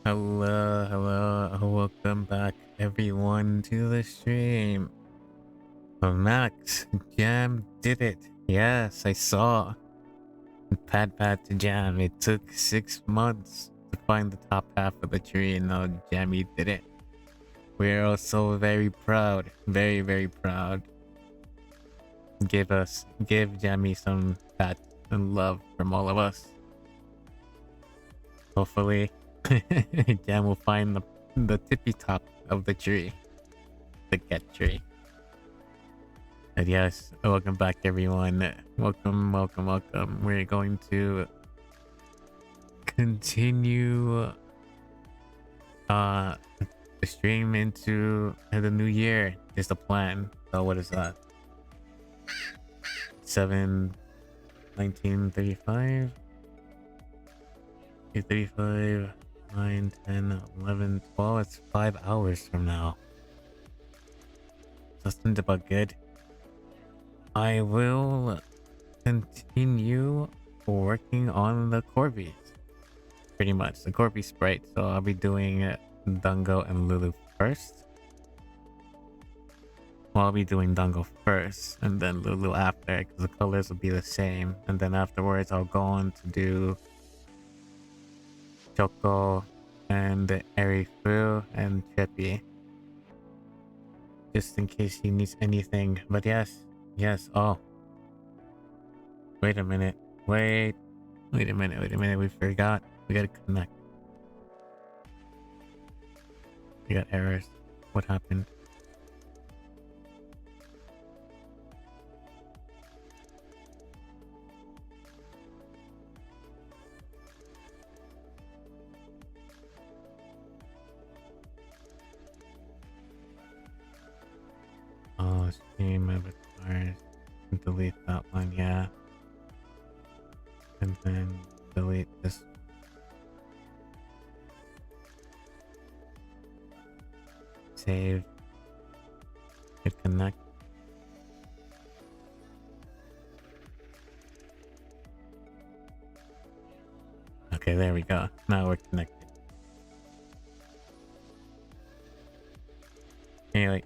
Hello, welcome back everyone to the stream. Max, Jam did it. Yes, I saw. Pad to Jam. It took 6 months to find the top half of the tree and now Jammy did it. We're also very proud. Very proud. Give Jammy some pat and love from all of us. Hopefully, Jam will find the tippy top of the tree. The get tree. And yes, welcome back everyone. Welcome. We're going to continue the stream into the new year is the plan. So what is that? 1935 235 9 10 11 12. It's 5 hours from now. So that's about good. I will continue working on the Corbies. Pretty much, the Corby sprite. So I'll be doing Dungo and Lulu first. Well, I'll be doing Dungo first and then Lulu after because the colors will be the same. And then afterwards, I'll go on to do Choco and Erifu and Chippy. Just in case he needs anything. But yes. Oh. Wait a minute. Wait a minute. We forgot. We gotta connect. We got errors. What happened? Oh, stream avatars. Delete that one, yeah. And then delete this. Save. Hit connect. Okay, there we go. Now we're connected. Anyway,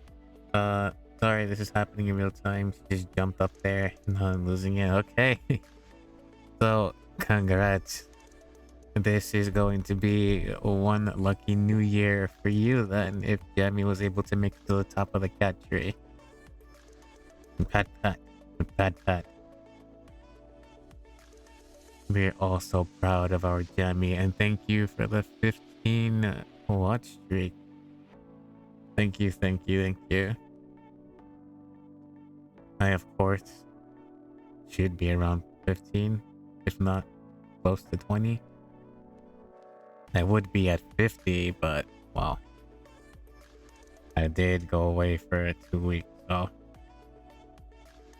sorry this is happening in real time. She just jumped up there. Now I'm losing it. Okay. So, congrats. This is going to be one lucky new year for you then, if Jamie was able to make it to the top of the cat tree. Pat. We're all so proud of our Jamie, and thank you for the 15 watch streak. Thank you. I, of course, should be around 15, if not close to 20. I would be at 50, but, well, I did go away for 2 weeks, so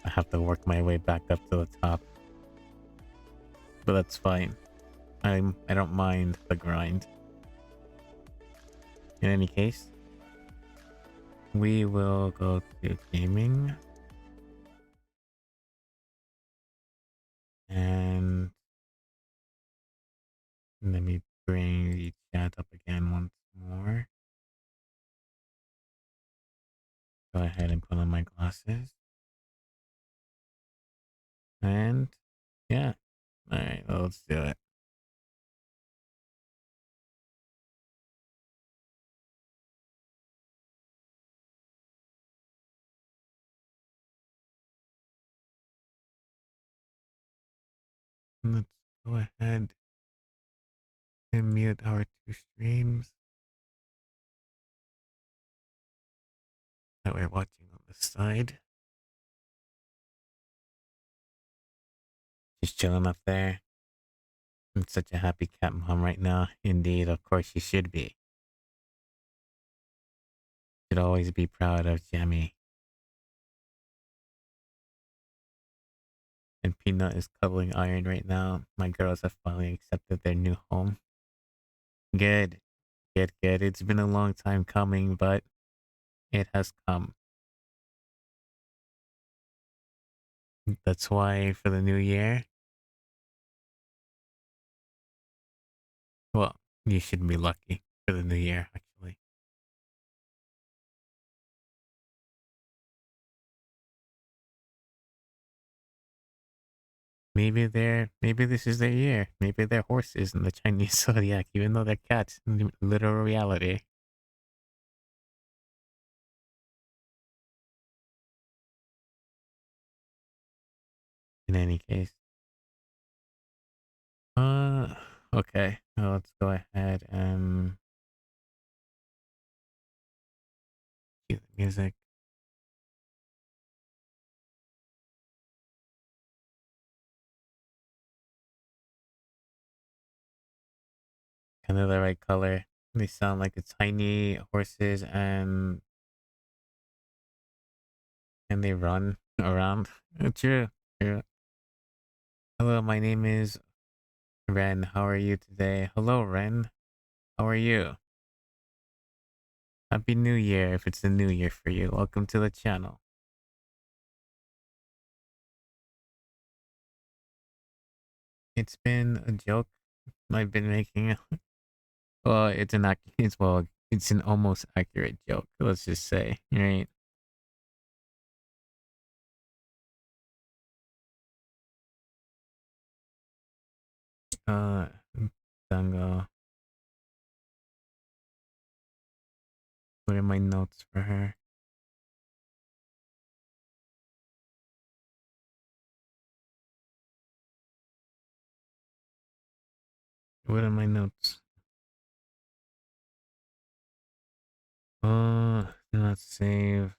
I have to work my way back up to the top. But that's fine. I don't mind the grind. In any case, we will go to gaming. And let me bring the chat up again once more. Go ahead and put on my glasses. And yeah. Alright, well, let's do it. Let's go ahead and mute our 2 streams that we're watching on the side. She's chilling up there. I'm such a happy cat mom right now. Indeed, of course she should be. Should always be proud of Jamie. And Peanut is cuddling Iron right now. My girls have finally accepted their new home. Good. It's been a long time coming, but it has come. That's why for the new year, well, you should be lucky for the new year, actually. Maybe this is their year. Maybe they're horses in the Chinese zodiac, even though they're cats in literal reality. In any case. Okay. Well, let's go ahead and cue the music. Kind of the right color. They sound like the tiny horses and they run around. True. True. Hello, my name is Ren. How are you today? Hello, Ren. How are you? Happy New Year if it's the new year for you. Welcome to the channel. It's been a joke I've been making. Well, it's an almost accurate joke. Let's just say, right? Uh, Dango. What are my notes for her? What are my notes? Let's save.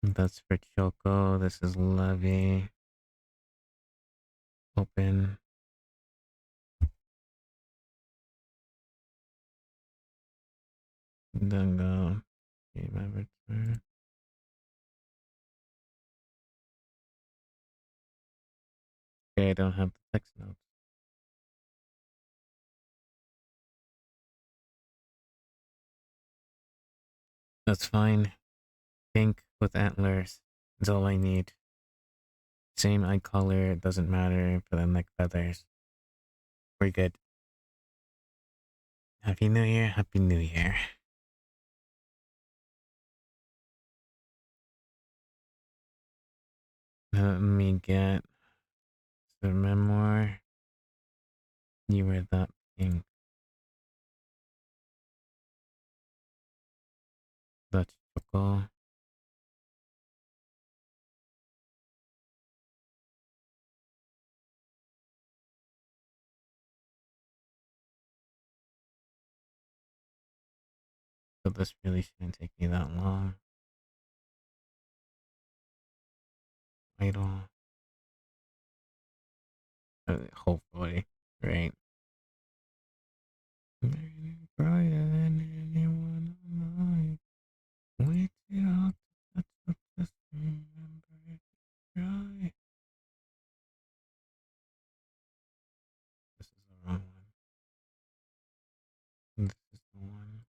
That's for Choco. This is Levy. Open. Dango. Okay, my return. Okay, I don't have the text notes. That's fine. Pink with antlers. That's all I need. Same eye color. Doesn't matter for the neck feathers. We're good. Happy New Year. Happy New Year. Let me get the memoir. You were that pink. That's Choco. So this really shouldn't take me that long. Idle. Hopefully, right? Brighter than anyone alive. Wait till that's what just remember it. Try. This is the wrong one. This is the one.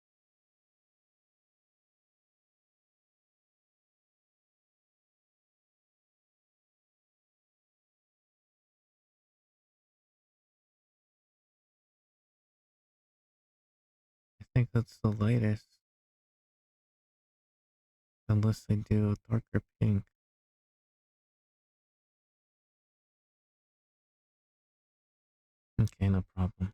I think that's the latest. Unless I do darker pink. Okay, no problem.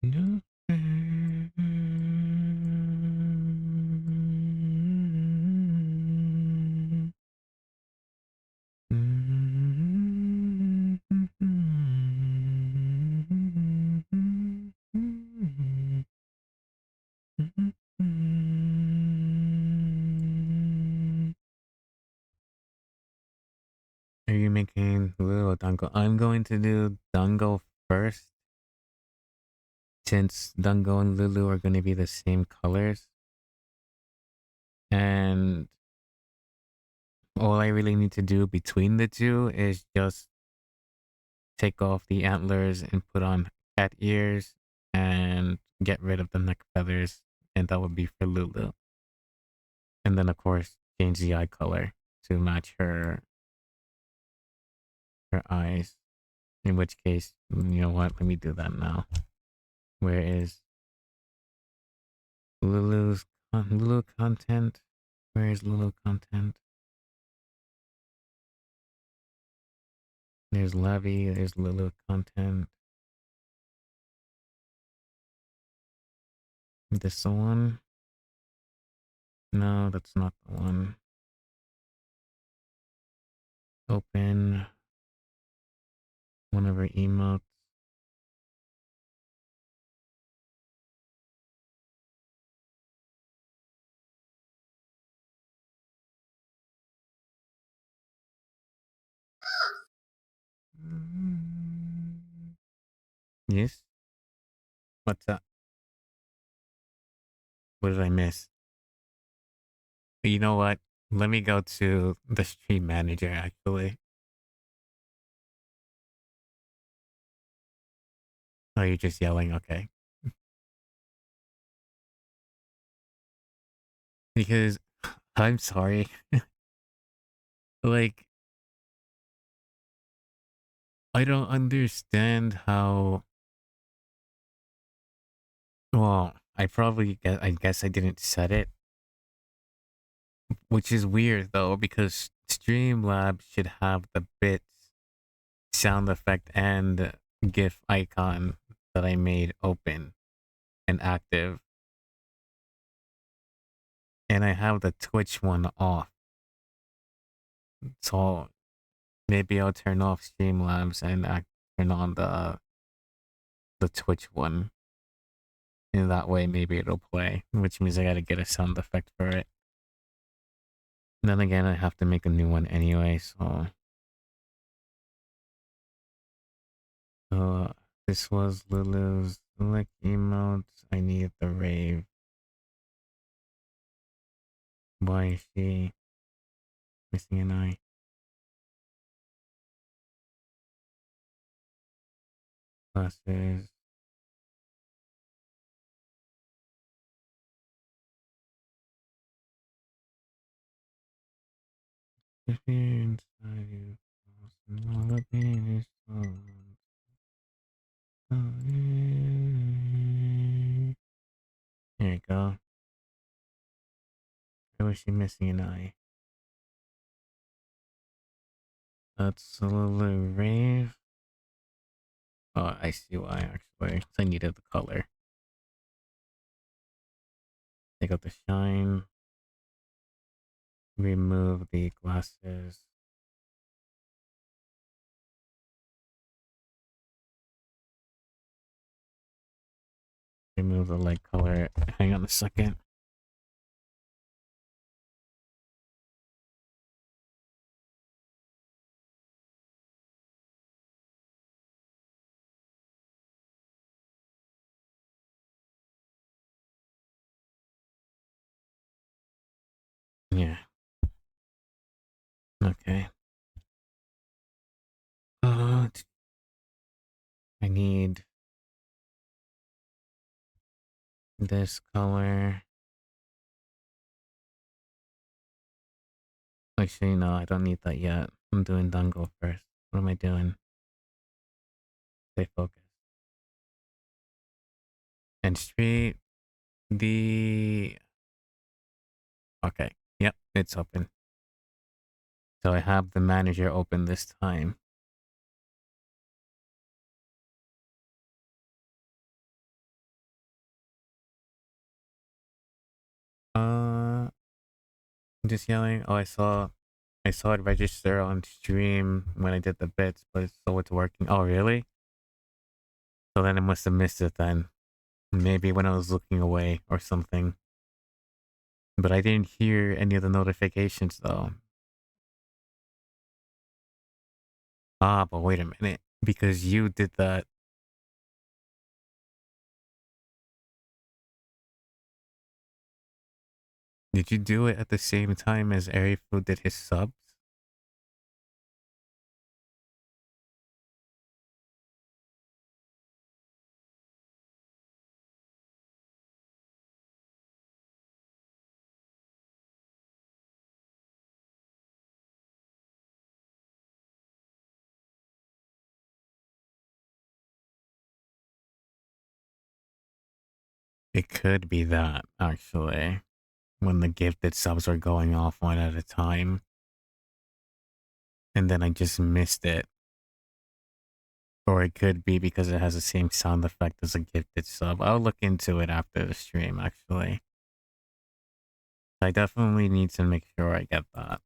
No. Are you making Lulu or Dango? I'm going to do Dango first, since Dango and Lulu are going to be the same colors. And all I really need to do between the two is just take off the antlers and put on cat ears and get rid of the neck feathers. And that would be for Lulu. And then, of course, change the eye color to match her eyes. In which case, you know what? Let me do that now. Where is Lulu content? Where is Lulu content? There's Levy. There's Lulu content. This one? No, that's not the one. Open one of her emotes. Yes? What's up? What did I miss? You know what? Let me go to the stream manager, actually. Oh, you're just yelling? Okay. Because, I'm sorry. Like, I don't understand how... Well, I guess I didn't set it. Which is weird, though, because Streamlabs should have the bits, sound effect, and GIF icon that I made open and active. And I have the Twitch one off. So maybe I'll turn off Streamlabs and turn on the Twitch one. In that way, maybe it'll play, which means I gotta get a sound effect for it. And then again, I have to make a new one anyway, so... This was Lulu's lick emotes. I need the rave. Why is she missing an eye? Glasses. If you're inside you, all the pain is gone. There you go. Why was she missing an eye? That's a little rave. Oh, I see why, actually. I needed the color. Take out the shine. Remove the glasses. Remove the light color. Hang on a second. Yeah. Okay. I need this color. Actually, no, I don't need that yet. I'm doing Dango first. What am I doing? Stay focused. And street the... Okay. Yep, it's open. So I have the manager open this time. I'm just yelling. Oh, I saw it register on stream when I did the bits, but so it's working. Oh, really? So then I must have missed it then. Maybe when I was looking away or something. But I didn't hear any of the notifications though. Ah, but wait a minute. Because you did that. Did you do it at the same time as Arifu did his subs? It could be that, actually. When the gifted subs were going off one at a time. And then I just missed it. Or it could be because it has the same sound effect as a gifted sub. I'll look into it after the stream, actually. I definitely need to make sure I get that.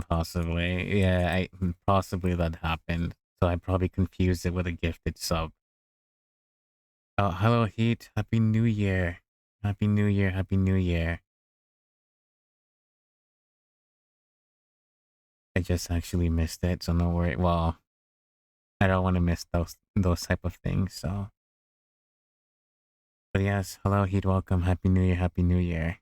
Possibly. Yeah, possibly that happened. So I probably confused it with a gifted sub. Oh, hello, Heat. Happy New Year. Happy New Year. Happy New Year. I just actually missed it, so no worry. Well, I don't want to miss those type of things, so. But yes, hello, Heat. Welcome. Happy New Year. Happy New Year.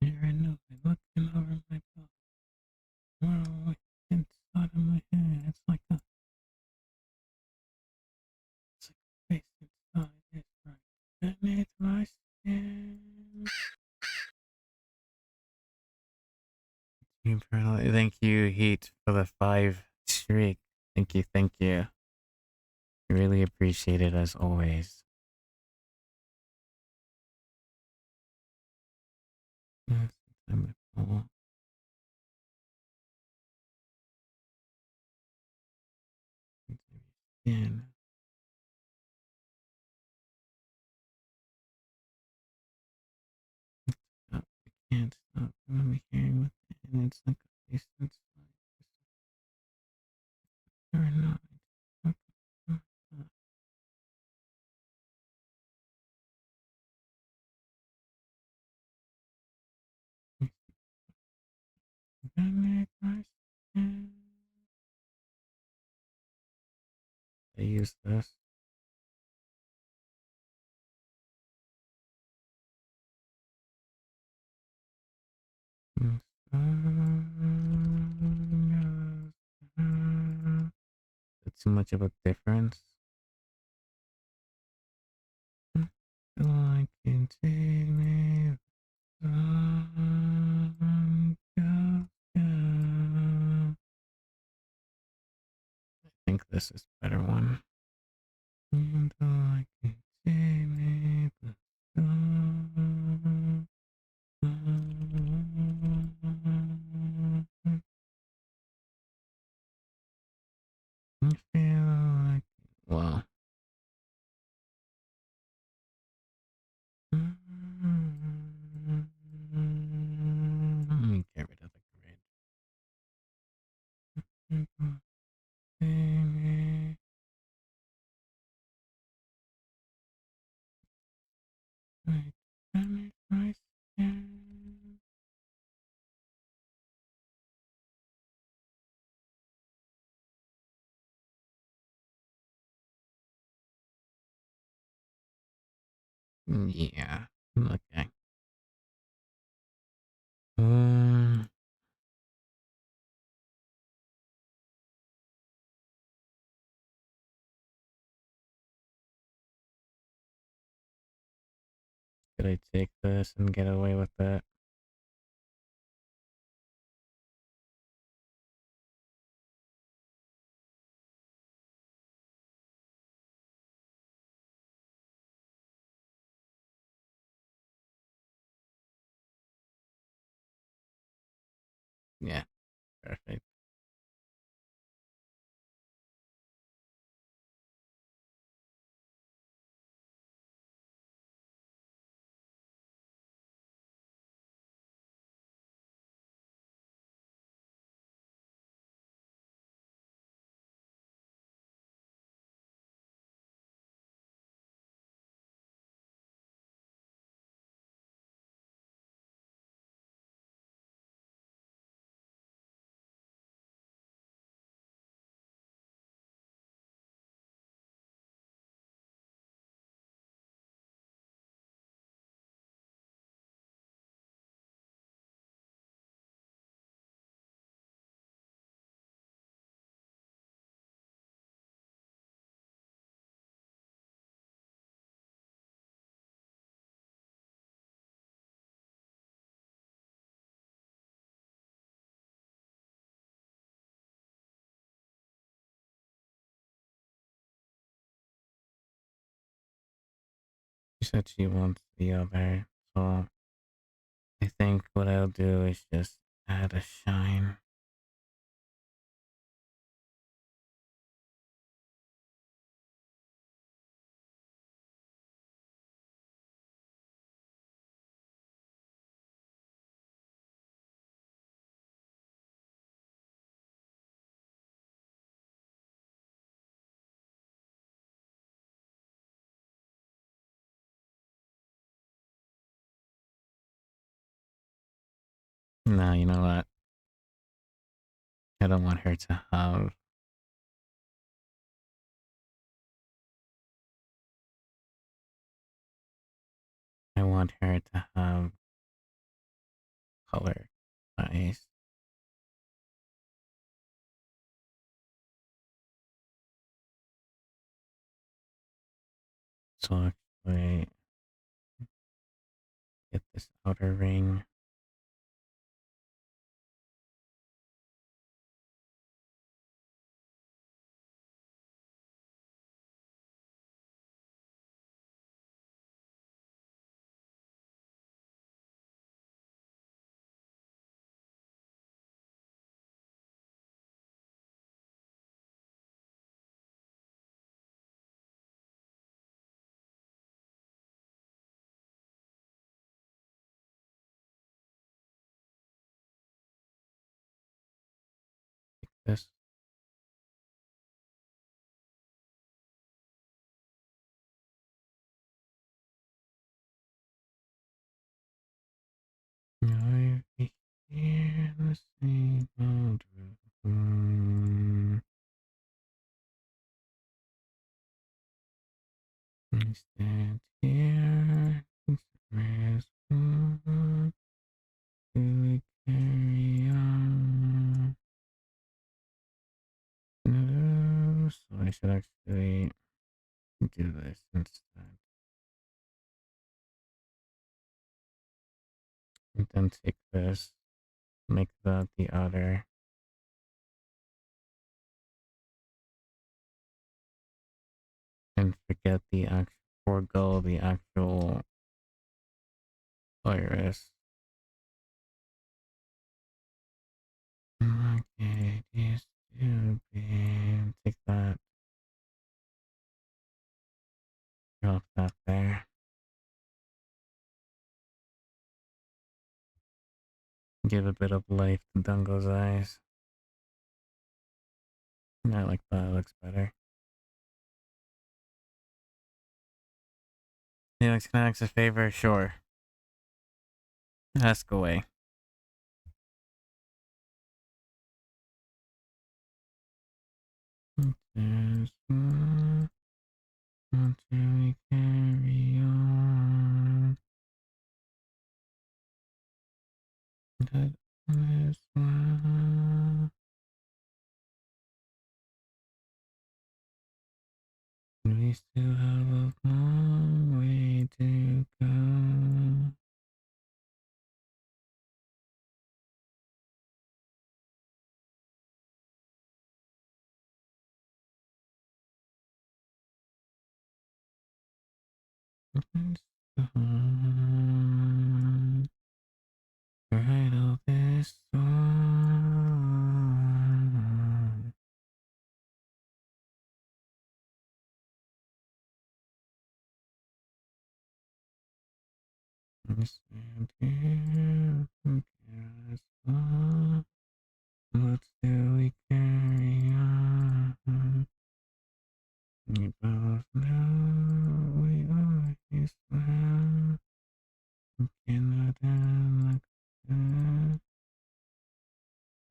Here I know, looking over my phone. Well, inside of my head, it's like a face inside. It's right beneath my skin. Thank you, Heat, for the 5 streak. Thank you, thank you. Really appreciate it as always. Yes, again. I can't stop from hearing within. It's like a face inside. You're not. I use this. That's too much of a difference. I can take me I think this is a better one. And I can take me I feel like wow. Let me get rid of the grid. Yeah. Okay. Um, could I take this and get away with that? Yeah, perfect. She said she wants the other, so I think what I'll do is just add a shine. No, you know what? I don't want her to have. I want her to have color eyes. So actually, get this outer ring. This. I hear the signal. I stand here. Rest to carry on. No, so I should actually do this instead. And then take this, make that the other, and forget the actual, forego the actual iris. Okay, it is stupid. Take that, drop that there. Give a bit of life to Dungo's eyes. I like that, it looks better. Felix, can I ask a favor? Sure. Ask away. There's one until we carry on. That is one. We still have a long way to go. Write all this song. But still we carry on. We both know we always will. We cannot end like that.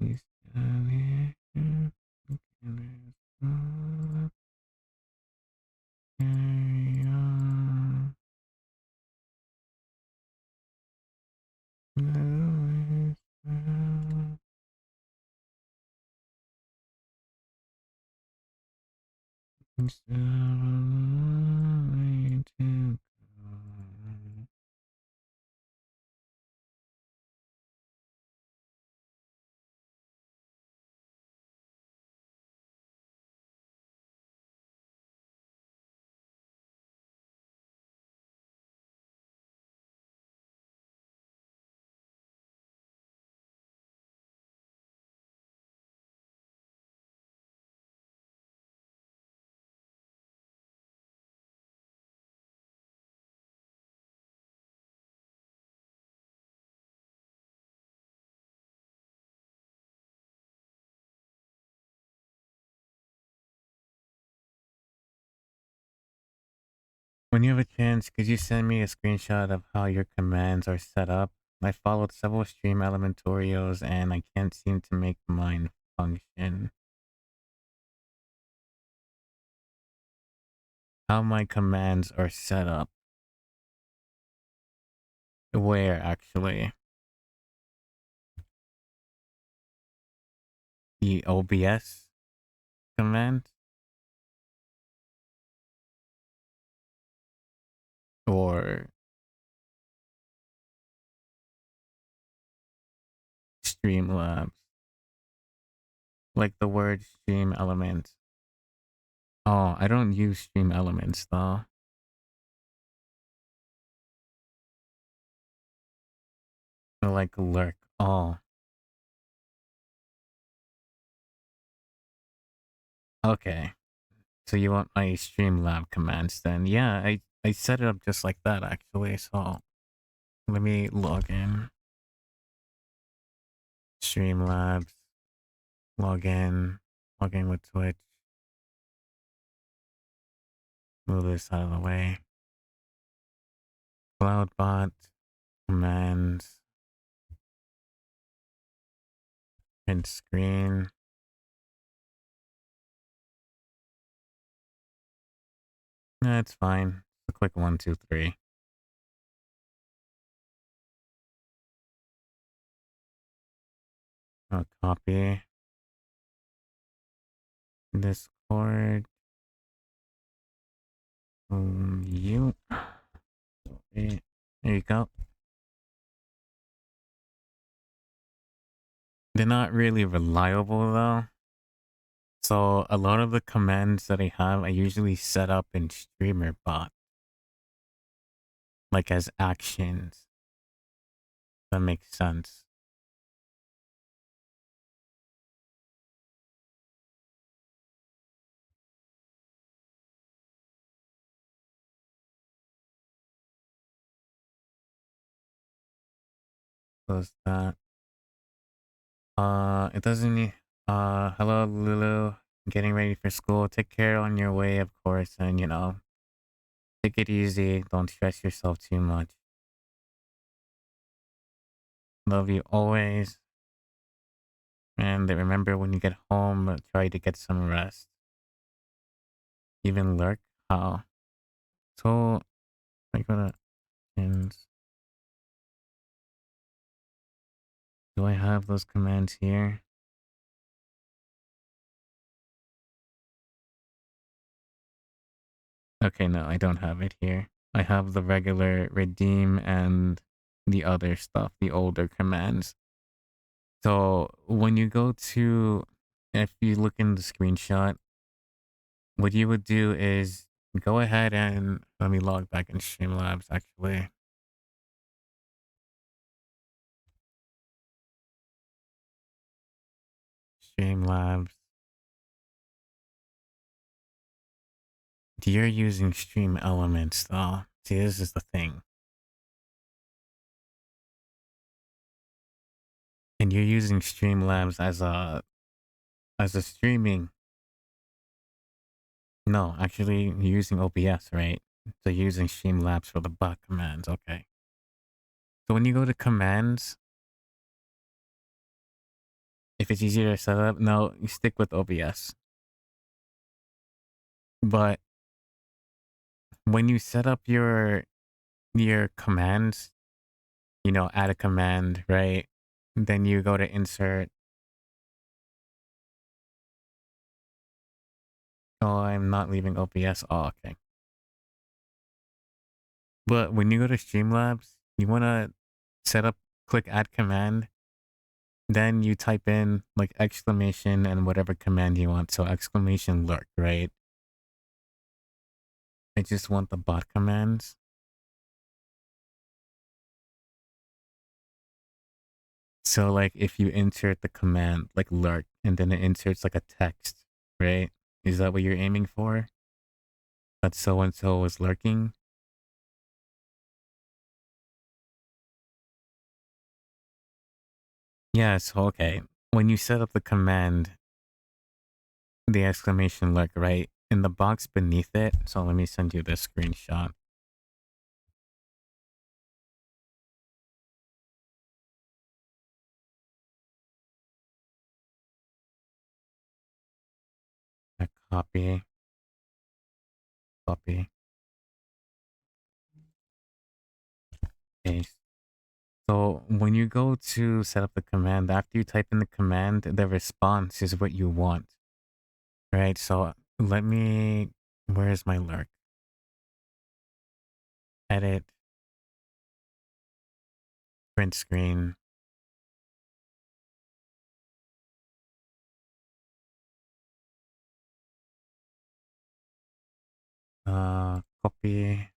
We still here. We can carry on. We always will. We still have a long way to go. When you have a chance, could you send me a screenshot of how your commands are set up? I followed several stream element tutorials and I can't seem to make mine function. How my commands are set up. Where, actually? The OBS command? Or Streamlabs? Like the word stream elements. Oh, I don't use stream elements though. Like lurk. Oh. Okay. So you want my Streamlab commands then? Yeah, I set it up just like that actually, so let me log in. Streamlabs. Log in. Log in with Twitch. Move this out of the way. Cloudbot. Commands. Print screen. Nah, it's fine. So click 1, 2, 3. I'll copy. Discord. You. There you go. They're not really reliable though. So a lot of the commands that I have, I usually set up in StreamerBot. Like as actions. That makes sense. Close that. It doesn't need, hello Lulu. Getting ready for school. Take care on your way, of course. And you know, take it easy. Don't stress yourself too much. Love you always. And remember when you get home, try to get some rest. Even lurk? How? So, I gotta, and do I have those commands here? Okay, no, I don't have it here. I have the regular redeem and the other stuff, the older commands. So when you go to, if you look in the screenshot, what you would do is go ahead and let me log back in Streamlabs actually. Streamlabs. You're using Stream Elements though. See, this is the thing. and you're using Streamlabs as a streaming. No, actually, you're using OBS, right? So you're using Streamlabs for the bot commands. Okay. So when you go to commands, if it's easier to set up, no, you stick with OBS. But when you set up your commands, add a command, right? Then you go to insert. Oh, I'm not leaving OBS. Oh, okay. But when you go to Streamlabs, you want to set up, click add command. Then you type in like exclamation and whatever command you want. So exclamation lurk, right? I just want the bot commands. So like if you insert the command like lurk and then it inserts like a text, right? Is that what you're aiming for? That so and so was lurking? Yeah, so okay. When you set up the command, the exclamation lurk, right? In the box beneath it, so let me send you this screenshot. A copy, paste. So when you go to set up the command, after you type in the command, the response is what you want, right? So where's my lurk? Edit, print screen. Copy,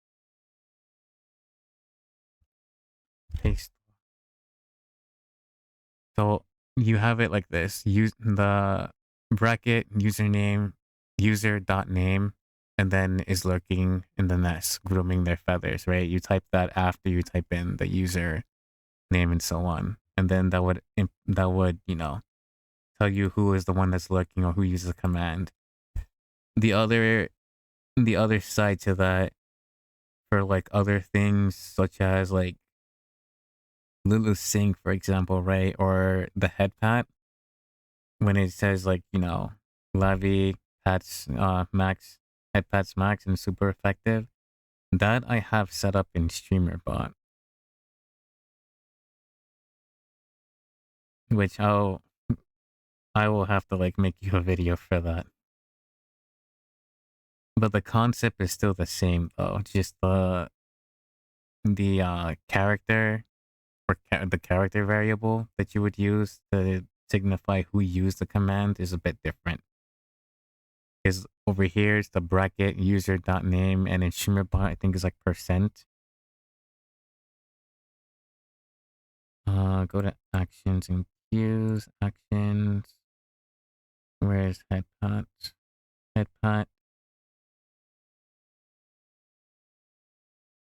paste. So you have it like this. Use the bracket username, user.name, and then is lurking in the nest, grooming their feathers, right? You type that after you type in the user name and so on. And then that would, tell you who is the one that's lurking or who uses the command. The other side to that for like other things such as like Lulu Sync, for example, right? Or the head pat, when it says like, Lavi pats max, head pats max and super effective, that I have set up in StreamerBot, which I will have to like make you a video for that. But the concept is still the same though. Just the character or the character variable that you would use to signify who used the command is a bit different. Because over here is the bracket user.name, and in StreamerBot I think is like percent. Go to actions and queues, actions. Where's headpat? Headpat.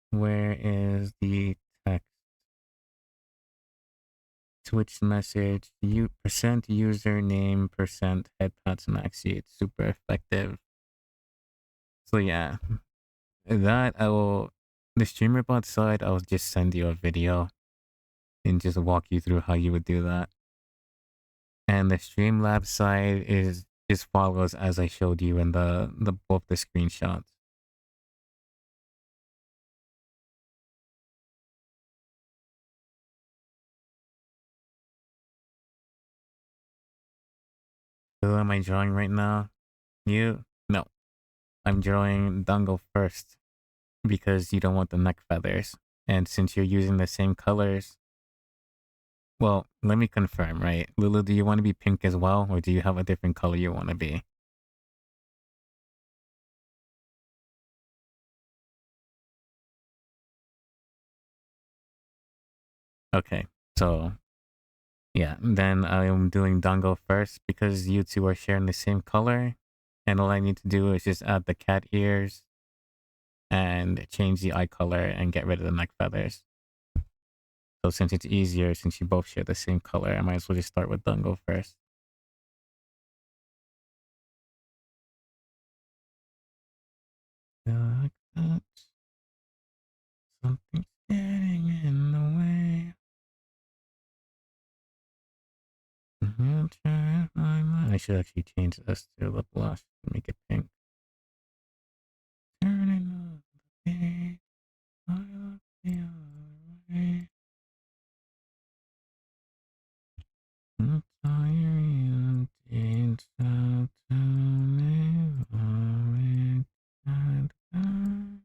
Where is the text? Switch message, percent username, percent headpats maxi. It's super effective. So yeah, that the StreamerBot side, I'll just send you a video and just walk you through how you would do that. And the Streamlabs side is just follows as I showed you in the both the screenshots. Who am I drawing right now? You? No. I'm drawing Dungle first because you don't want the neck feathers. And since you're using the same colors, well, let me confirm, right? Lulu, do you want to be pink as well, or do you have a different color you want to be? Okay, so yeah, then I'm doing Dungle first because you two are sharing the same color. And all I need to do is just add the cat ears and change the eye color and get rid of the neck feathers. So since it's easier, since you both share the same color, I might as well just start with Dungo first. Like that. Something's getting in the way. I should actually change this to lip blush to make it pink. Turning on the page, I look the other way. I'm tired of so tell me how it had gone.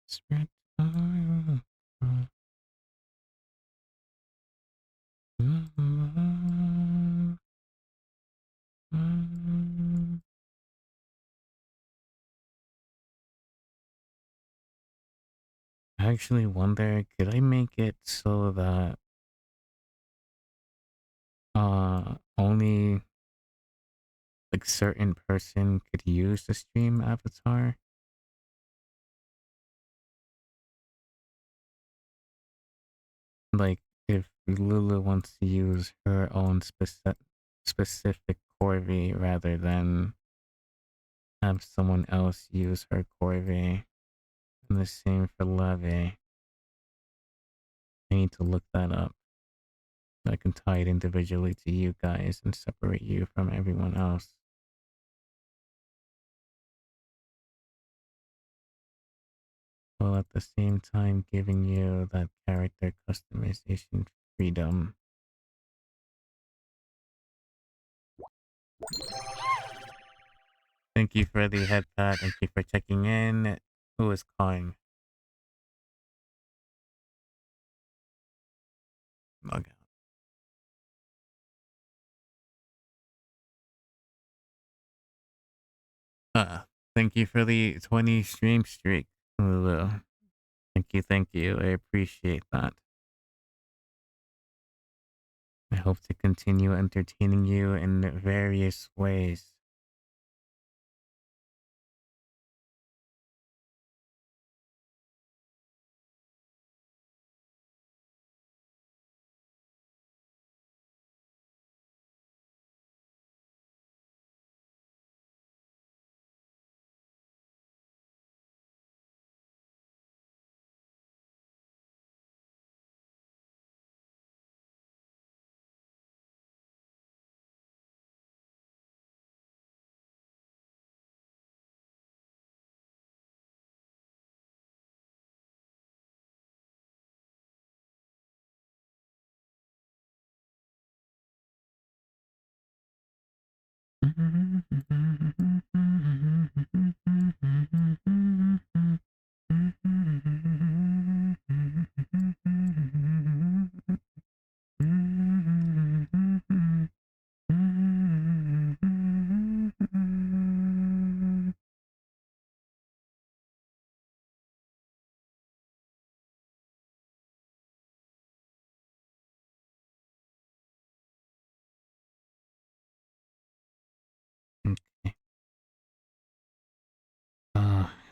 Spread I actually wonder, could I make it so that only like certain person could use the stream avatar? Like if Lulu wants to use her own specific Corvi rather than have someone else use her Corvi. And the same for Leve. I need to look that up. I can tie it individually to you guys and separate you from everyone else. While at the same time giving you that character customization freedom. Thank you for the head pat. Thank you for checking in. Who is calling? Log out. Thank you for the 20 stream streak, Lulu. Thank you. I appreciate that. I hope to continue entertaining you in various ways.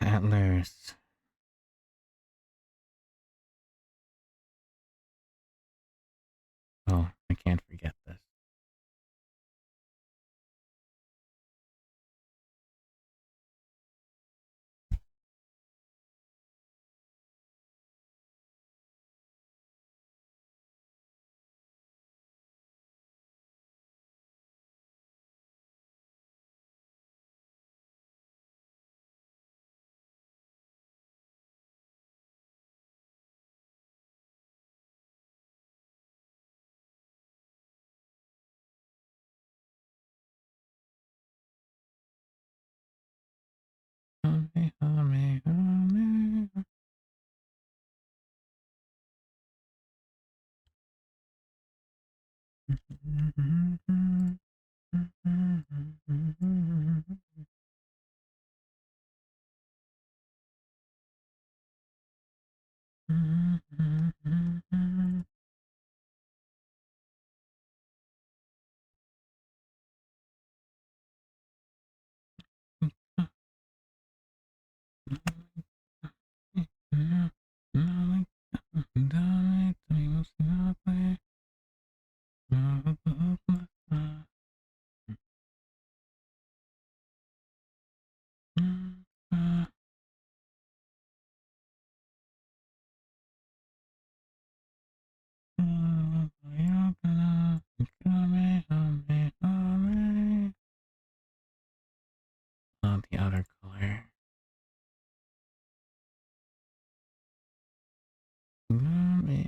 Antlers. Oh, I can't forget this. Hame, hame, hame. out the outer color.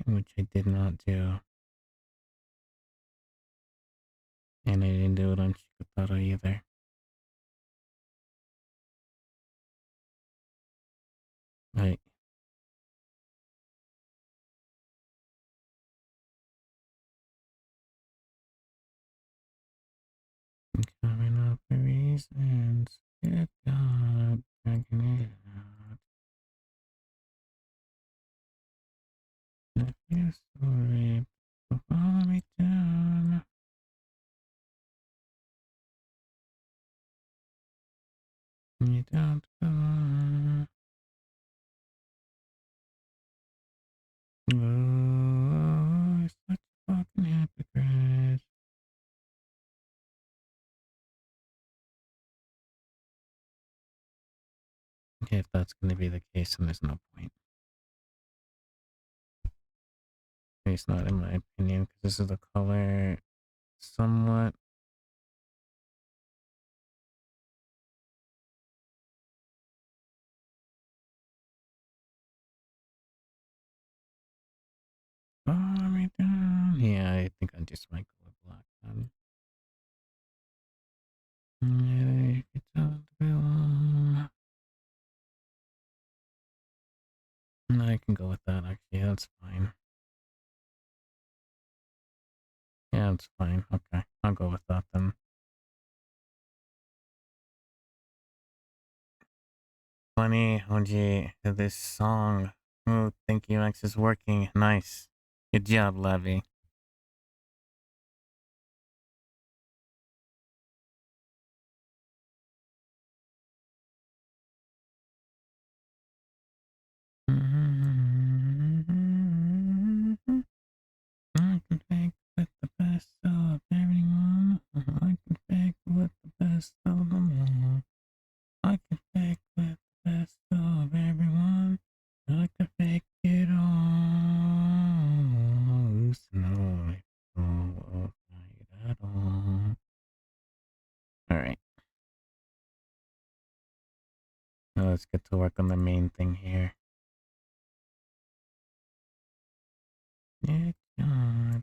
Which I did not do. And I didn't do it on Chikataro either. Right. Coming up for reasons. Good God. Dragging it out. If you're sorry, follow me down. You don't go on. Oh, such a fucking hypocrite. Okay, if that's going to be the case, then there's no point. At least not in my opinion, because this is the color somewhat. Follow me down. Yeah, I think I just might go with black then. Yeah, it's all belong. I can go with that actually, that's fine. Yeah, it's fine. Okay, I'll go with that then. Funny, OG, this song. Oh, thank you, Max is working. Nice. Good job, Levy. I can fake with the best of everyone. I can fake with the best of them all. I can fake with the best of everyone. I can fake it all. It's no fight at all. Alright. Now let's get to work on the main thing here. Good God.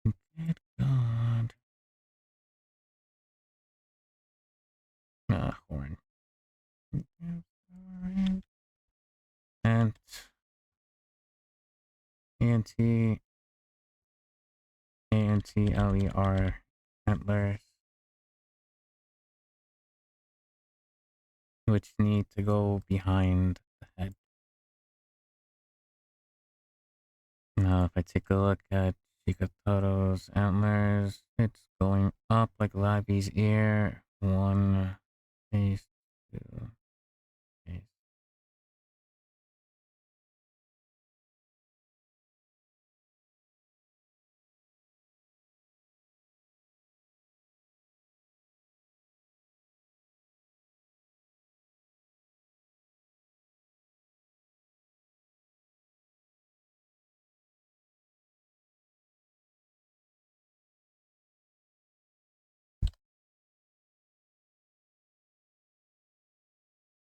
Good God. Ah, horn. And ANT ANTLER antlers, which need to go behind the head. Now, if I take a look at Chikataro's antlers, it's going up like Labby's ear. One face, two face.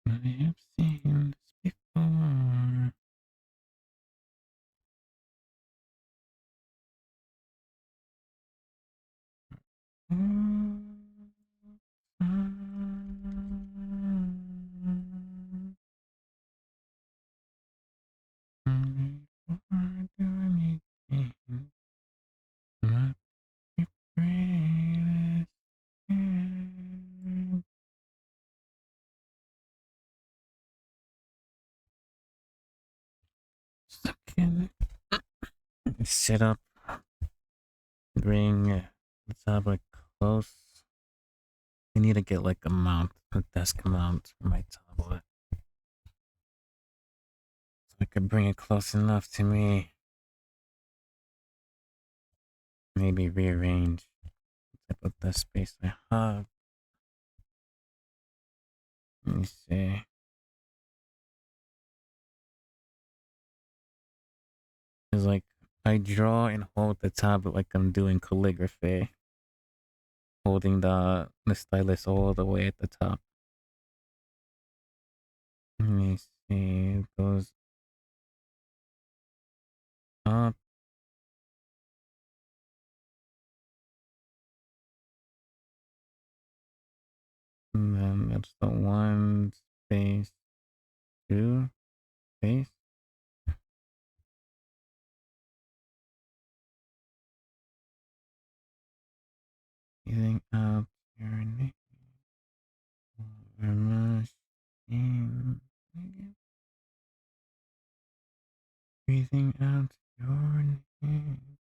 I have seen this before. Before I do anything, not the greatest. Second, sit up, bring the tablet close. I need to get like a mount, a desk mount for my tablet. So I could bring it close enough to me. Maybe rearrange the type of desk space I have. Let me see. It's like I draw and hold the tablet like I'm doing calligraphy. holding the stylus all the way at the top. Let me see. It goes up. And then that's the 1 space 2 space. Breathing out your name. Machine. Breathing out your name.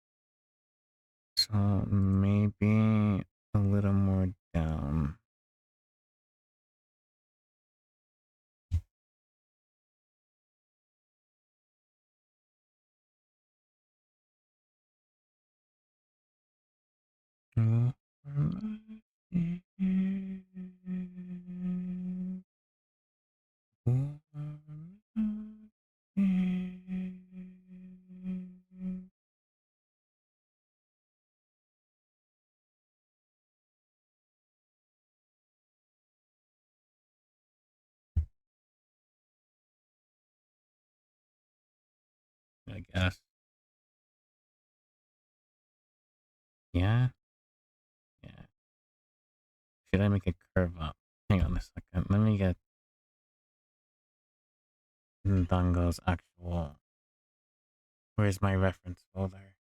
So maybe a little more down. I guess. Yeah. Yeah. Should I make a curve up? Hang on a second. Let me get Dango's actual. Where's my reference folder?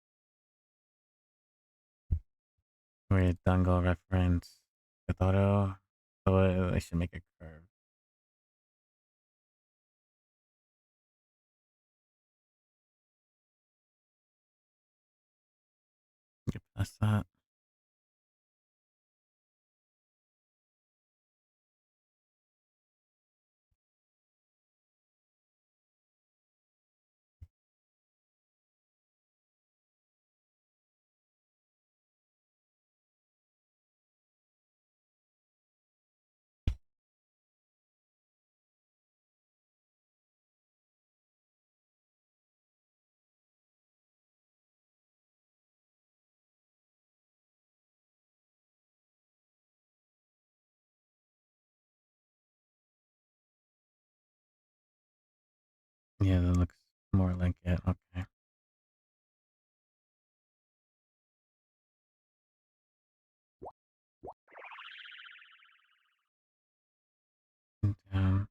Where's Dango reference? Katoro. So I should make a curve. Get past that. Yeah, that looks more like it. Okay. Down.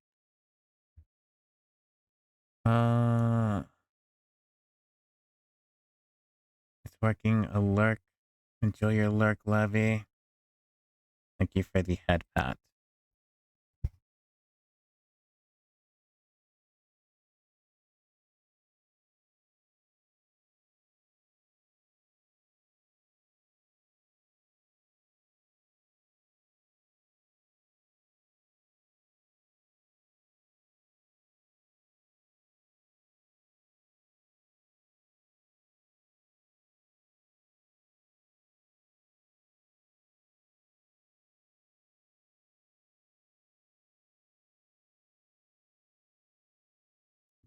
It's working. A lurk. Enjoy your lurk, Levy. Thank you for the head pat.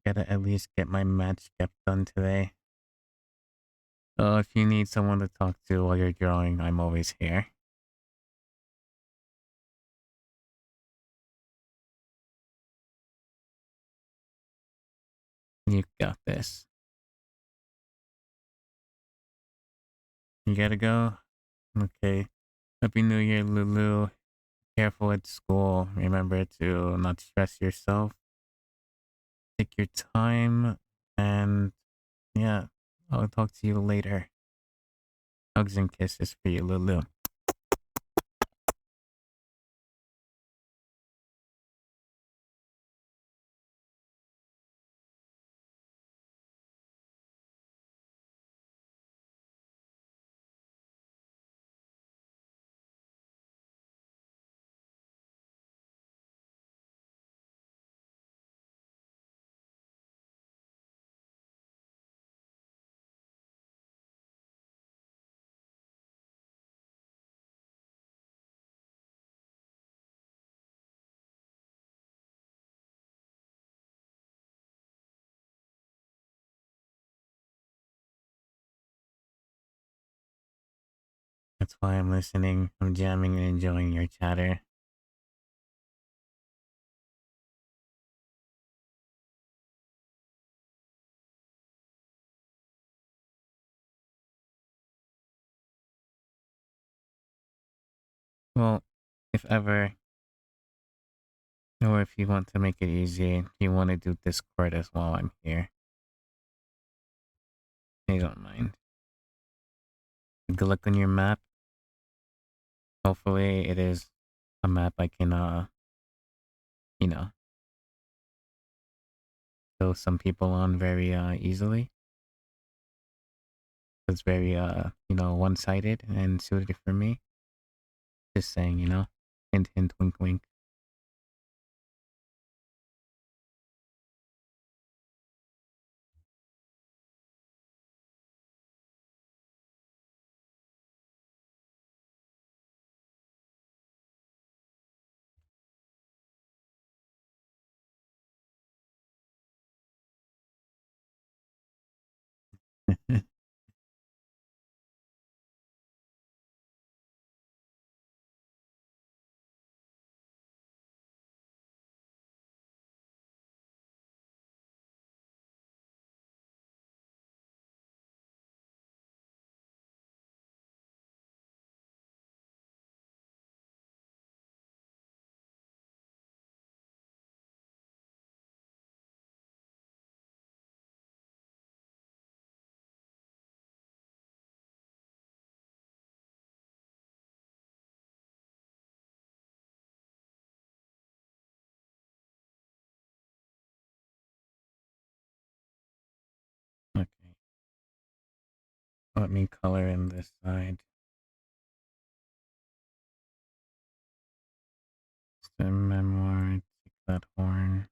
Gotta at least get my match kept done today. So if you need someone to talk to while you're drawing, I'm always here. You got this. You gotta go? Okay. Happy New Year, Lulu. Careful at school. Remember to not stress yourself. Take your time. And yeah, I'll talk to you later. Hugs and kisses for you, Lulu. That's why I'm listening. I'm jamming and enjoying your chatter. Well, if ever, or if you want to make it easy, you want to do Discord as well, I'm here. I don't mind. Good luck on your map. Hopefully it is a map I can, you know, show some people on very, easily. It's very, one-sided and suited for me. Just saying, hint, hint, wink, wink. Okay. Let me color in this side. The memoir, take that horn.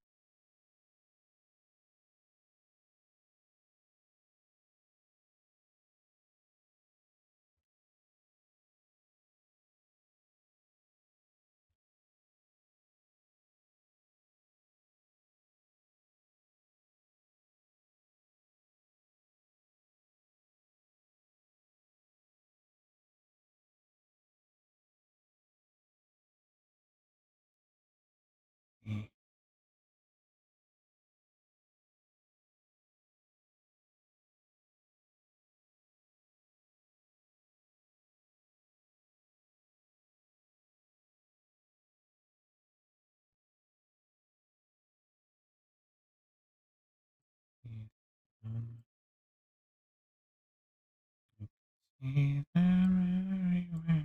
See them everywhere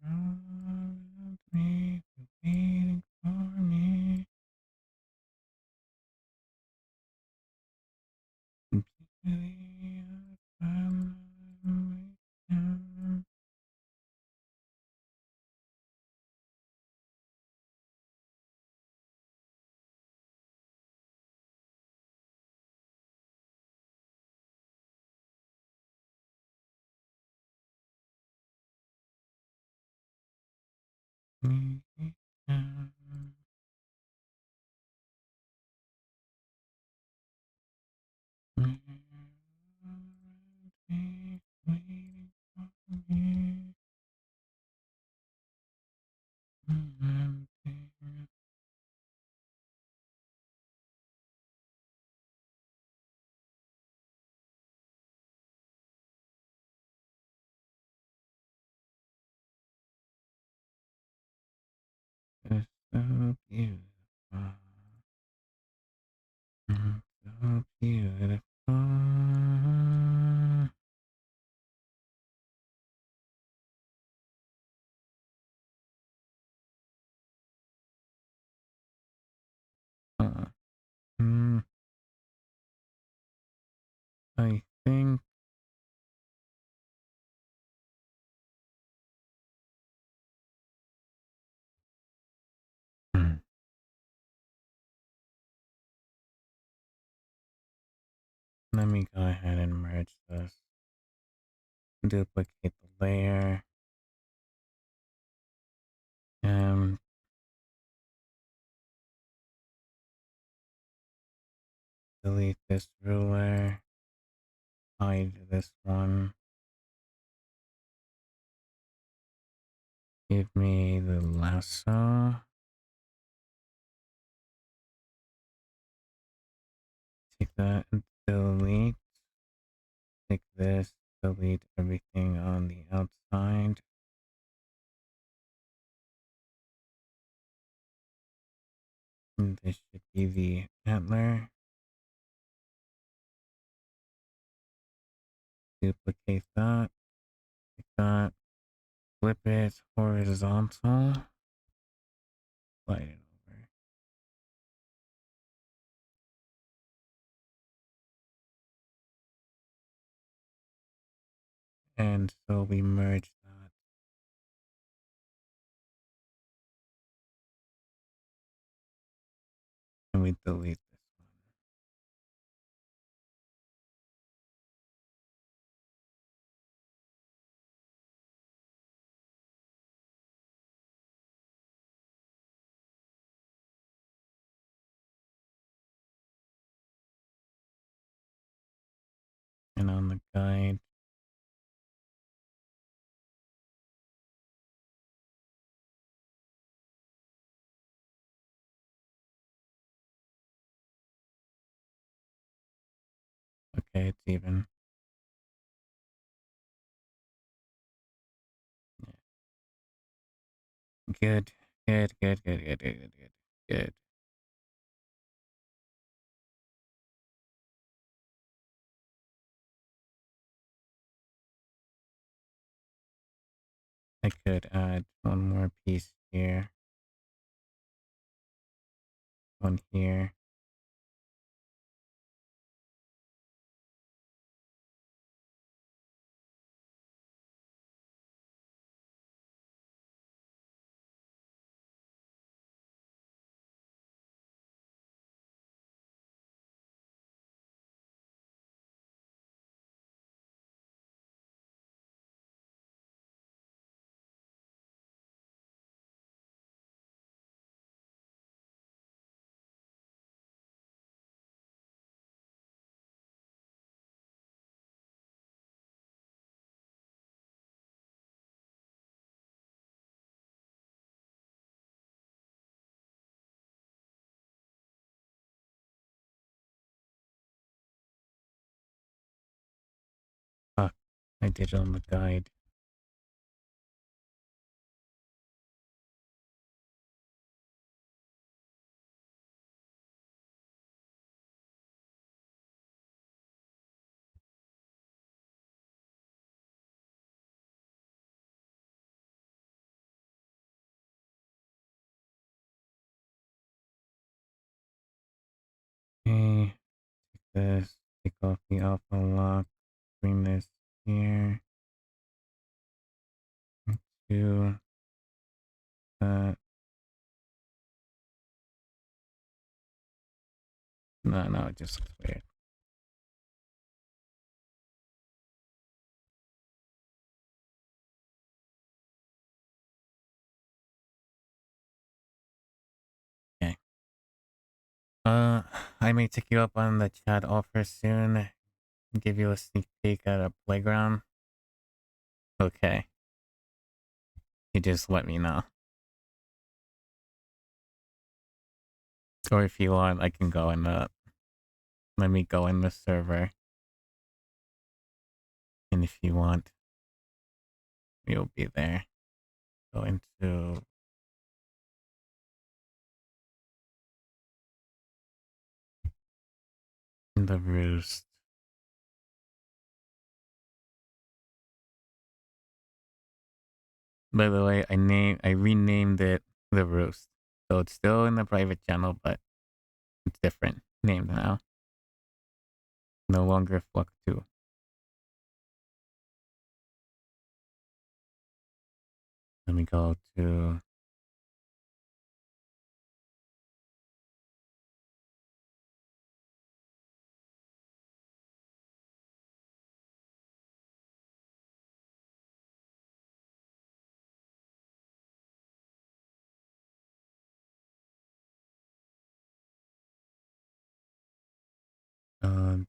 around me, waiting for me. Completely out of my me. Waiting for me. It's so beautiful. So beautiful. Uh, mm, I think. Hmm, let me go ahead and merge this. Duplicate the layer. And delete this ruler. Hide this one. Give me the lasso. Take that and delete. Take this, delete everything on the outside. And this should be the antler. Duplicate that. Like that. Flip it horizontal. Slide it over. And so we merge that. And we delete this one. And on the guide, okay, it's even. Good, good, good, good, good, good, good, good. Good. I could add one more piece here, one here. Fuck, I did it on the guide. Okay, take this, take off the alpha lock, bring this here, to that. No, it just looks weird. Okay. I may take you up on the chat offer soon. Give you a sneak peek at a playground. Okay. You just let me know. Or if you want, I can go in the... Let me go in the server. And if you want, you'll be there. Go into... the roost. By the way, I renamed it the roost. So it's still in the private channel, but it's different named now. No longer Flux 2. Let me go to...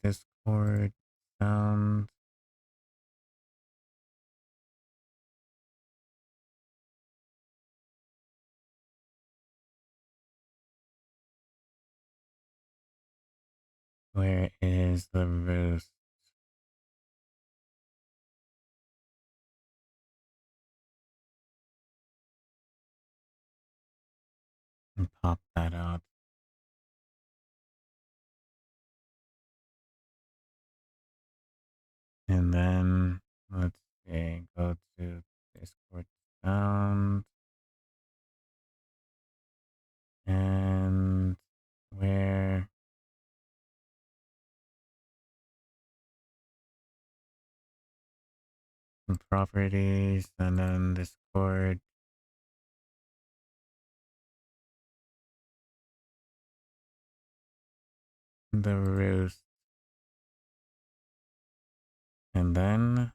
Discord sound. Where is the roost? And pop that out. And then let's see, go to Discord sound and where properties and then Discord. The roost. And then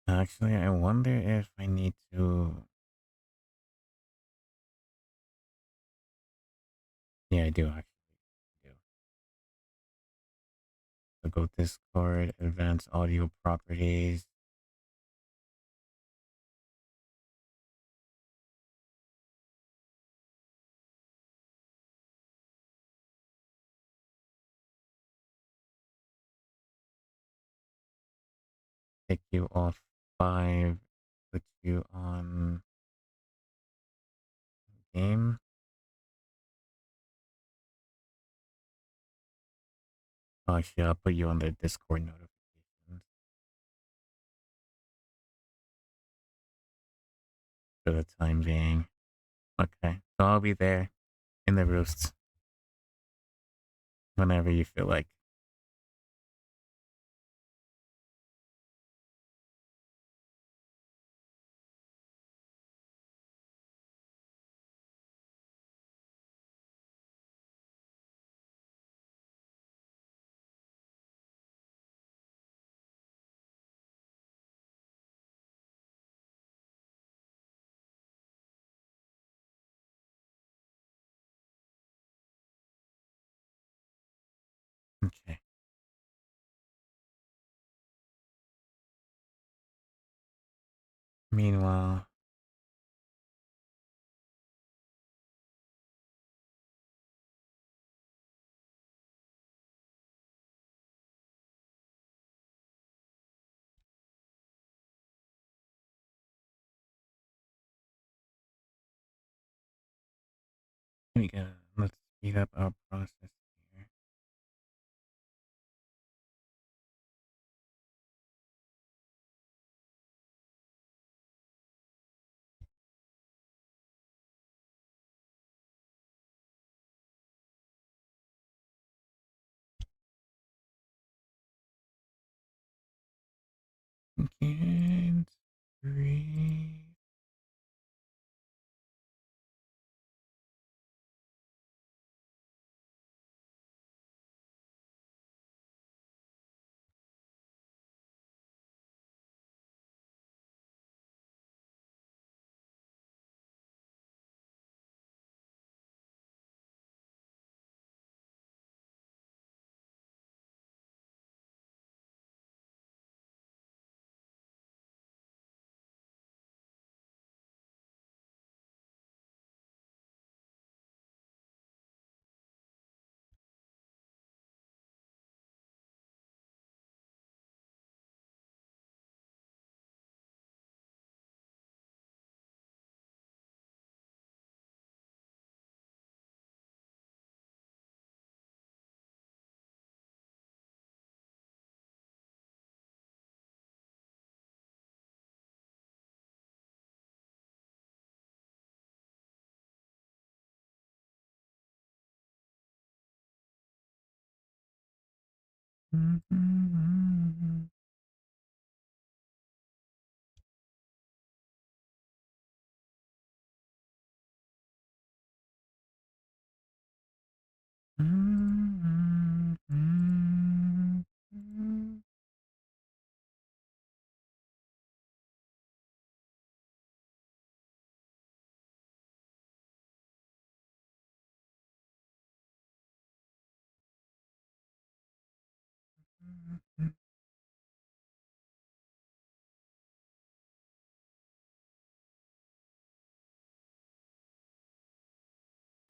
actually I wonder if I need to. Yeah, I do actually do. So go Discord, advanced audio properties. Take you off 5, put you on game. Oh, actually, I'll put you on the Discord notifications for the time being. Okay, so I'll be there in the roost whenever you feel like. Okay. Meanwhile, let's speed up our process here. Can't breathe.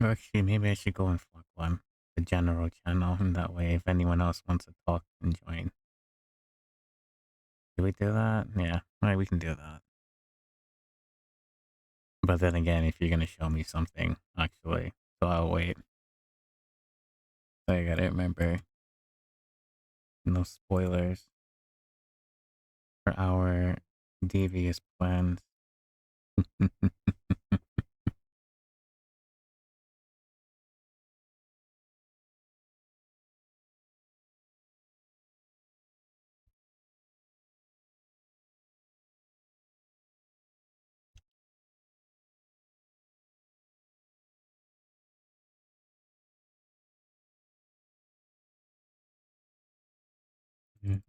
Actually, maybe I should go and flock one, the general channel, and that way, if anyone else wants to talk and join. Do we do that? Yeah, alright, we can do that. But then again, if you're gonna show me something, actually, so I'll wait. So I gotta remember, no spoilers for our devious plans. The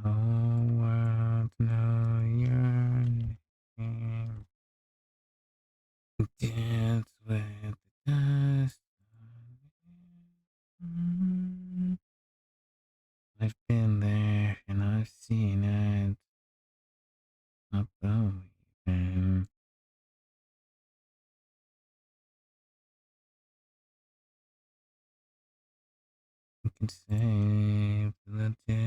whole world know your name. Dance with the dust. I've been there and I've seen it. Not believing. We can save the day.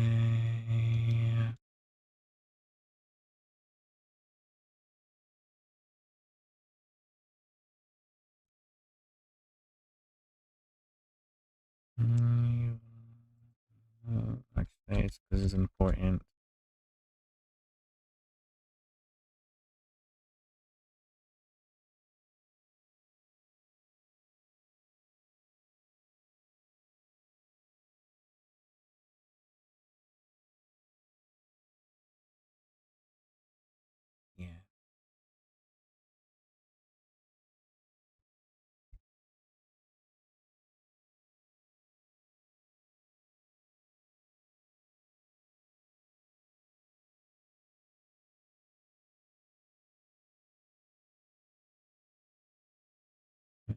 Actually, it's because it's important. Yeah.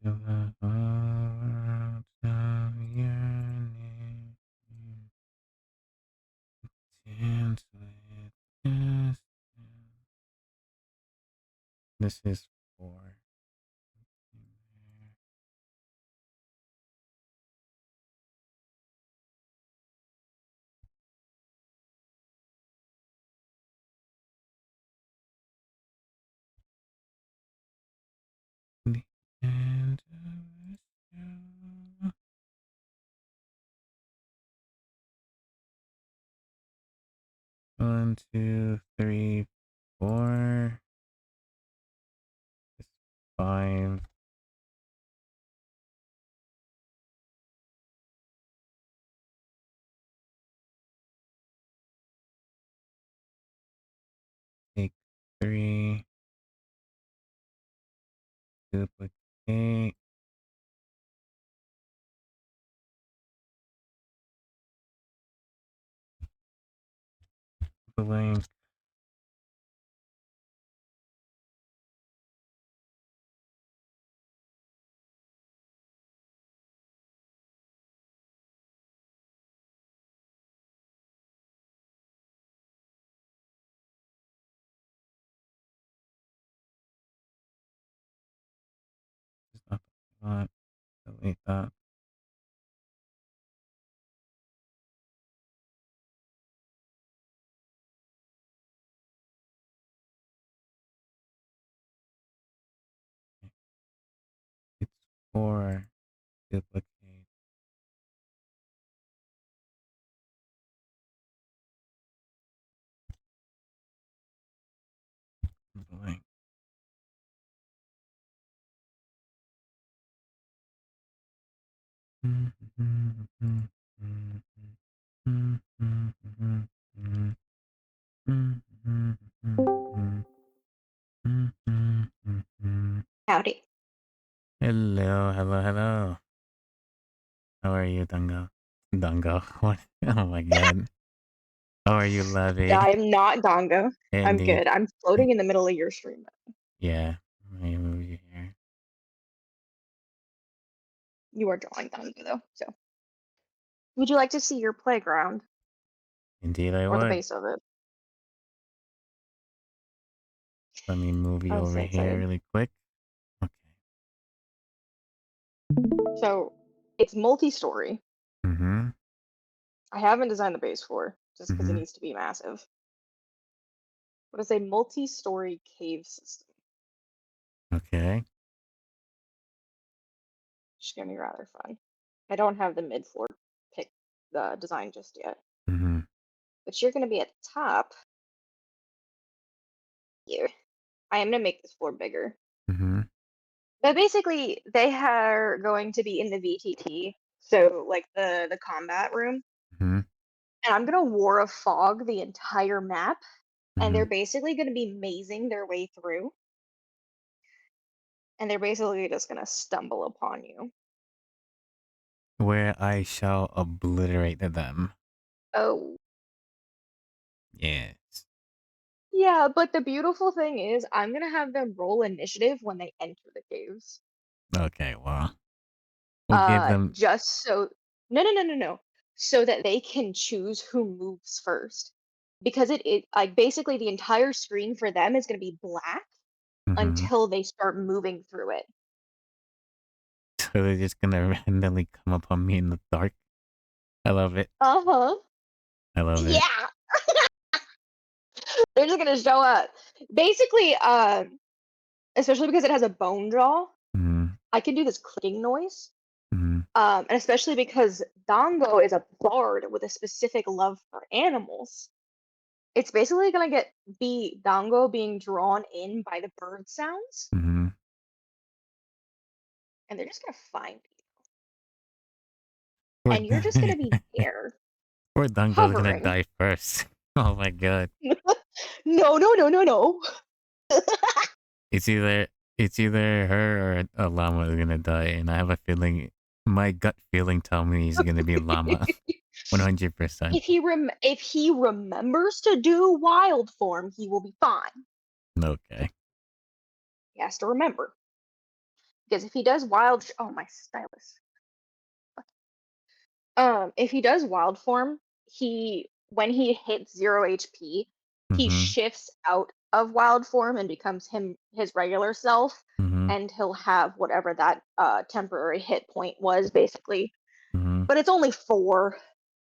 The whole world know your name. Dance with us. This is for the end of the show. 1, 2, 3, 4. 5. Take 3. Duplicate. Blank. Is not what I want. Delete that. It's 4. Duplicate. Blank. Howdy. Hello, hello, hello. How are you, Dungo? Dungo. What? Oh my god. How are you, Levy? I'm not Gongo. I'm Andy. good. I'm floating in the middle of your stream. Yeah. Let me move you here. You are drawing Gongo though. So, would you like to see your playground Indeed, I or the would. base of it? Let me move you I'm so over here excited. really quick. Okay. So it's multi-story. Mm-hmm. I haven't designed the base floor just because it Mm-hmm. needs to be massive. But it's a multi-story cave system. Okay. Which is gonna be rather fun. I don't have the mid-floor pick the design just yet. Mm-hmm. But you're gonna be at the top here. I am gonna make this floor bigger. Mm-hmm. But basically, they are going to be in the VTT, so like the combat room, Mm-hmm. and I'm gonna War of Fog the entire map, and Mm-hmm. they're basically gonna be mazing their way through, and they're basically just gonna stumble upon you. Where I shall obliterate them. Oh, Yes. yeah, but the beautiful thing is, I'm gonna have them roll initiative when they enter the caves. Okay, well. We'll give them Just so no, so that they can choose who moves first. Because it like basically the entire screen for them is gonna be black mm-hmm. until they start moving through it. So they're just gonna randomly come upon me in the dark. I love it. Uh-huh. I love it. Yeah. They're just gonna show up. Basically, especially because it has a bone jaw, Mm-hmm. I can do this clicking noise. Mm-hmm. And especially because Dongo is a bard with a specific love for animals. It's basically gonna be Dongo being drawn in by the bird sounds, Mm-hmm. and they're just gonna find you. Poor, And you're just gonna be there, poor Dungo's gonna hovering. die first. Oh my god. No. It's either it's either her or a llama is gonna die, and I have a feeling my gut feeling tell me he's gonna be llama. 100%. If he remembers to do wild form, he will be fine. Okay. He has to remember. Because if he does wild oh my stylus. If he does wild form, he when he hits 0 HP, he Mm-hmm. shifts out of wild form and becomes his regular self, Mm-hmm. and he'll have whatever that temporary hit point was basically. Mm-hmm. But it's only 4,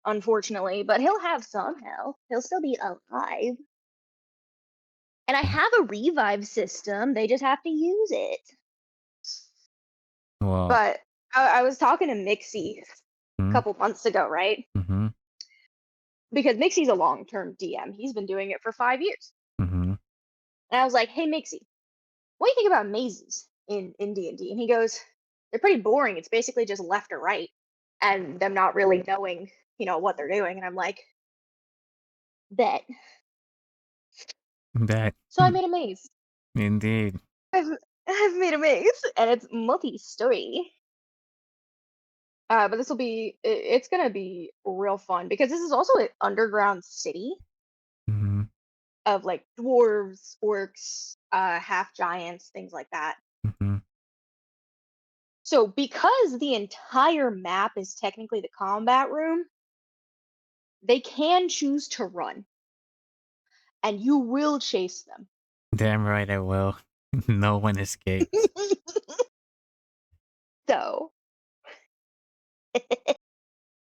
unfortunately. But he'll have some health. He'll still be alive. And I have a revive system. They just have to use it. Well. But I was talking to Mixie a Mm-hmm. couple months ago, right? Mm-hmm. Because Mixie's a long-term DM. He's been doing it for 5 years. Mm-hmm. And I was like, "Hey, Mixie, what do you think about mazes in D&D?" And he goes, "They're pretty boring. It's basically just left or right, and them not really knowing, what they're doing." And I'm like, "Bet." That So I made a maze. indeed. I've I've made a maze, and it's multi-story. But it's gonna be real fun because this is also an underground city Mm-hmm. of like dwarves, orcs, half giants, things like that. Mm-hmm. So because the entire map is technically the combat room, they can choose to run, and you will chase them. Damn right I will. No one escapes. So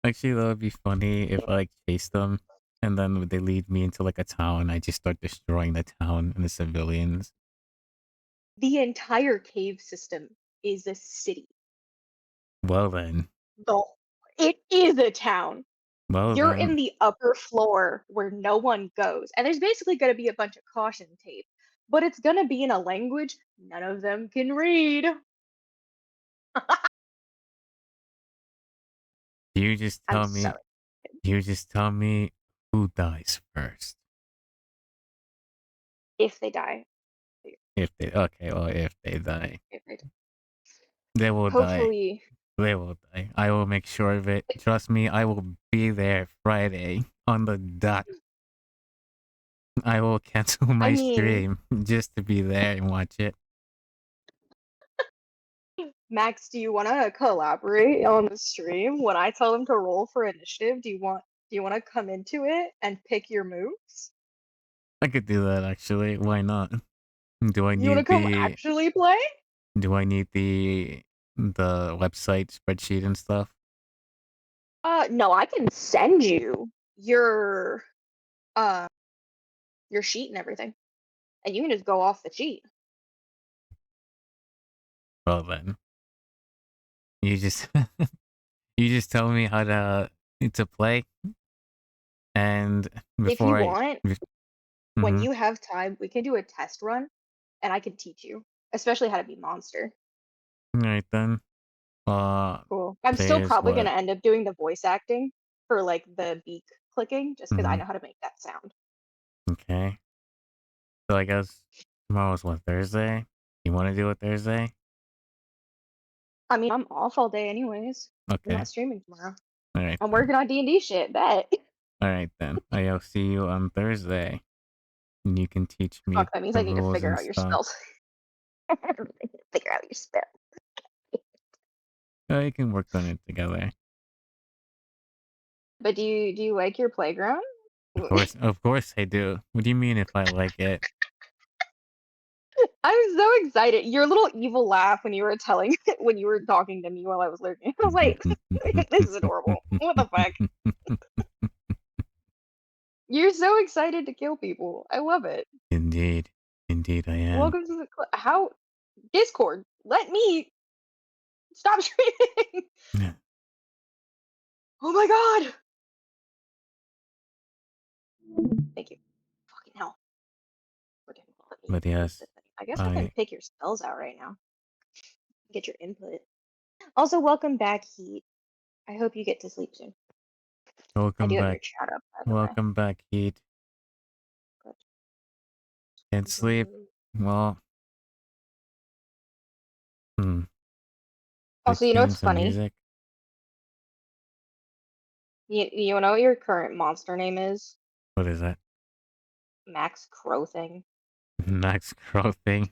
Actually, that would be funny if I like chase them and then they lead me into like a town. I just start destroying the town and the civilians. the entire cave system is a city. Well then. The it is a town. Well You're in then. the upper floor where no one goes, and there's basically going to be a bunch of caution tape, but it's going to be in a language none of them can read. You just I'm tell so me. You just tell me who dies first. if they die, If they okay, well if they die. if they They will die. hopefully. They will die. I will make sure of it. Trust me, I will be there Friday on the dot. I will cancel I my mean, stream just to be there and watch it. Max, do you want to collaborate on the stream when I tell them to roll for initiative? Do you want to come into it and pick your moves? I could do that actually. Why not? Do I You want to need come the actually play? do I need the the website spreadsheet and stuff? No, I can send you uh your sheet and everything, and you can just go off the sheet. Well then, you just you just tell me how to play, and If you before I. want, when Mm-hmm. you have time, we can do a test run, and I can teach you, especially how to be monster. All right then. Cool. I'm still Today's probably what? gonna end up doing the voice acting for like the beak clicking, just because I Mm-hmm. know how to make that sound. Okay. So I guess tomorrow's what, Thursday? You want to do it Thursday? I mean, I'm off all day anyways. I'm Okay. not streaming tomorrow. All right I'm then. working on D&D shit. Bet. All right then. I'll see you on Thursday, and you can teach me Fuck, that means the I need to rules figure and out your stuff. spells. Figure out your spell. We can work on it together. But do you like your playground? Of course I do. What do you mean if I like it? I'm so excited. Your little evil laugh when you were telling when you were talking to me while I was lurking. I was like, this is adorable. What the fuck? You're so excited to kill people. I love it. Indeed, indeed I am. Welcome to the how Discord. Let me stop streaming. Oh my god. Thank you. Fucking hell. Freaking let me But use yes, this thing. I guess I can I pick your spells out right now. Get your input. Also, welcome back, Heat. I hope you get to sleep soon. I welcome do have your back. chat up, by the way. Welcome back, Heat. Can't sleep. Good. Well, hmm. Also, Switch you know what's games and funny? music. You know what your current monster name is? What is that? Max Crothing. Max Crow thing.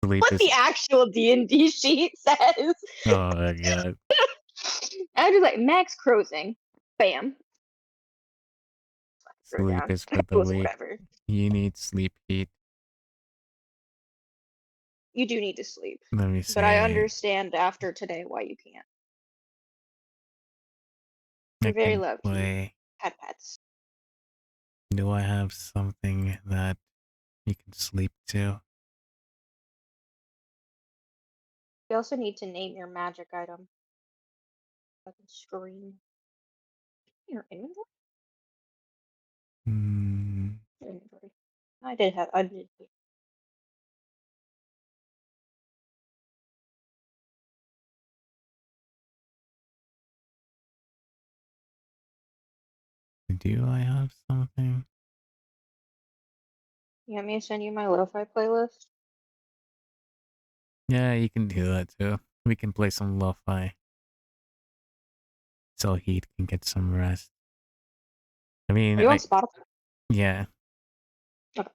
Sleep What is. the actual D&D sheet says. Oh my god. I'm just like Max Crothing. Bam. Throw Sleep down. is for It the was weak. whatever. You need sleep, Heat. You do need to sleep, Let me but I see. understand after today why you can't. I You're very can low key. play. Pets. Do I have something that you can sleep to? You also need to name your magic item. Fucking screen. Your inventory? Hmm. Your inventory. I did. Do I have something? You want me to send you my lo-fi playlist? Yeah, you can do that too. We can play some lo-fi so Heat can get some rest. I mean, Are you on Spotify? yeah. Okay.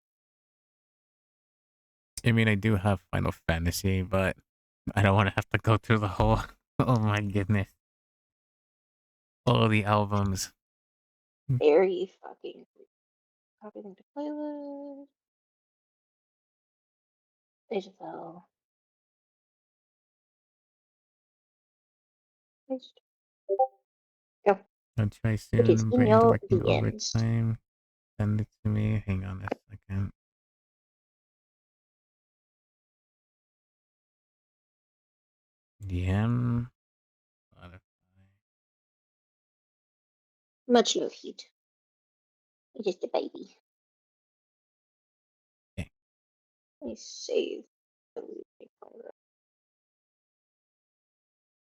I mean, I do have Final Fantasy, but I don't want to have to go through the whole. Oh my goodness, all the albums. Very fucking copy link to playlist. Azafel. Paste. Go. I'll try It is soon. Brain email working the ends. overtime. Send it to me. Hang on a second. DM. Spotify. Much love, Heat. It is the baby. Okay. Let me save.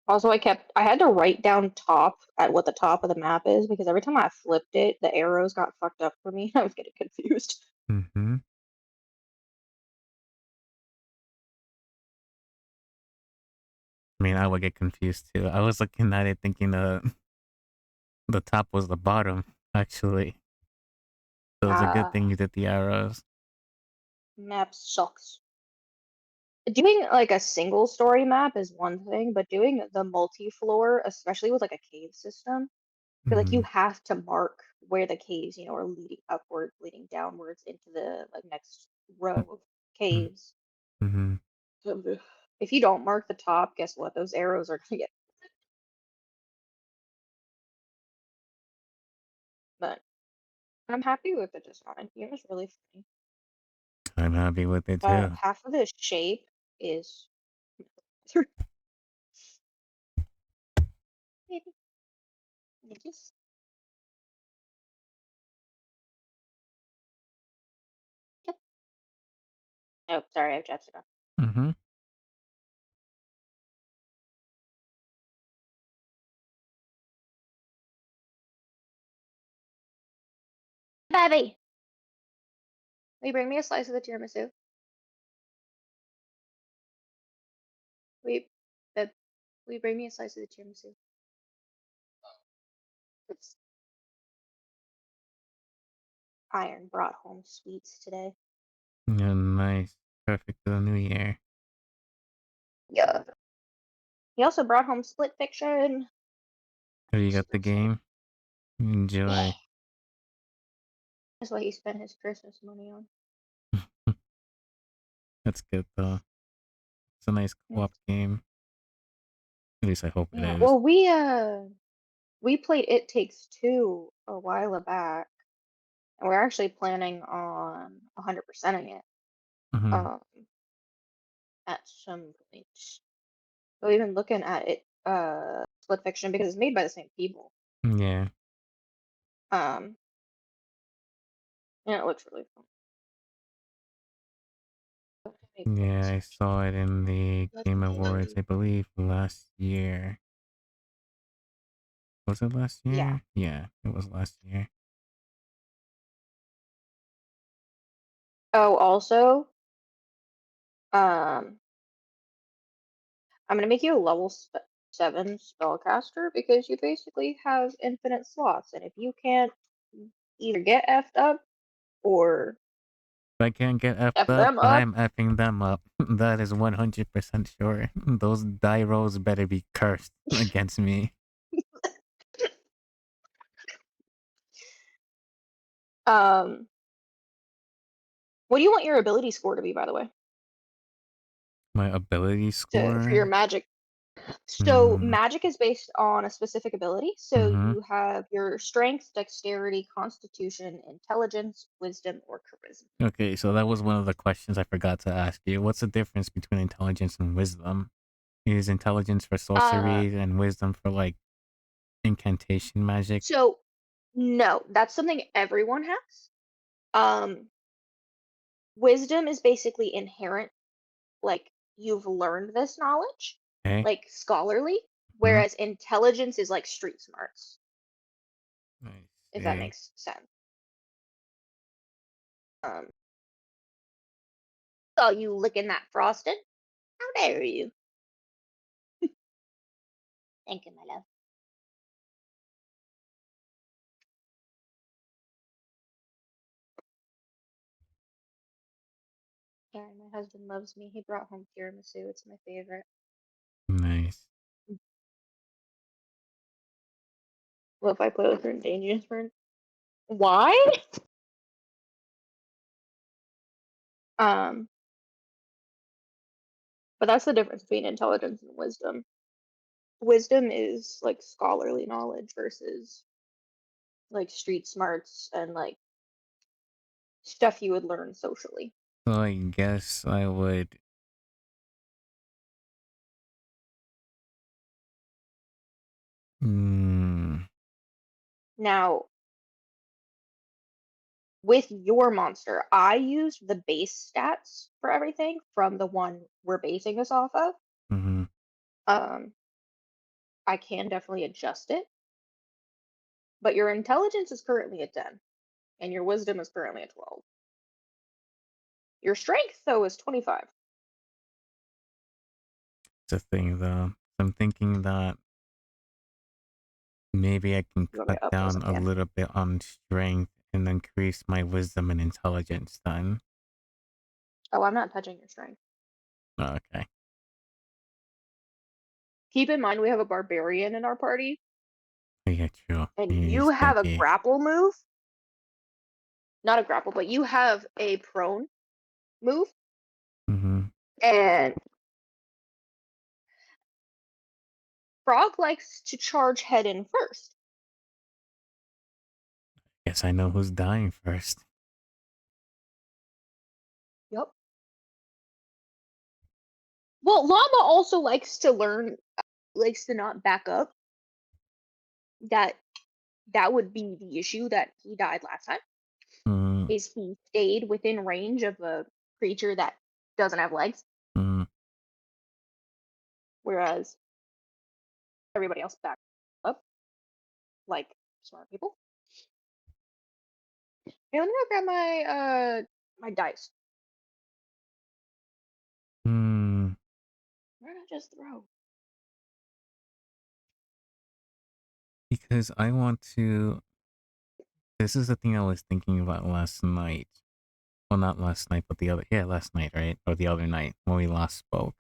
Also, I had to write down top at what the top of the map is because every time I flipped it, the arrows got fucked up for me. I was getting confused. Mm-hmm. I mean, I would get confused too. I was looking at it thinking the top was the bottom, actually. So it's a good Uh, thing you did the arrows. Map sucks. Doing like a single story map is one thing, but doing the multi-floor, especially with like a cave system, I feel like Mm-hmm. you have to mark where the caves, are leading upward, leading downwards into the like next row of caves. Mm-hmm. If you don't mark the top, guess what? Those arrows are gonna get. But I'm happy with the design. It was really funny. I'm happy with it too. Half of the shape is. Maybe. Just. Yep. Oh, sorry, I've jabbed it off. Mm-hmm. Baby, will you bring me a slice of the tiramisu? Will you, Beb, will you bring me a slice of the tiramisu? It's Iron brought home sweets today. Yeah, nice. Perfect for the new year. Yeah. He also brought home Split Fiction. Have you got Super the excited. game? Yeah. Enjoy. That's what he spent his Christmas money on. That's good though. It's a nice Mm. co-op game. At least I hope it Yeah. is. Well, we played It Takes Two a while back, and we're actually planning on 100%ing it Mm-hmm. um at some point. So we've been looking at it Split Fiction because it's made by the same people. Yeah. Um and it looks really fun. Okay, Yeah, bonus I action. saw it in the Let's Game Awards, go. I believe, last year. Was it last Yeah. year? Yeah, it was last year. Oh, also, um, I'm gonna make you a level 7 spellcaster because you basically have infinite slots, and if you can't either get effed up or If I can't get effed f up, them up, I'm effing them up. That is 100% sure. Those die rolls better be cursed against me. um, what do you want your ability score to be, by the way, My ability to for your score? magic? So Mm, magic is based on a specific ability. So mm-hmm. you have your strength, dexterity, constitution, intelligence, wisdom, or charisma. Okay, so that was one of the questions I forgot to ask you. What's the difference between intelligence and wisdom? Is intelligence for Uh, sorcery and wisdom for like incantation magic? so no, that's something everyone has. Um, wisdom is basically inherent, like you've learned this knowledge, Okay. like scholarly, Hmm. whereas intelligence is like street smarts, I if that see. makes sense. Um, saw you licking that frosting. How dare you? Thank you, my love. Sorry, my husband loves me. He brought home tiramisu. It's my favorite. Nice. What if I put it in dangerous for why? Um, but that's the difference between intelligence and wisdom. Wisdom is like scholarly knowledge versus like street smarts and like stuff you would learn socially. So I guess I would. Mm, Now, with your monster, I used the base stats for everything from the one we're basing this off of. mm-hmm. Um, I can definitely adjust it, but your intelligence is currently a 10 and your wisdom is currently a 12. Your strength, though, is 25. It's a thing though. I'm thinking that maybe I can You want me cut to up those down a again? little bit on strength and increase my wisdom and intelligence then. Oh, I'm not touching your strength. Oh, okay. Keep in mind we have a barbarian in our party, Yeah, true. and you He's have a stinky. grapple move. Not a grapple, but you have a prone move. Mm-hmm. And Frog likes to charge head in first. Guess I know who's dying first. Yep. Well, Llama also likes to learn, likes to not back up. That would be the issue that he died last time. Mm, Is he stayed within range of a creature that doesn't have legs, mm. whereas everybody else backed up, like smart people. Hey, let me go grab my dice. Hmm. Where did I just throw? Because I want to. This is the thing I was thinking about last night. Well, not last night, but the other. Yeah, last night, right? Or the other night when we last spoke.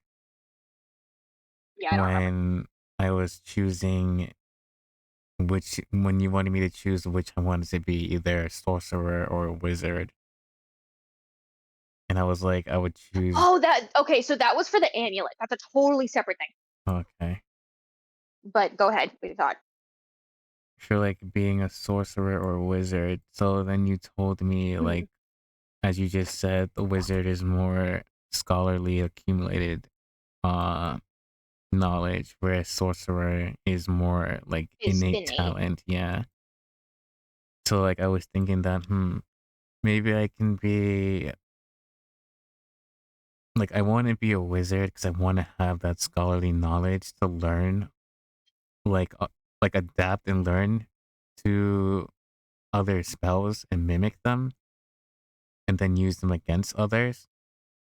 Yeah, I don't remember. When I was choosing when you wanted me to choose which I wanted to be, either a sorcerer or a wizard. And I was like, I would choose. Oh, okay. So that was for the amulet. That's a totally separate thing. Okay. But go ahead with your thought. For like being a sorcerer or a wizard. So then you told me, Mhm. like, as you just said, the wizard is more scholarly accumulated uh knowledge, whereas sorcerer is more like Is innate innate. talent. Yeah. So like I was thinking that maybe I can be like, I want to be a wizard because I want to have that scholarly knowledge to learn, like adapt and learn to other spells and mimic them, and then use them against others,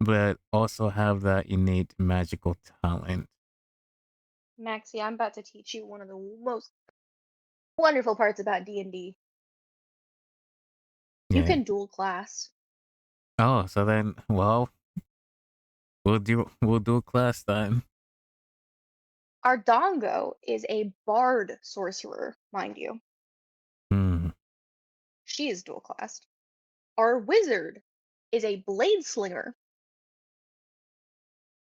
but also have that innate magical talent. Maxie, I'm about to teach you one of the most wonderful parts about D&D. You Yeah. can dual class. Oh, so then, well, we'll do a class then. Our Dongo is a bard sorcerer, mind you. Hmm. She is dual classed. Our wizard is a blade slinger,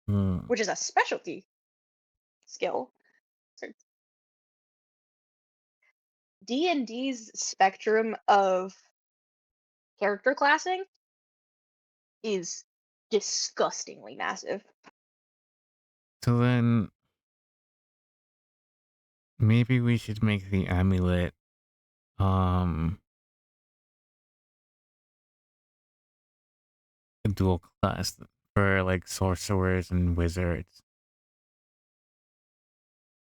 Hmm. which is a specialty skill. So D&D's spectrum of character classing is disgustingly massive. So then maybe we should make the amulet um a dual class for like sorcerers and wizards.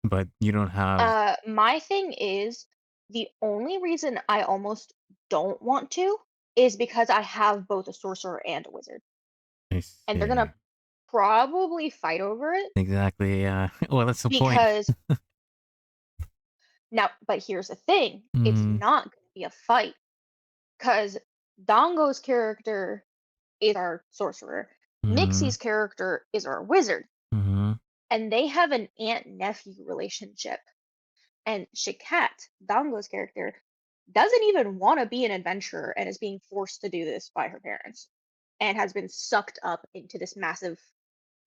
But you don't have. My thing is the only reason I almost don't want to is because I have both a sorcerer and a wizard, I and they're see. gonna probably fight over it Exactly, yeah. Well, that's the point. because now, but here's the thing, it's Mm, not gonna be a fight because Dongo's character is our sorcerer, mhm, Mixie's character is our wizard, mhm, and they have an aunt-nephew relationship. And Shikat, Dongo's character, doesn't even want to be an adventurer and is being forced to do this by her parents and has been sucked up into this massive,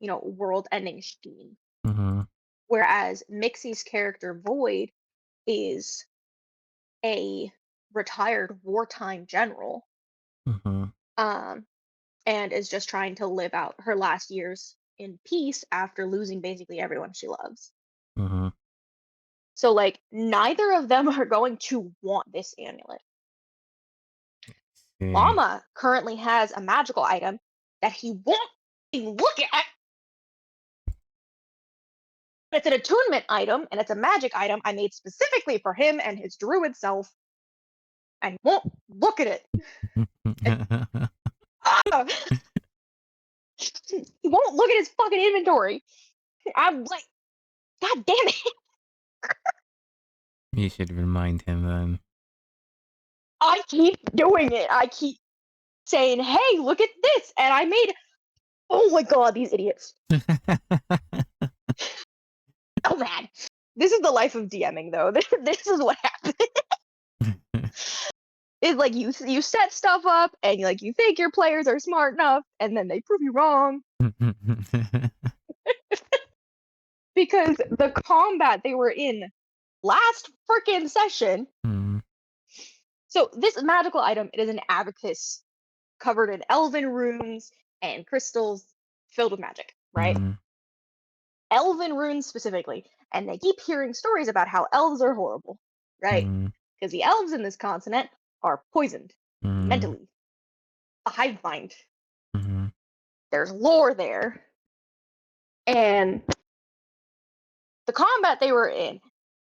world-ending scheme. mhm, Whereas Mixie's character Void is a retired wartime general, mhm, um, and is just trying to live out her last years in peace after losing basically everyone she loves. mhm. So, like, neither of them are going to want this amulet. See. Llama currently has a magical item that he won't even look at. It's an attunement item and it's a magic item I made specifically for him and his druid self, and he won't look at it. And, ah! He won't look at his fucking inventory. I'm like, God damn it! You should remind him then. I keep doing it. I keep saying, "Hey, look at this!" And I made. Oh my god, these idiots! So bad. This is the life of DMing, though. This is what happens. It's like you set stuff up and you think your players are smart enough and then they prove you wrong. because the combat they were in last freaking session. Mm, So this magical item, it is an abacus covered in elven runes and crystals filled with magic, right? mm, Elven runes specifically. And they keep hearing stories about how elves are horrible, right? mm, Because the elves in this continent are poisoned mm, mentally, a hive mind. mm, There's lore there. And the combat they were in,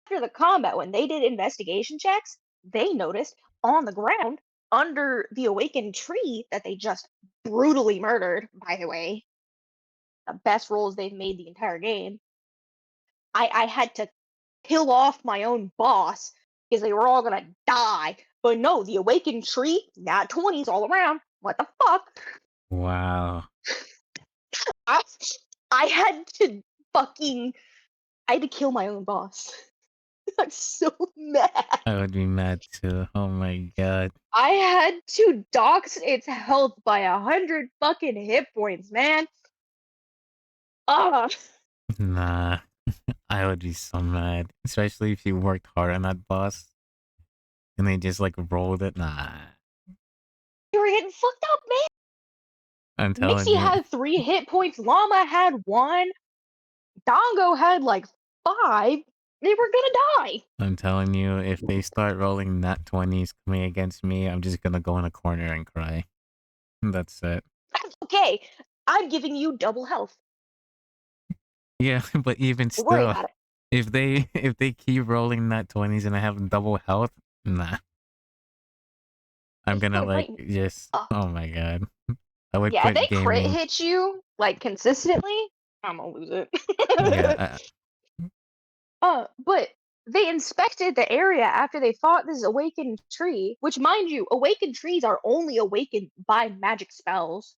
after the combat, when they did investigation checks, they noticed on the ground under the awakened tree that they just brutally murdered, by the way, the best rolls they've made the entire game. I had to kill off my own boss because they were all gonna die. But no, the awakened tree, nat 20s all around. What the fuck? wow. I, I had to fucking, I had to kill my own boss. I'm so mad. I would be mad too. Oh my god. I had to dox its health by 100 fucking hit points, man. Ah, Nah. I would be so mad. Especially if you worked hard on that boss and they just like rolled it. Nah. you were getting fucked up, I'm man. telling Mixie you. had 3 hit points. Llama had 1. Dongo had like 5. They were gonna die. I'm telling you, if they start rolling nat 20s coming against me, I'm just gonna go in a corner and cry. That's it. That's okay. I'm giving you double health. Yeah, but even Don't worry still, about it. if they keep rolling nat 20s and I have double health, nah. I'm If you gonna would like fight me. just Oh, oh my god. I would yeah, if quit they crit gaming. hit you like consistently, I'm gonna lose Yeah, it. But they inspected the area after they fought this awakened tree, which, mind you, awakened trees are only awakened by magic spells.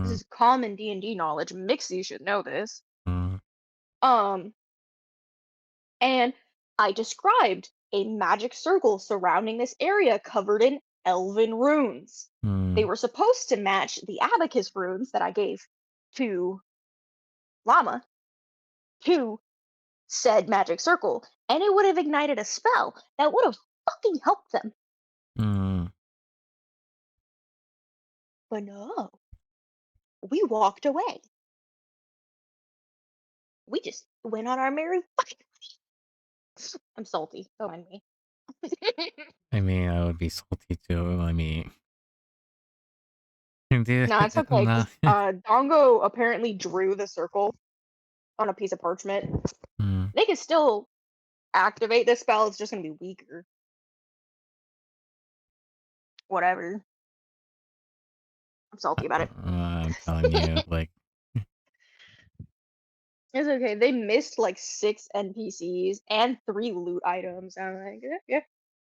This mm, is common D&D knowledge. Mixie should know this. mm, Um, and I described a magic circle surrounding this area covered in elven runes. They mm, were supposed to match the abacus runes that I gave to Llama to said magic circle, and it would have ignited a spell that would have fucking helped them. mm. But no, we walked away. We just went on our merry fucking. I'm salty. Don't mind me. I mean, I would be salty too. I mean, dude, No, it's okay nah. because Dongo apparently drew the circle on a piece of parchment. Mm, They can still activate this spell. It's just gonna be weaker. Whatever. I'm salty about it. I'm telling you, like, It's okay. They missed like 6 NPCs and 3 loot items. I'm like, yeah,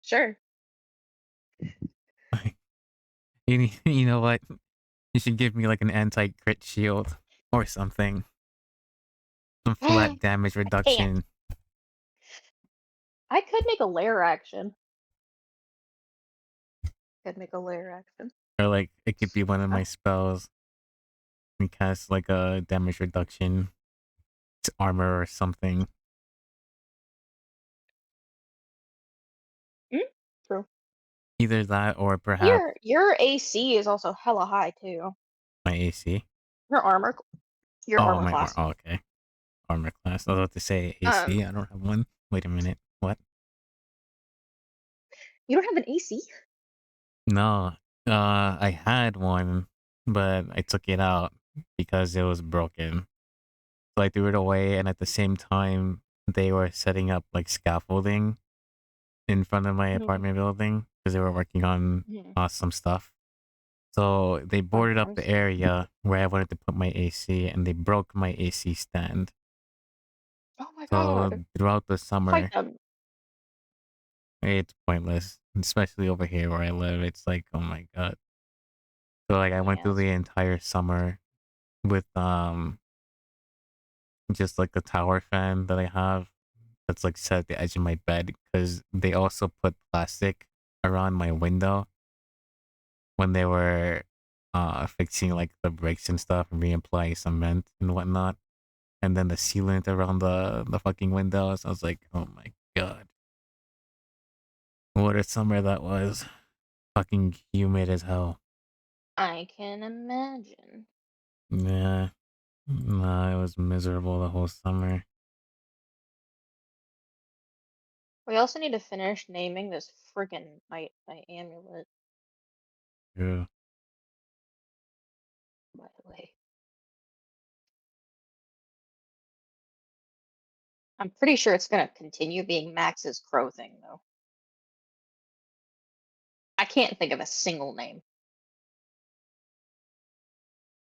sure. you know what? You should give me like an anti-crit shield or something. Some I flat damage can't. reduction. I could make a lair action. Could make a lair action. Or like, it could be one of Uh, my spells. And cast like a damage reduction to armor or something. mm, true. Either that or perhaps Your AC is also hella high too. my AC. Your armor your Oh, armor my class. oh, okay. Armor class. I was about to say Um, AC. I don't have one. Wait a minute. What? you don't have an AC? No. I had one, but I took it out because it was broken. So I threw it away, and at the same time, they were setting up like scaffolding in front of my Mhm, apartment building because they were working on mhm. some stuff. So they Fun boarded up the times. area where I wanted to put my AC, and they broke my AC stand. Oh my So god. throughout the Fight summer, them. it's pointless, especially over here where I live. It's like, oh my god. So like I went Yeah, through that's the true. entire summer with just like the tower fan that I have that's like set at the edge of my bed because they also put plastic around my window when they were fixing like the bricks and stuff and reapplying cement and whatnot. and then the sealant around the fucking windows. I was like, oh my god, what a summer that was! Fucking humid as hell. I can imagine. Yeah, nah, it was miserable the whole summer. We also need to finish naming this friggin' my amulet, True. by the way. I'm pretty sure it's gonna continue being Max's crow thing, though. I can't think of a single name.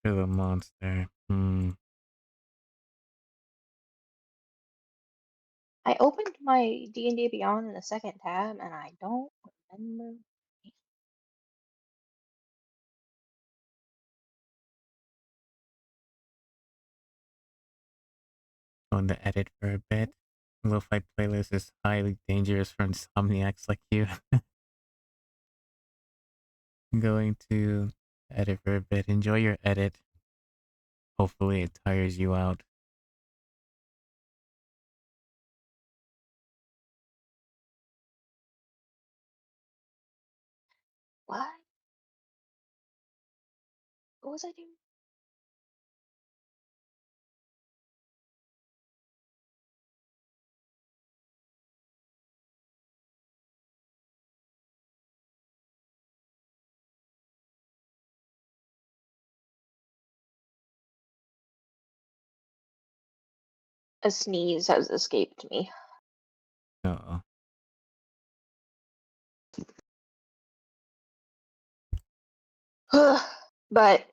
To the monster. I opened my D&D Beyond in the second tab, and I don't remember. On the edit for a bit. Lo-fi playlist is highly dangerous for insomniacs like you. Going to edit for a bit. Enjoy your edit. Hopefully it tires you out. What? What was I doing? A sneeze has escaped me. Uh-oh. But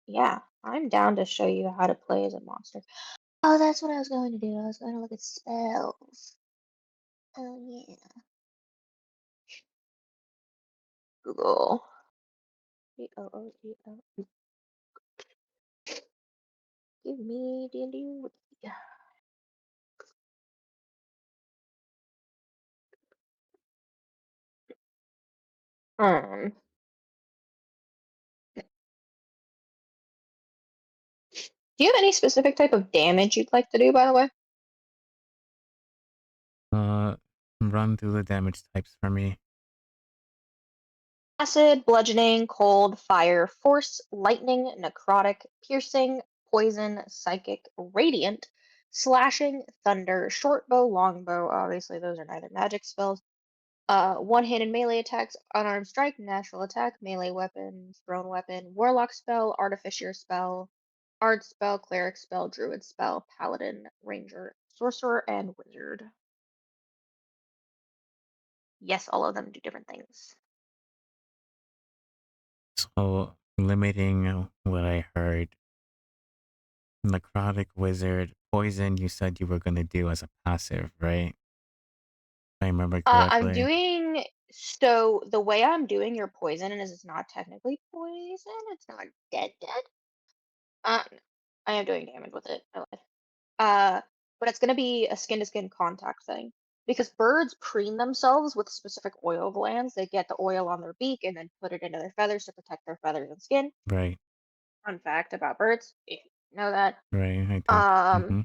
yeah, I'm down to show you how to play as a monster. Oh, that's what I was going to do. I was going to look at spells. Oh yeah. Google. Google. Give me D&D Wiki. Um, do you have any specific type of damage you'd like to do, by the way? Uh, Run through the damage types for me. Acid, bludgeoning, cold, fire, force, lightning, necrotic, piercing, poison, psychic, radiant, slashing, thunder, short bow, long bow. Obviously, those are neither magic spells. One-handed melee attacks, unarmed strike, natural attack, melee weapon, thrown weapon, warlock spell, artificer spell, art spell, cleric spell, druid spell, paladin, ranger, sorcerer, and wizard. Yes, all of them do different things. So, limiting what I heard. Necrotic Wizard, Poison you said you were going to do as a passive, right? If I remember I'm correctly. doing so the way I'm doing your poison is it's not technically poison, it's not dead. Uh, I am doing damage with it. I lied. Uh, but it's gonna be a skin to skin contact thing because birds preen themselves with specific oil glands. They get the oil on their beak and then put it into their feathers to protect their feathers and skin. Right, Fun fact about birds, if you know that. right, I did. Um, Mm-hmm,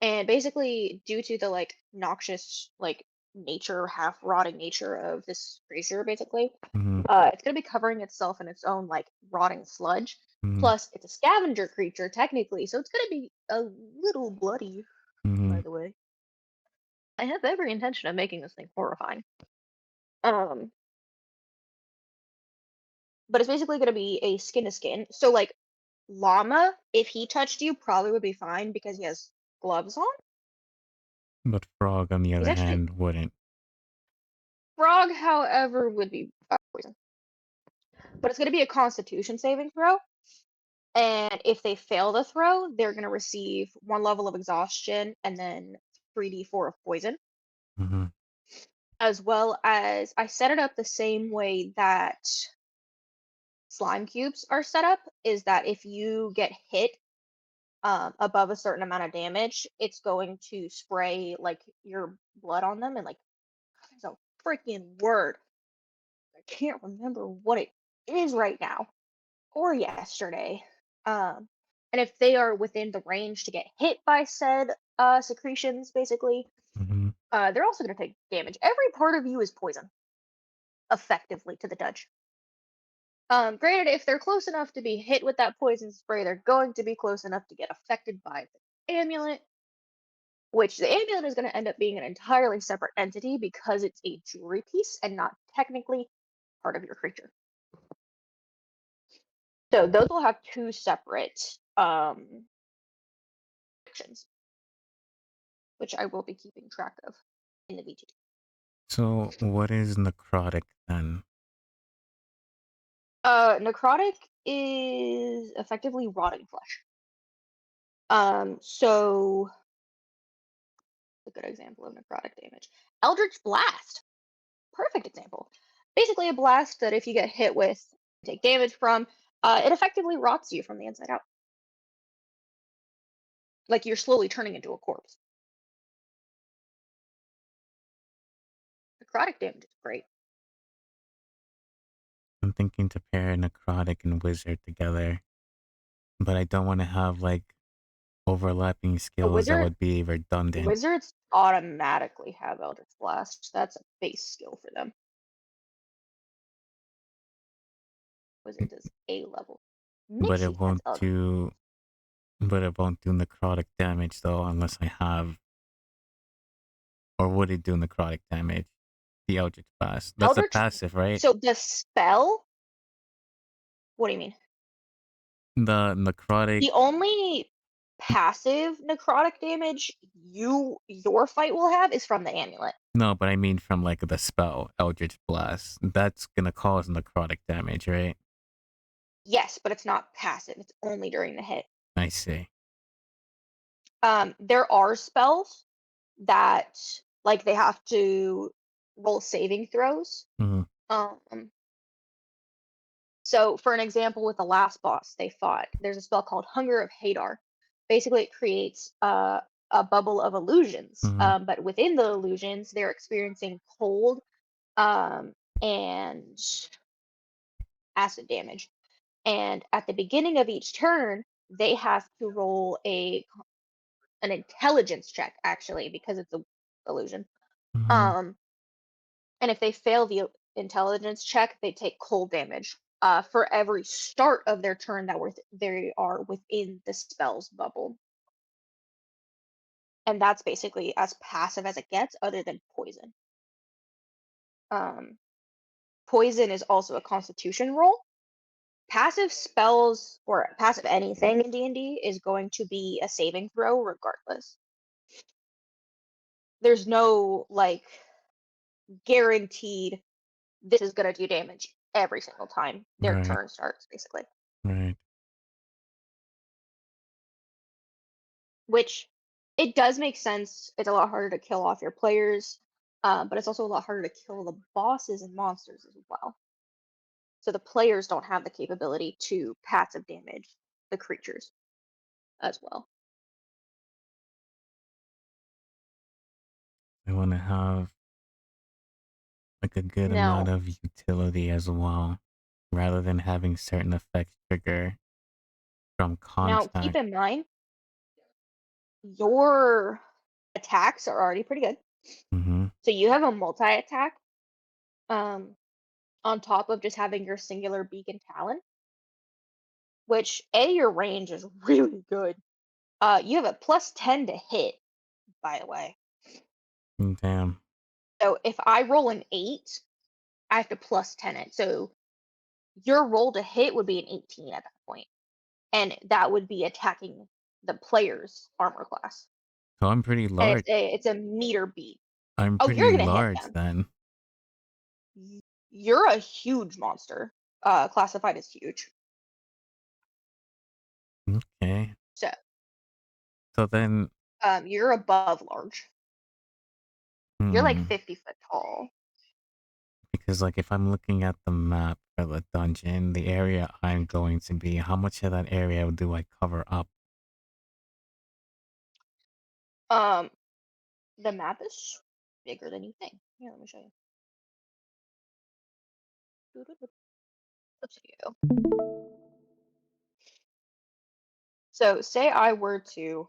and basically due to the like noxious like nature, half rotting nature of this creature, basically, mm-hmm, it's gonna be covering itself in its own like rotting sludge. mm-hmm, Plus, it's a scavenger creature technically, so it's gonna be a little bloody, mm-hmm. by the way. I have every intention of making this thing horrifying. Um, but it's basically gonna be a skin to skin. So like llama, if he touched you, probably would be fine because he has gloves on. But Frog, on the He's other actually hand, wouldn't. frog, however, would be poison. But it's gonna be a Constitution saving throw, and if they fail the throw, they're gonna receive one level of exhaustion and then 3d4 of poison. Mm-hmm, As well as I set it up the same way that slime cubes are set up, is that if you get hit above a certain amount of damage, it's going to spray like your blood on them and like there's a freaking word. I can't remember what it is right now or yesterday. Um, And if they are within the range to get hit by said secretions, basically, Hmm. they're also going to take damage. Every part of you is poison, effectively, to the Dutch. Granted, if they're close enough to be hit with that poison spray, they're going to be close enough to get affected by the amulet, which the amulet is going to end up being an entirely separate entity because it's a jewelry piece and not technically part of your creature. So those will have two separate actions, which I will be keeping track of in the VTT. So what is necrotic then? Necrotic is effectively rotting flesh. So a good example of necrotic damage. Eldritch Blast, perfect example. Basically, a blast that if you get hit with, take damage from, it effectively rots you from the inside out. Like you're slowly turning into a corpse. Necrotic damage is great. I'm thinking to pair necrotic and wizard together, but I don't want to have like overlapping A skills that wizard, would be redundant. wizards automatically have Eldritch Blast. That's a base skill for them. Wizards is A level. But Nixie it has won't Eldritch. do but it won't do necrotic damage though unless I have, or would it do necrotic damage? The Eldritch Blast. That's a Eldritch. passive, right? So the spell. What do you mean? The necrotic. The only passive necrotic damage your fight will have is from the amulet. No, but I mean from like the spell Eldritch Blast. That's gonna cause necrotic damage, right? Yes, but it's not passive. It's only during the hit. I see. There are spells that like they have to roll saving throws. Hmm. Um, so for an example, with the last boss they fought, there's a spell called Hunger of Hadar. Basically, it creates a bubble of illusions. Hmm. But within the illusions, they're experiencing cold um, and acid damage. And at the beginning of each turn, they have to roll an intelligence check actually because it's a illusion. Hmm. Um, and if they fail the intelligence check, they take cold damage for every start of their turn that they are within the spell's bubble. And that's basically as passive as it gets, other than poison. Um, Poison is also a Constitution roll. Passive spells or passive anything in D&D is going to be a saving throw regardless. There's no like guaranteed this is going to do damage every single time their Right. turn starts, basically. Right. Which it does make sense. It's a lot harder to kill off your players, but it's also a lot harder to kill the bosses and monsters as well. So the players don't have the capability to passive damage the creatures as well. I want to have like a good amount Now, of utility as well, rather than having certain effects trigger from now keep contact. in mind your attacks are already pretty good. Hmm. So you have a multi attack um, on top of just having your singular beacon talon, which your range is really good. You have a plus 10 to hit, by the way. Damn. So if I roll an 8, I have to plus 10 it. So your roll to hit would be an 18 at that point, and that would be attacking the player's armor class. So I'm pretty And large. it's a meter beat. I'm Oh, pretty you're gonna hit large them. then. You're a huge monster, classified as huge. Okay. So, So then, you're above large. You're like hmm, 50 foot tall. because like if I'm looking at the map for the dungeon, the area I'm going to be, how much of that area do I cover up? Um, the map is bigger than you think. Here, let me show you. Let's see you. So say I were to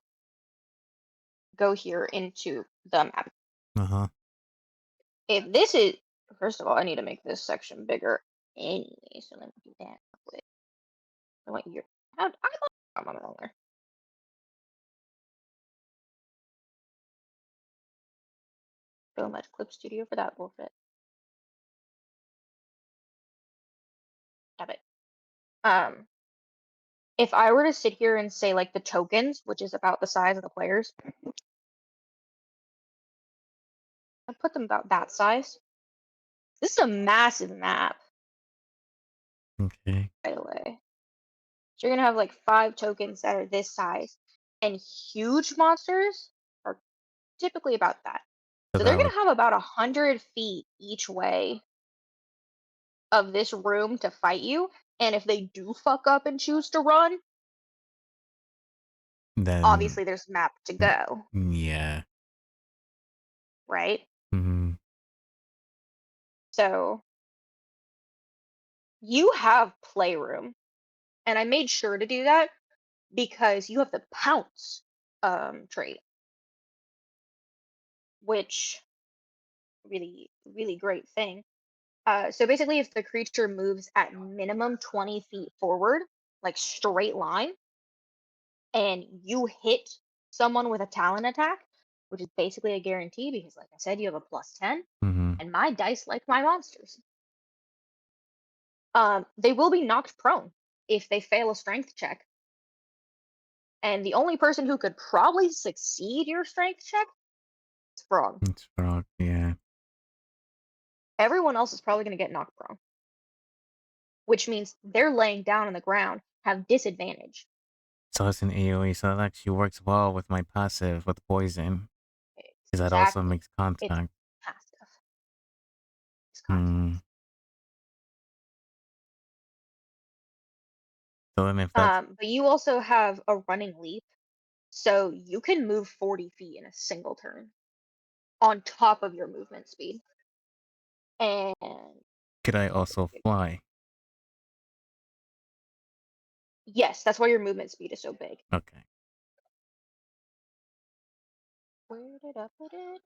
go here into the map. Uh-huh. If this is, first of all, I need to make this section bigger anyway, so let me do that real quick. I want your, I'm on there. So much Clip Studio for that bullshit. Have it. If I were to sit here and say like the tokens, which is about the size of the players, I put them about that size. This is a massive map, Okay. by the way. So you're gonna have like 5 tokens that are this size, and huge monsters are typically about that. So So they're that would gonna have about 100 feet each way of this room to fight you. And if they do fuck up and choose to run, then obviously there's map to go, yeah. right? Mm-hmm. So you have playroom, and I made sure to do that because you have the pounce trait, which really great thing. So basically, if the creature moves at minimum 20 feet forward, like straight line, and you hit someone with a talent attack, which is basically a guarantee because, like I said, you have a +10, Mm-hmm. and my dice like my monsters. They will be knocked prone if they fail a strength check. And the only person who could probably succeed your strength check is Frog. It's frog, yeah. Everyone else is probably going to get knocked prone, which means they're laying down on the ground, have disadvantage. So it's an AoE, so that actually works well with my passive with poison. Because that also Exactly. makes It's contact. passive. It's Hmm. contact. So then if that's But you also have a running leap, so you can move 40 feet in a single turn on top of your movement speed. And could I also fly? yes, that's why your movement speed is so big. Okay. Where did I put it?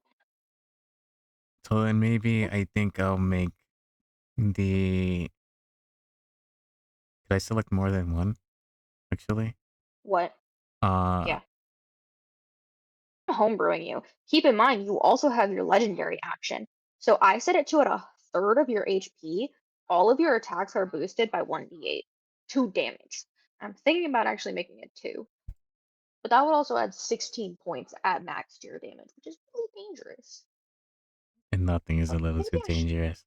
So then maybe I think I'll make the could I select more than one, actually? What? Uh Yeah. Homebrewing you. Keep in mind, you also have your legendary action. So I set it to at a third of your HP. All of your attacks are boosted by 1d8, 2 damage. I'm thinking about actually making it 2. But that would also add 16 points at max to your damage, which is really dangerous. and nothing is a So little maybe too I should dangerous.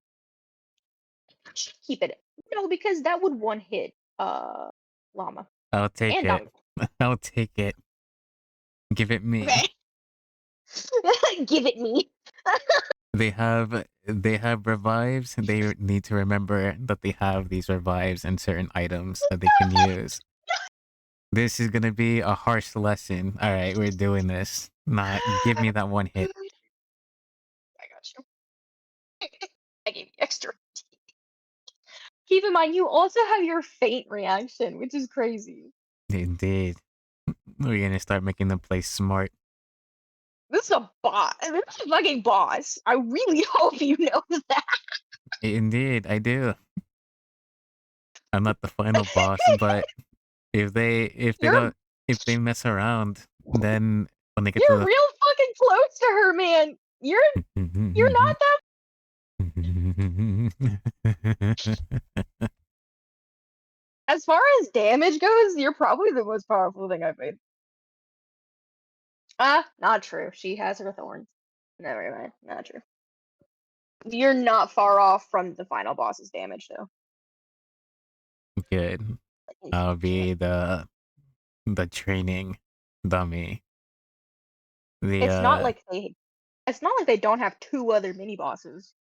keep it. No, because that would one hit Llama I'll take and it. Domino. I'll take it. Give it me. Okay. Give it me. They have revives. They need to remember that they have these revives and certain items that they can use. This is gonna be a harsh lesson. All right, we're doing this. Not give me that one hit. I got you. I gave you extra. Keep in mind, you also have your faint reaction, which is crazy. Indeed, we're gonna start making them play smart. This is a boss. This is a fucking boss. I really hope you know that. Indeed, I do. I'm not the final boss, but if they You're don't if they mess around, then when they get you're to real fucking close to her, man. You're not the that. As far as damage goes, you're probably the most powerful thing I've made. Not true. She has her thorns. Never mind. Not true. You're not far off from the final boss's damage, though. Good. Like, I'll infinite. be the training dummy. The It's not like they. It's not like they don't have 2 other mini bosses.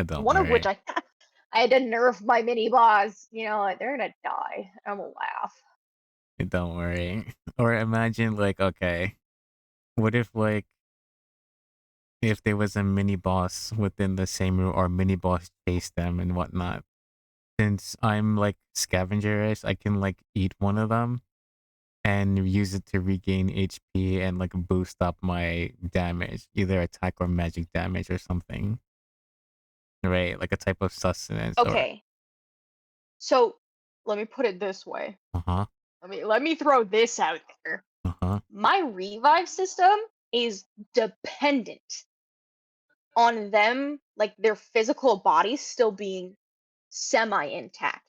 don't One of which worry. I had to nerf my mini boss. You know, like, they're gonna die. I'm gonna laugh. Don't worry. Or imagine like okay, what if like if there was a mini boss within the same room or mini boss chased them and whatnot. Since I'm like scavengerish, I can like eat one of them and use it to regain HP and like boost up my damage, either attack or magic damage or something. Right? Like a type of sustenance or Okay, so let me put it this way. uh-huh. Let me throw this out there. Uh-huh. My revive system is dependent on them, like their physical bodies still being semi intact.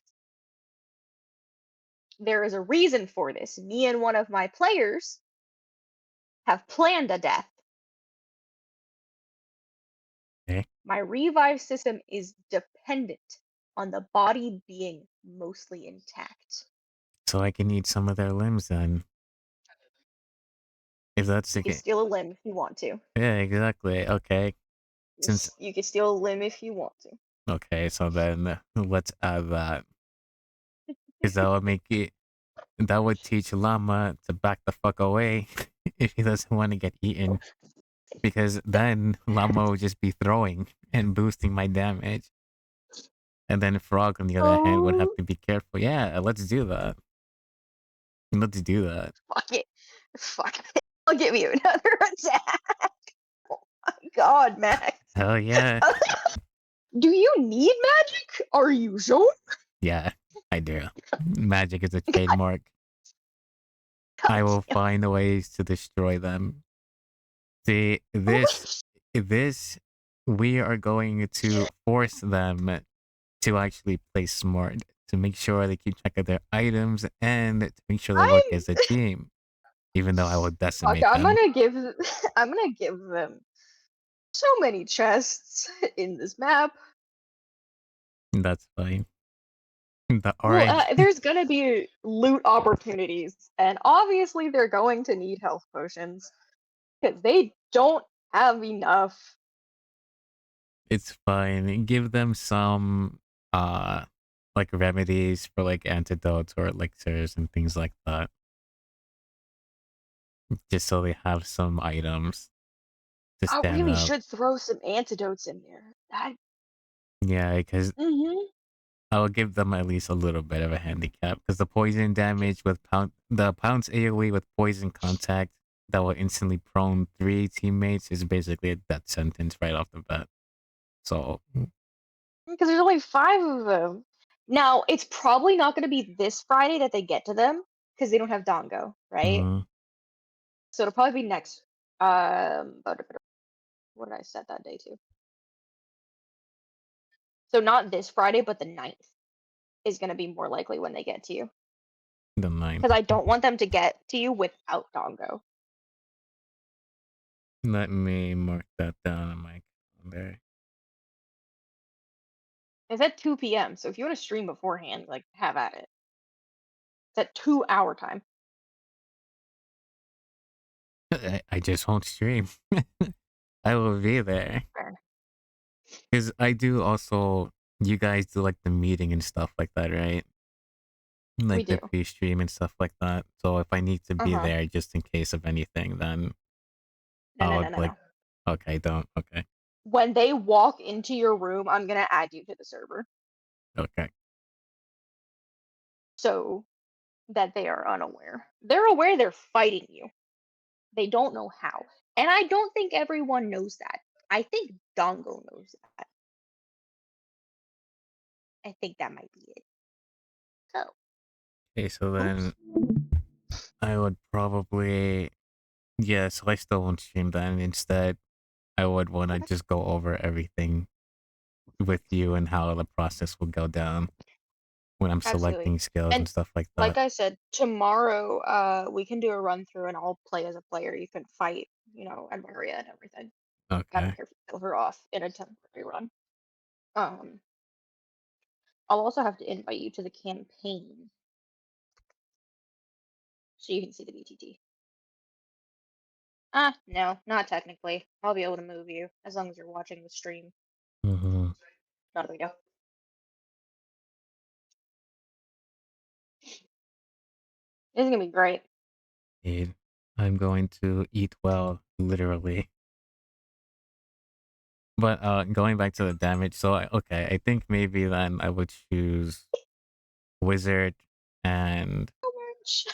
There is a reason for this. Me and one of my players have planned a death. Okay. My revive system is dependent on the body being mostly intact. So I can eat some of their limbs then. If that's You the can case. steal a limb if you want to. Yeah, exactly. Okay. Since You can steal a limb if you want to. okay, so then let's add that. Because that would make it that would teach Llama to back the fuck away if he doesn't want to get eaten. Because then Llama would just be throwing and boosting my damage. And then Frog, on the other hand, would have Oh, to be careful. Yeah, let's do that. Let's do that. fuck it. Fuck it. I'll give you another attack. Oh my god, Max. Hell yeah. Do you need magic? Are you sure? Yeah, I do. Magic is a trademark. I God will damn. find ways to destroy them. See, Holy this, we are going to force them to actually play smart, to make sure they keep track of their items and to make sure they work I'm as a team, even though I will fuck, decimate them. I'm gonna give them so many chests in this map. That's fine. The Well, orange, there's gonna be loot opportunities, and obviously they're going to need health potions because they don't have enough. it's fine. Give them some, uh, like remedies for like antidotes or elixirs and things like that, just so they have some items to I stand really out. should throw some antidotes in there. Yeah, because Mm-hmm. I'll give them at least a little bit of a handicap because the poison damage with the pounce AoE with poison contact that will instantly prone 3 teammates is basically a death sentence right off the bat. So, Because there's only 5 of them. Now, it's probably not going to be this Friday that they get to them because they don't have Dongo, right? mhm, So it'll probably be next. What did I set that day to? So not this Friday, but the 9th is going to be more likely when they get to you. the ninth. Because I don't want them to get to you without Dongo. Let me mark that down on my calendar. It's at 2 p.m. So if you want to stream beforehand, like have at it. It's at 2 hour time. I just won't stream. I will be there Fair. because I do also. You guys do like the meeting and stuff like that, right? We Like do. the pre-stream and stuff like that. So if I need to Uh be huh. there just in case of anything, then No, I no, would no, no, like. no. Okay, don't. Okay, When they walk into your room, I'm gonna add you to the server okay. so that they are unaware. They're aware they're fighting you. They don't know how, and I don't think everyone knows that. I think Dongo knows that. I think that might be it. So, Okay, so oops. then I would probably yeah. So I still won't stream then. Instead, I would want to Okay. just go over everything with you and how the process will go down when I'm Absolutely. selecting skills and And stuff like like that. I said, tomorrow we can do a run through and I'll play as a player. You can fight, Admiria and everything. I don't Okay. care if you kill her off in a temporary run. Um, I'll also have to invite you to the campaign so you can see the BTT. No, not technically. I'll be able to move you as long as you're watching the stream. Mm-hmm. Not a big deal. It's gonna be great. I'm going to eat well, literally. But going back to the damage, so okay, I think maybe then I would choose wizard and So much.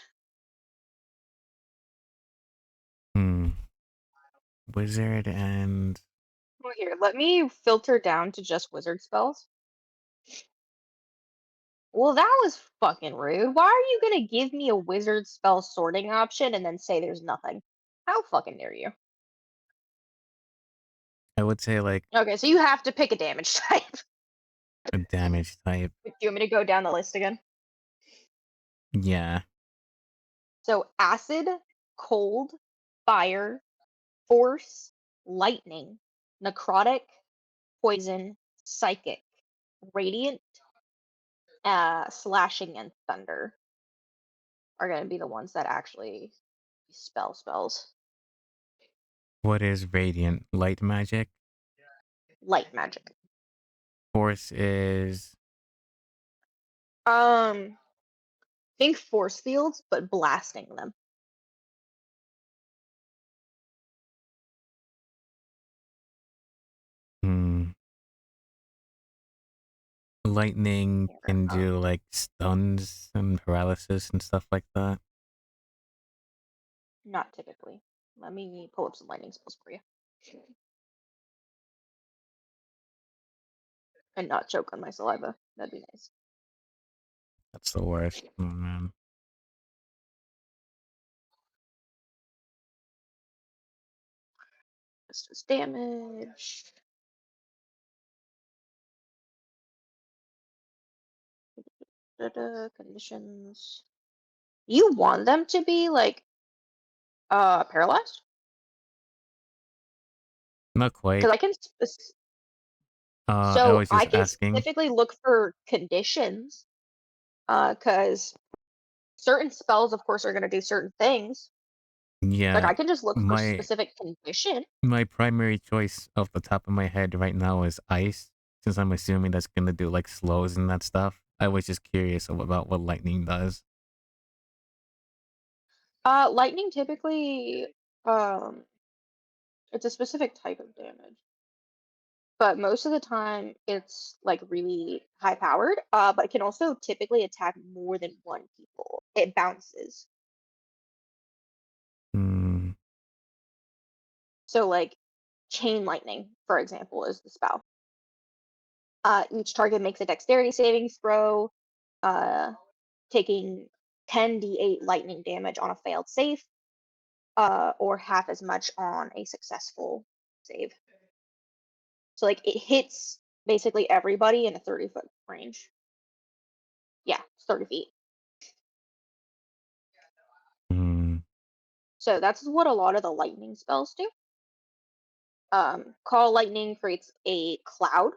wizard and Well, here, let me filter down to just wizard spells. Well, that was fucking rude. Why are you gonna give me a wizard spell sorting option and then say there's nothing? How fucking dare you? I would say like Okay, so you have to pick a damage type. a damage type. Do you want me to go down the list again? Yeah. So acid, cold, fire, force, lightning, necrotic, poison, psychic, radiant, slashing, and thunder are going to be the ones that actually spell spells. What is radiant? Light magic? Light magic. Force is Um, think force fields, but blasting them. hmm, lightning Here, can do like stuns and paralysis and stuff like that. not typically. Let me pull up some lightning spells for you. And not choke on my saliva. That'd be nice. That's the worst. Oh man. This is damage. Conditions. You want them to be like paralyzed? Not quite. Because I can I so was I just can asking. specifically look for conditions. Because certain spells, of course, are going to do certain things. Like Yeah. I can just look for My specific condition. my primary choice off the top of my head right now is ice, since I'm assuming that's gonna do like slows and that stuff. I was just curious about what lightning does. Lightning typically, um, it's a specific type of damage, but most of the time it's like really high powered. But it can also typically attack more than one people. It bounces. Hmm. So like chain lightning, for example, is the spell. Each target makes a dexterity saving throw, uh, taking 10d8 lightning damage on a failed save, or half as much on a successful save. So like it hits basically everybody in a 30-foot range. Yeah, it's 30 feet. Hmm. So that's what a lot of the lightning spells do. Call lightning creates a cloud.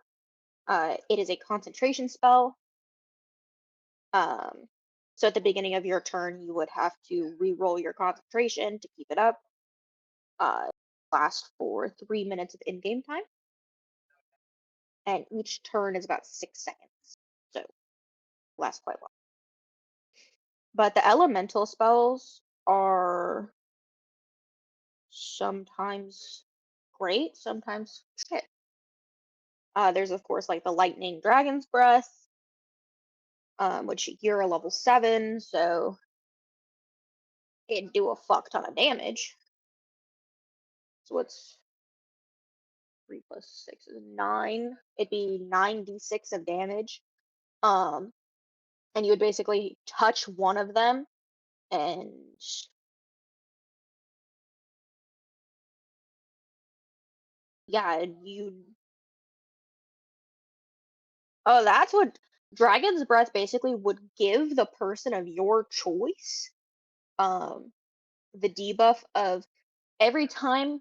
It is a concentration spell. Um, so at the beginning of your turn, you would have to re-roll your concentration to keep it up. Last for 3 minutes of in-game time, and each turn is about 6 seconds, so lasts quite well. But the elemental spells are sometimes great, sometimes shit. There's of course like the lightning dragon's breath, which you're a level 7, so it'd do a fuck ton of damage. So it's 3 plus 6 is 9. It'd be 9d6 of damage. Um, and you would basically touch one of them and yeah, and you oh, that's what Dragon's Breath basically would give the person of your choice um the debuff of every time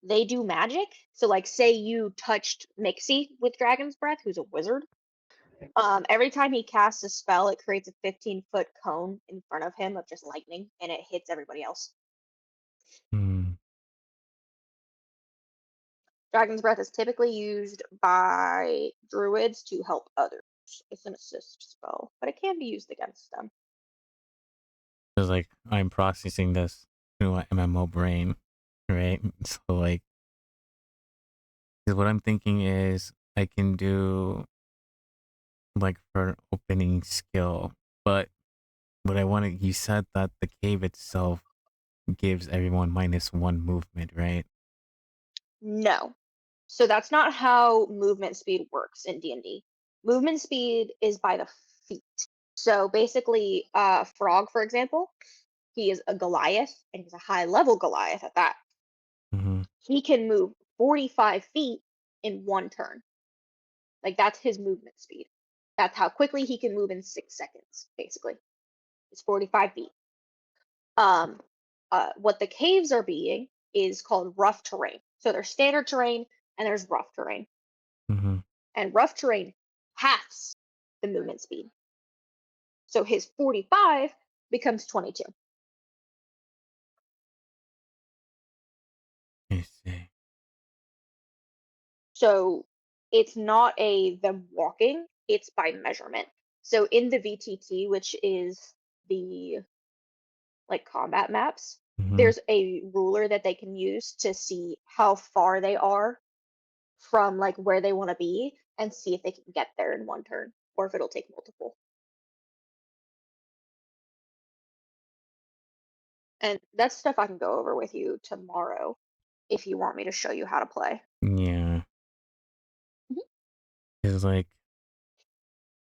they do magic. So like say you touched Mixie with Dragon's Breath, who's a wizard. Every time he casts a spell, it creates a 15-foot cone in front of him of just lightning and it hits everybody else. Hmm. Dragon's Breath is typically used by druids to help others. It's an assist spell, but it can be used against them. Because like I'm processing this through my MMO brain, right? So like, 'cause what I'm thinking is I can do like for opening skill, but what I wanted, you said that the cave itself gives everyone -1 movement, right? No. So that's not how movement speed works in D&D. Movement speed is by the feet. So basically, Frog, for example, he is a Goliath, and he's a high level Goliath at that. Mm-hmm. He can move 45 feet in one turn. Like that's his movement speed. That's how quickly he can move in 6 seconds, basically. It's 45 feet. Um, what the caves are being is called rough terrain. So there's standard terrain and there's rough terrain. Mm-hmm. And rough terrain halves the movement speed. So his 45 becomes 22. I see. So it's not a them walking, it's by measurement. So in the VTT, which is the like combat maps, Mm-hmm. there's a ruler that they can use to see how far they are from like where they want to be and see if they can get there in one turn or if it'll take multiple. And that's stuff I can go over with you tomorrow if you want me to show you how to play. Yeah. Mhm. It's like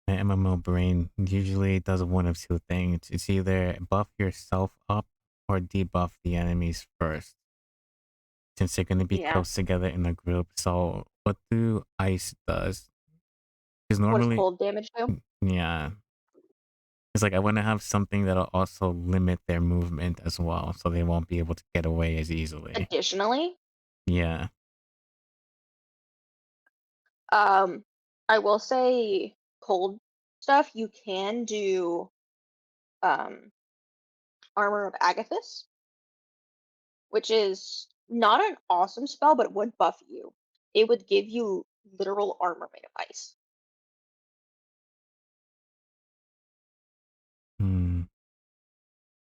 my MMO brain usually does one of two things. It's either buff yourself up or debuff the enemies first, since they're going to be Yeah. close together in a group. So what do ice does is What does normally, cold damage do? yeah, it's like I want to have something that'll also limit their movement as well, so they won't be able to get away as easily. Additionally, Yeah. um, I will say cold stuff, you can do um Armor of Agathis, which is not an awesome spell, but it would buff you. It would give you literal armor made of ice. Hmm.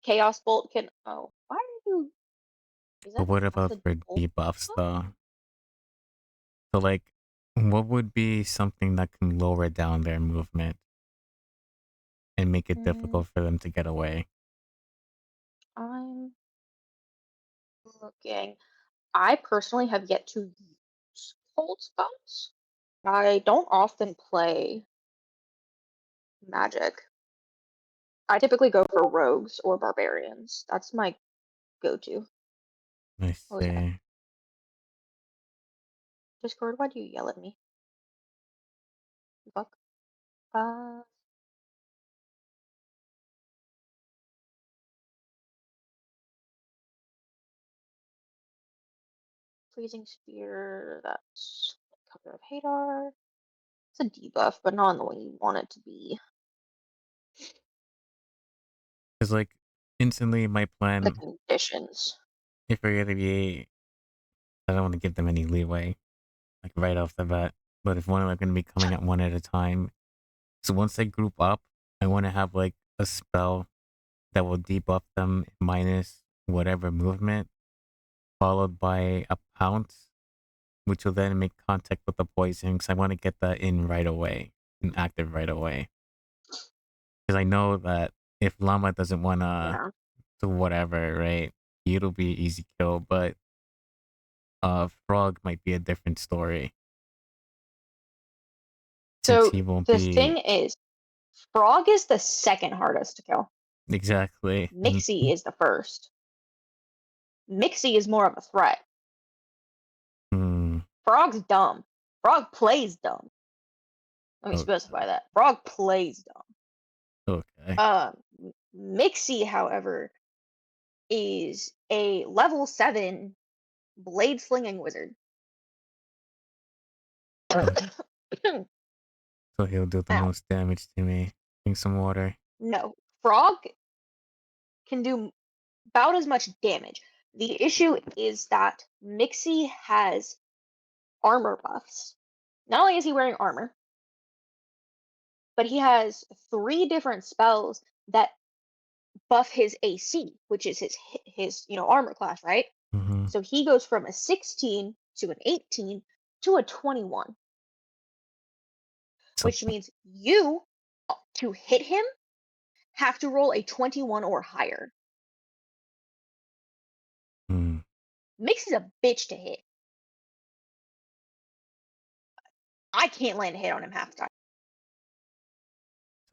Chaos Bolt can why are you is But that what that's about a for bolt? debuffs though? So like, what would be something that can lower down their movement and make it Mm, difficult for them to get away? I'm looking. I personally have yet to use cold spells. I don't often play magic. I typically go for rogues or barbarians. That's my go-to. I What was that? see. Discord, why do you yell at me? Fuck. Uh, Freezing Spear, that's Cover of Hadar. It's a debuff, but not in the way you want it to be. Because like instantly my The plan, conditions. if we're gonna be, I don't want to give them any leeway, like right off the bat. But if one of them gonna be coming at one at a time, so once they group up, I want to have like a spell that will debuff them minus whatever movement, followed by a pounce, which will then make contact with the poison. Because I want to get that in right away, and active right away. Because I know that if Llama doesn't wanna Yeah. do whatever, right, it'll be easy kill. But Frog might be a different story since So he won't the be thing is, Frog is the second hardest to kill. exactly. Mixie is the first. Mixie is more of a threat. Hmm. Frog's dumb. Frog plays dumb. Let me Okay. specify that. Frog plays dumb. Okay. Mixie, however, is a level 7 blade slinging wizard. So, so he'll do the Ow. most damage to me. Drink some water. No. Frog can do about as much damage. The issue is that Mixie has armor buffs. Not only is he wearing armor, but he has 3 different spells that buff his AC, which is his armor class, right? Mm-hmm. So he goes from a 16 to an 18 to a 21, So which means you to hit him have to roll a 21 or higher. Hmm. Mixie's a bitch to hit. I can't land a hit on him half the time.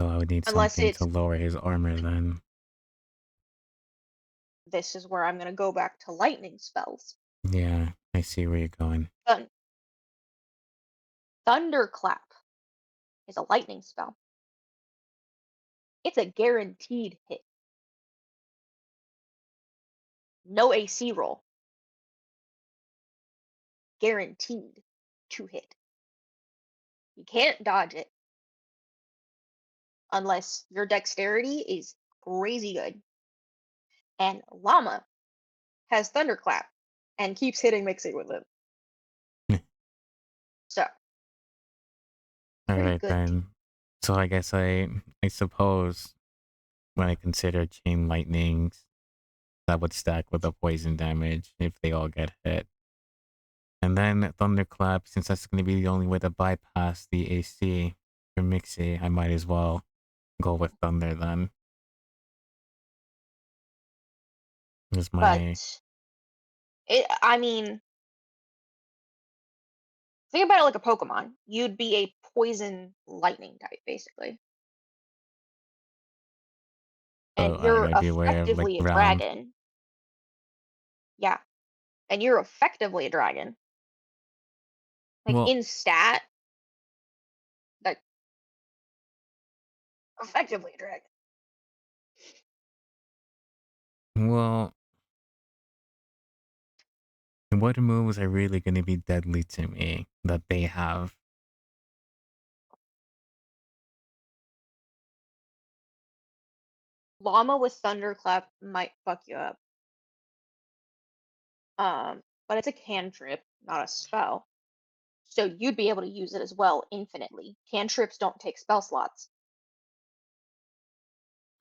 So I would need Unless something to it's, lower his armor then. this is where I'm gonna go back to lightning spells. Yeah, I see where you're going. Thun- Thunderclap is a lightning spell. It's a guaranteed hit. No AC roll. Guaranteed to hit. You can't dodge it unless your dexterity is crazy good. And Llama has Thunderclap and keeps hitting Mixie with it. So, pretty Alright good. then. So I guess I suppose when I consider chain lightnings, that would stack with the poison damage if they all get hit. And then Thunderclap, since that's going to be the only way to bypass the AC for Mixie, I might as well go with Thunder then. Is my But, I mean, think about it like a Pokemon. You'd be a poison lightning type, basically. so And I you're gotta be aware of like effectively a ground. dragon. Yeah. And you're effectively a dragon. Like Well, in stat, like effectively a dragon. well, what moves are really gonna be deadly to me that they have? Llama with Thunderclap might fuck you up. But it's a cantrip, not a spell. So you'd be able to use it as well infinitely. Cantrips don't take spell slots.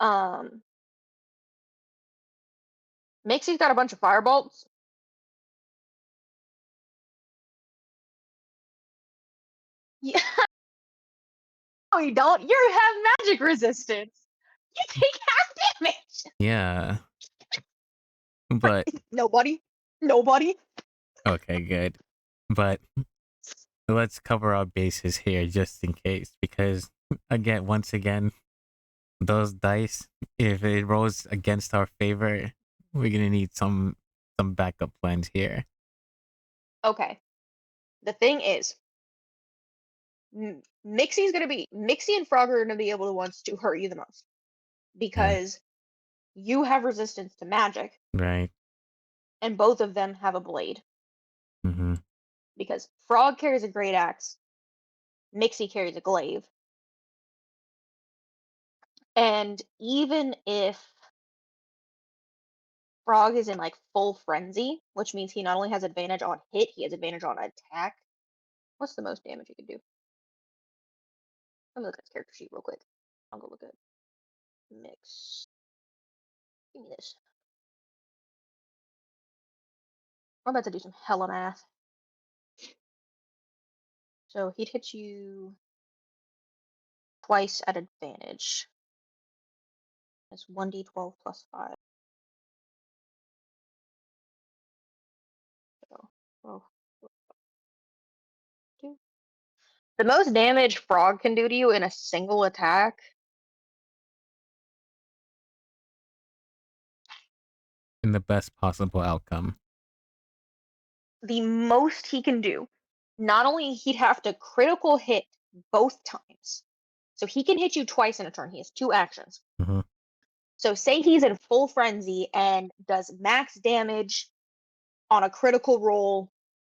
Um, Mixie's got a bunch of firebolts. Yeah, no, you don't. You have magic resistance. You take half damage. Yeah, but Nobody. Nobody. okay, good. But let's cover our bases here just in case, because again, once again, those dice, if it rolls against our favor, we're gonna need some backup plans here. Okay. The thing is, Mixie and Frog are gonna be able to ones to hurt you the most Yeah, because you have resistance to magic, right. and both of them have a blade. Mm-hmm. Because Frog carries a great axe, Mixie carries a glaive, and even if Frog is in like full frenzy, which means he not only has advantage on hit, he has advantage on attack. What's the most damage he can do? Let me look at his character sheet real quick. I'll go look at Mix. Give me this. I'm about to do some hella math. So he'd hit you twice at advantage. It's 1d12 plus 5. So, well, 2. The most damage Frog can do to you in a single attack, In the best possible outcome. the most he can do, not only he'd have to critical hit both times. So he can hit you twice in a turn. He has 2 actions. Mm-hmm. So say he's in full frenzy and does max damage on a critical roll.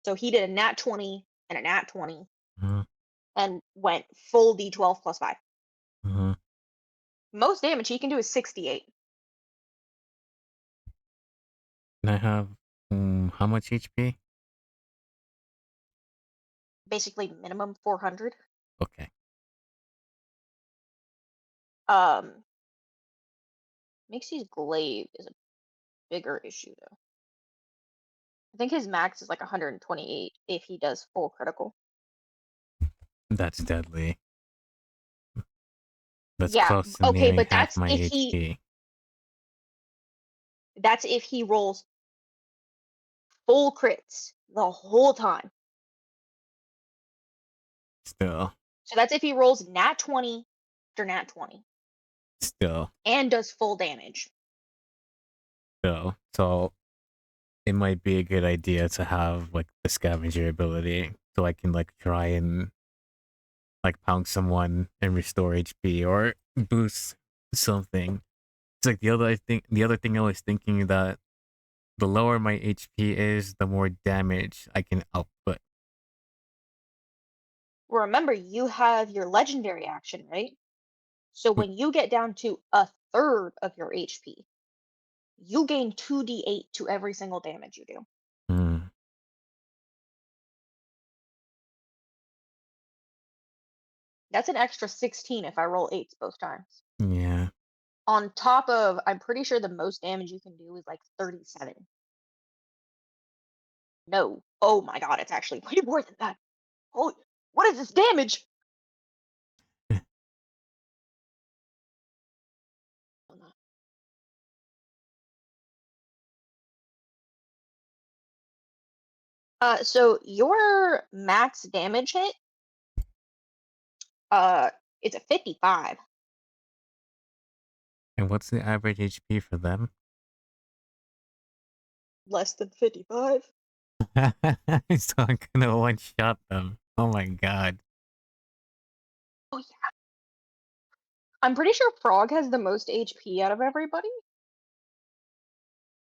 So he did a nat 20 and a nat 20 Mm-hmm. and went full d12 plus 5. Mm-hmm. Most damage he can do is 68. And I have how much HP? Basically minimum 400. Okay. Um, Mixie's glaive is a bigger issue though. I think his max is like 128 if he does full critical. That's deadly. That's Yeah, close to okay, nearing but half my HP. that's if he rolls full crits the whole time. Still, So that's if he rolls nat 20 after nat 20 still, and does full damage. still. So it might be a good idea to have like the scavenger ability so I can like try and like pound someone and restore HP or boost something. It's like the other thing I was thinking that the lower my HP is, the more damage I can output. Remember, you have your legendary action, right? So Wait, when you get down to a third of your HP, you gain 2d8 to every single damage you do. hmm, That's an extra 16 if I roll 8s both times. yeah. On top of, I'm pretty sure the most damage you can do is like 37. No. Oh my god, it's actually way more than that. Holy, what is this damage? So your max damage hit, uh, it's a 55. And what's the average HP for them? Less than 55? So I'm gonna one shot them. Oh my god. Oh yeah. I'm pretty sure Frog has the most HP out of everybody.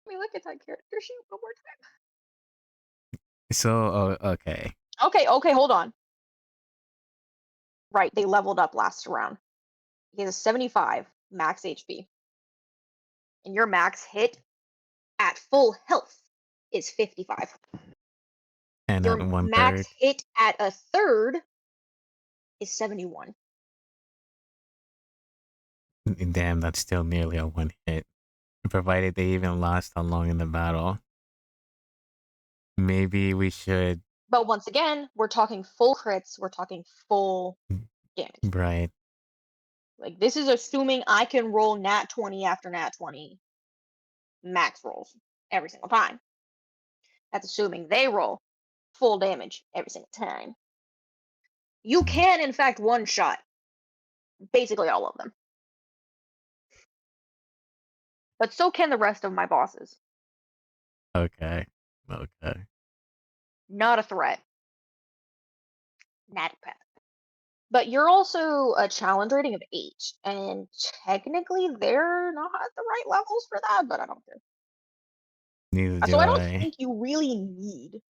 Let me look at that character sheet one more So, oh, okay. time. Okay, hold on. Right, they leveled up last round. He has a 75 max HP. And your max hit at full health is 55. And at Your one max third. hit at a third is 71. Damn, that's still nearly a one hit. Provided they even last that long in the battle. Maybe we should. But once again, we're talking full crits, we're talking full damage. Right. Like this is assuming I can roll nat 20 after nat 20 max rolls every single time. That's assuming they roll full damage every single time. You Mm, can, in fact, one shot basically all of them, but so can the rest of my bosses. okay. Okay. Not a threat. Not a threat. But you're also a challenge rating of 8, and technically they're not at the right levels for that, but I don't care. Neither So do I don't I. think you really need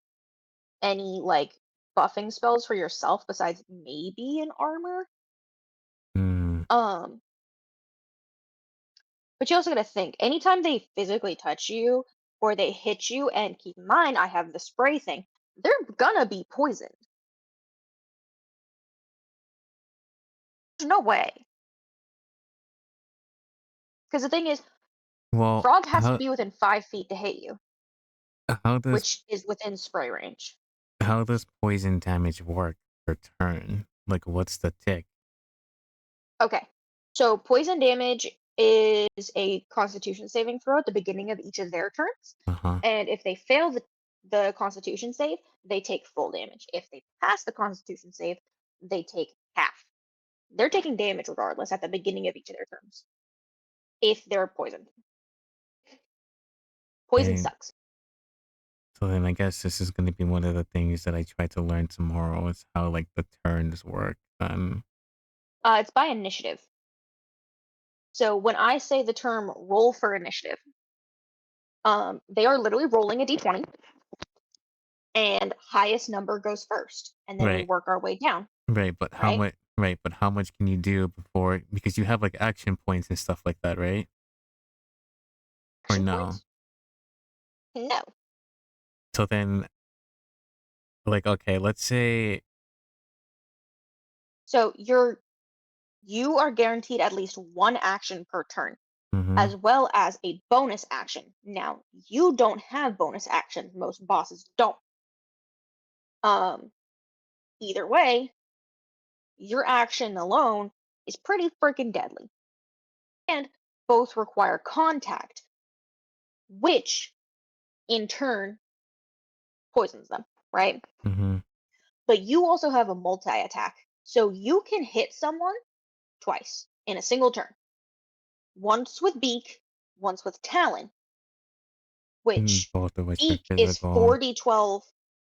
any like buffing spells for yourself besides maybe an armor. Hmm. Um, but you also gotta think, anytime they physically touch you or they hit you, and keep in mind I have the spray thing, they're gonna be poisoned. There's no way. Because the thing is, Well, Frog has to be within 5 feet to hit you, how does which is within spray range. how does poison damage work per turn? Like, what's the tick? Okay. So poison damage is a constitution saving throw at the beginning of each of their turns. Uh huh. And if they fail the constitution save, they take full damage. If they pass the constitution save, they take half. They're taking damage regardless at the beginning of each of their turns. If they're poisoned. Poison And sucks. so then I guess this is going to be one of the things that I try to learn tomorrow is how like the turns work. It's by initiative. So when I say the term roll for initiative, they are literally rolling a d20 and highest number goes first. And then we Right. work our way down, Right. But how right? much? Right. But how much can you do before? Because you have like action points and stuff like that, right? Or Action no? points? No. So then, like, okay, let's say. So you are guaranteed at least one action per turn, Mm-hmm. as well as a bonus action. Now, you don't have bonus actions. Most bosses don't. Um, Either way, your action alone is pretty freaking deadly. And both require contact, which in turn poisons them, right? Mm-hmm. But you also have a multi-attack. So you can hit someone twice in a single turn. Once with beak, once with talon, which Both of which are beak is physical. 4d12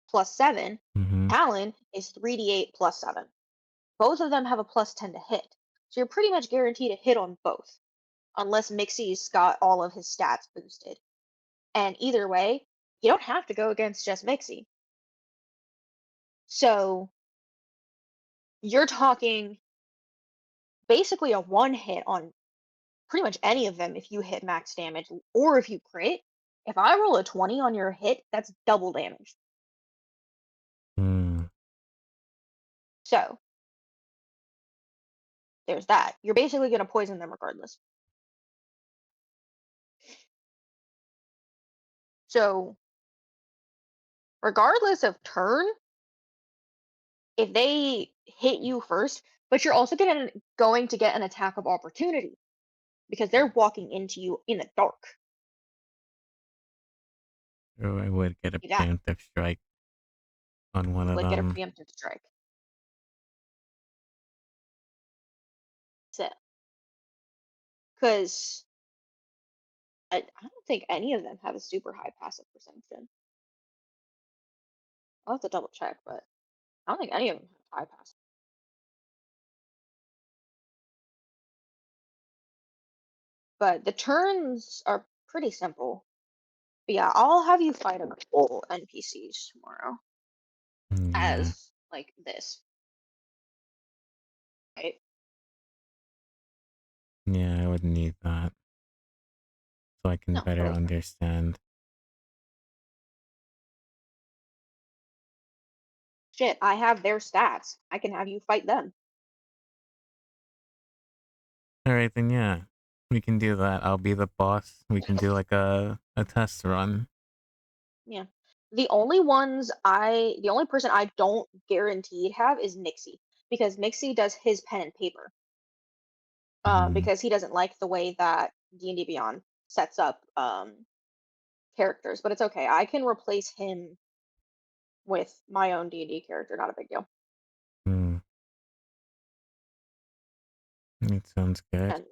plus 7, Mm-hmm. talon is 3d8 plus 7. Both of them have a plus 10 to hit. So you're pretty much guaranteed a hit on both, unless Mixie's got all of his stats boosted. And either way, you don't have to go against just Mixie. So you're talking basically a one hit on pretty much any of them if you hit max damage or if you crit. If I roll a 20 on your hit, that's double damage. Mm. So there's that. You're basically going to poison them regardless. So regardless of turn, if they hit you first, but you're also going to get an attack of opportunity because they're walking into you in the dark. So I would get a Do that. preemptive strike on one You of would get a them. preemptive strike. That's it. Because I don't think any of them have a super high passive perception. I'll have to double check, but I don't think any of them have high passive. But the turns are pretty simple. But yeah, I'll have you fight a couple NPCs tomorrow Yeah. as like this, right? Yeah, I would need that so I can No, better totally fine. understand. Shit, I have their stats. I can have you fight them. Alright, then yeah. We can do that. I'll be the boss. We can do like a test run. Yeah. The only person I don't guaranteed have is Nixie because Nixie does his pen and paper. Mm, Because he doesn't like the way that D&D Beyond sets up characters, but it's okay. I can replace him with my own D&D character, not a big deal. mm, it sounds good. And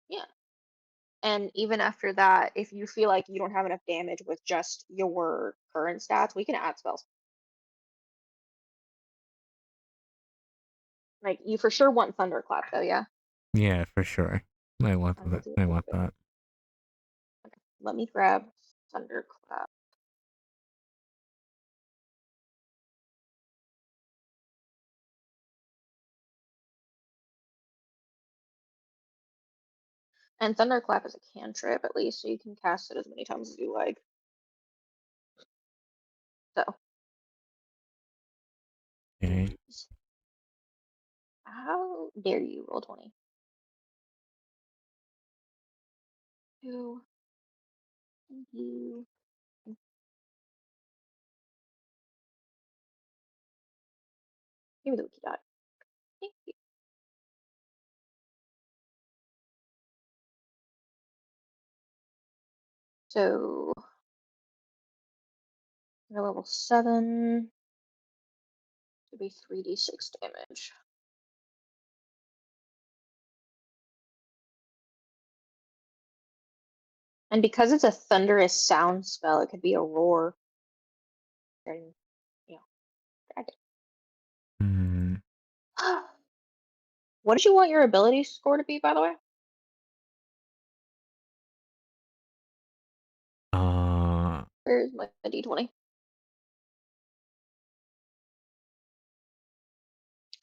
yeah. And even after that, if you feel like you don't have enough damage with just your current stats, we can add spells. Like you for sure want Thunderclap though, yeah? Yeah, for sure. I want I will that. do I it real want quick. that. Okay. Let me grab Thunderclap. And Thunderclap is a cantrip at least, so you can cast it as many times as you like. So Okay. please. How dare you roll 20? You, you, give me the wiki dot. Thank you. So you're level 7 to be 3d6 damage. And because it's a thunderous sound spell, it could be a roar. And you know, drag Hmm. it. What did you want your ability score to be, by the way? Uh, Where's my d20?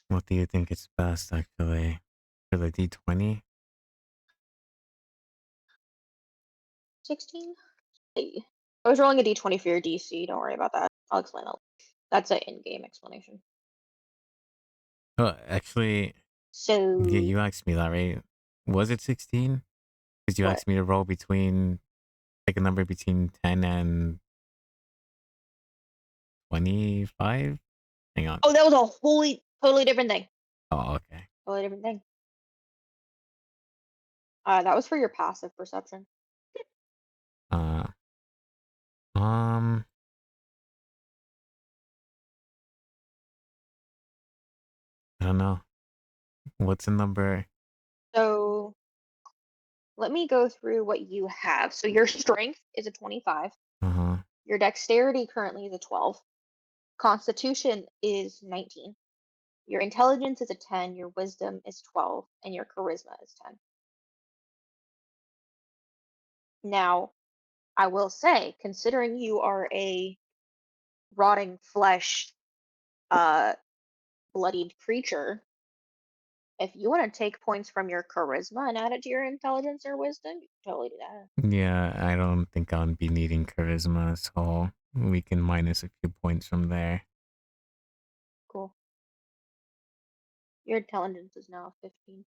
what do you think is best actually? For the D20? 16? Hey. I was rolling a d20 for your DC. Don't worry about that. I'll explain that. That's an in-game explanation. Oh, actually, yeah, So you asked me that, right? Was it 16? Because you what? asked me to roll between, like a number between 10 and 25? Hang on. Oh, that was a wholly totally different thing. Oh, okay. Totally different thing. That was for your passive perception. Uh, Um, I don't know. What's the number? So let me go through what you have. So your strength is a 25. Uh-huh. Your dexterity currently is a 12. Constitution is 19. Your intelligence is a 10. Your wisdom is 12. And your charisma is 10. Now, I will say, considering you are a rotting flesh, uh, bloodied creature, if you want to take points from your charisma and add it to your intelligence or wisdom, you can totally do that. Yeah, I don't think I'll be needing charisma, so we can minus a few points from there. Cool. Your intelligence is now 15.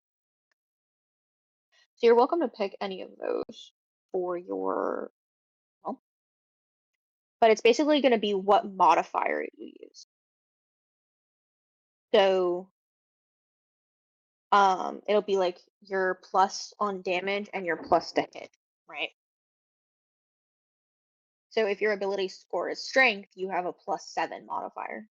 So you're welcome to pick any of those for your, well, but it's basically going to be what modifier you use. So it'll be like your plus on damage and your plus to hit, right? So if your ability score is strength, you have a +7 modifier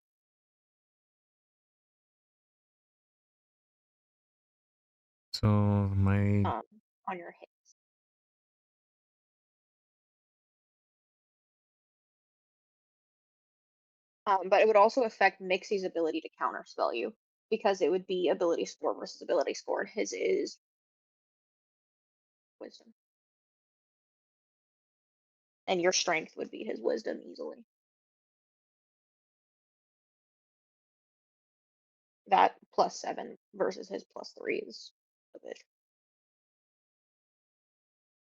So my um, on your hit. But it would also affect Mixie's ability to counterspell you because it would be ability score versus ability score, and his is wisdom, and your strength would be his wisdom easily. That +7 versus his +3 is a bit.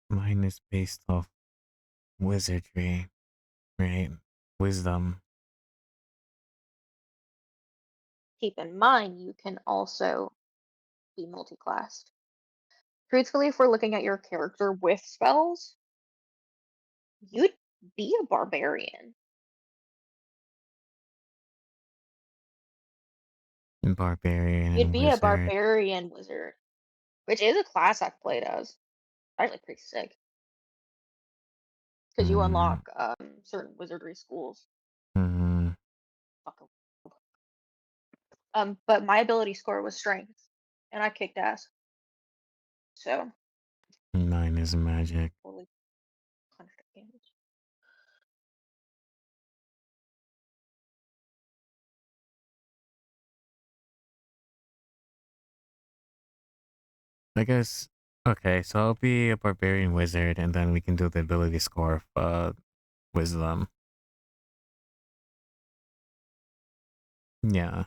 mine is based off wizardry, right? Wisdom. Keep in mind, you can also be multi-classed. Truthfully, if we're looking at your character with spells, you'd be a barbarian. Barbarian You'd and be a wizard. barbarian wizard, which is a class I've played as. Actually, pretty sick because you Mm, unlock certain wizardry schools. mm, Fucking. But my ability score was strength, and I kicked ass. So mine is magic. totally punched it damage. I guess. Okay, so I'll be a barbarian wizard, and then we can do the ability score of wisdom. Yeah,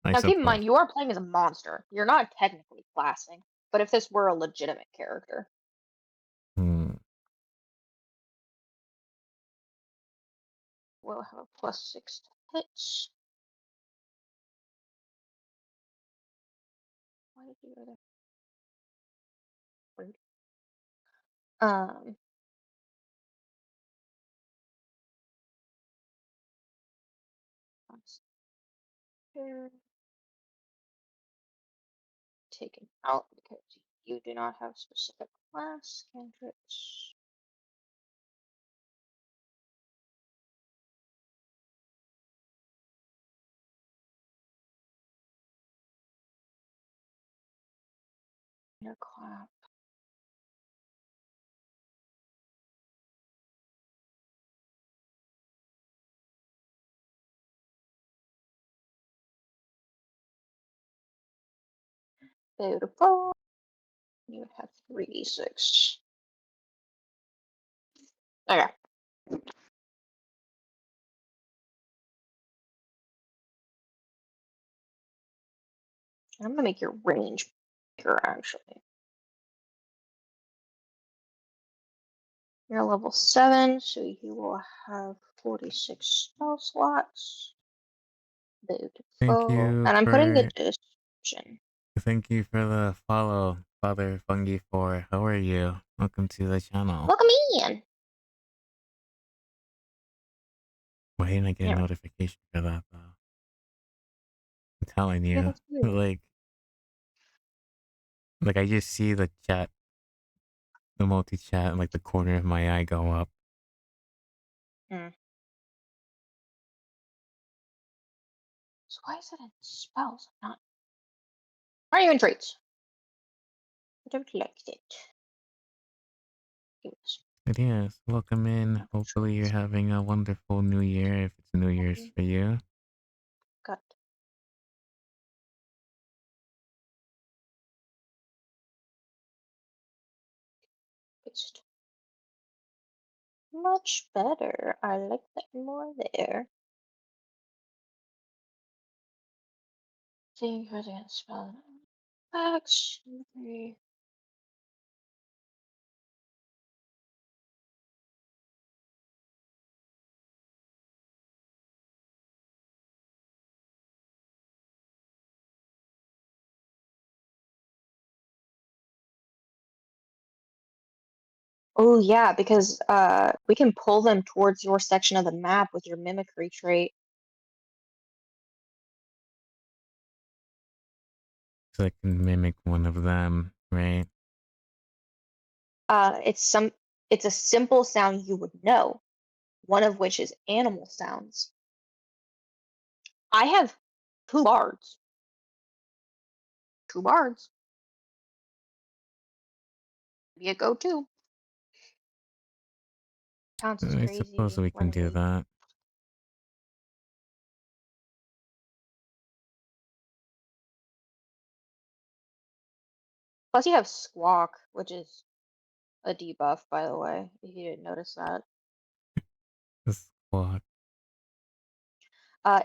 I Now keep in mind, suppose. you are playing as a monster. You're not technically classing. But if this were a legitimate character, Hmm. we'll have a +6 to hits. Why did you go there? Rude. Um, that's here taken out because you do not have specific class cantrips. Your class. Beautiful. You would have 3d6. Okay. I'm gonna make your range bigger actually. You're level 7, so you will have 46 spell slots. Thank Beautiful. you And I'm putting the for description. the follow, Father Fungi 4. How are you? Welcome to the channel. Welcome in. Why didn't I get a Anyway, notification for that though? I'm telling yeah, you, that's weird. like I just see the chat, the multi chat, in like the corner of my eye go up. Mm. So why is it in spells? Not. Are you in traits? I don't like it. Yes. But yes, welcome in. Hopefully you're Traits. having a wonderful new year if it's New Year's Copy. for you. Cut. Paste. Much better. I like that more there. Seeing if I can spell it. Actually. Oh yeah, because we can pull them towards your section of the map with your mimicry trait. So I can mimic one of them, right? It's a simple sound you would know, one of which is animal sounds. I have two bards. Two bards. Be a go-to. Pounce is I suppose crazy. we can Running do leap. that. Plus you have squawk, which is a debuff, by the way, if you didn't notice that. The squawk.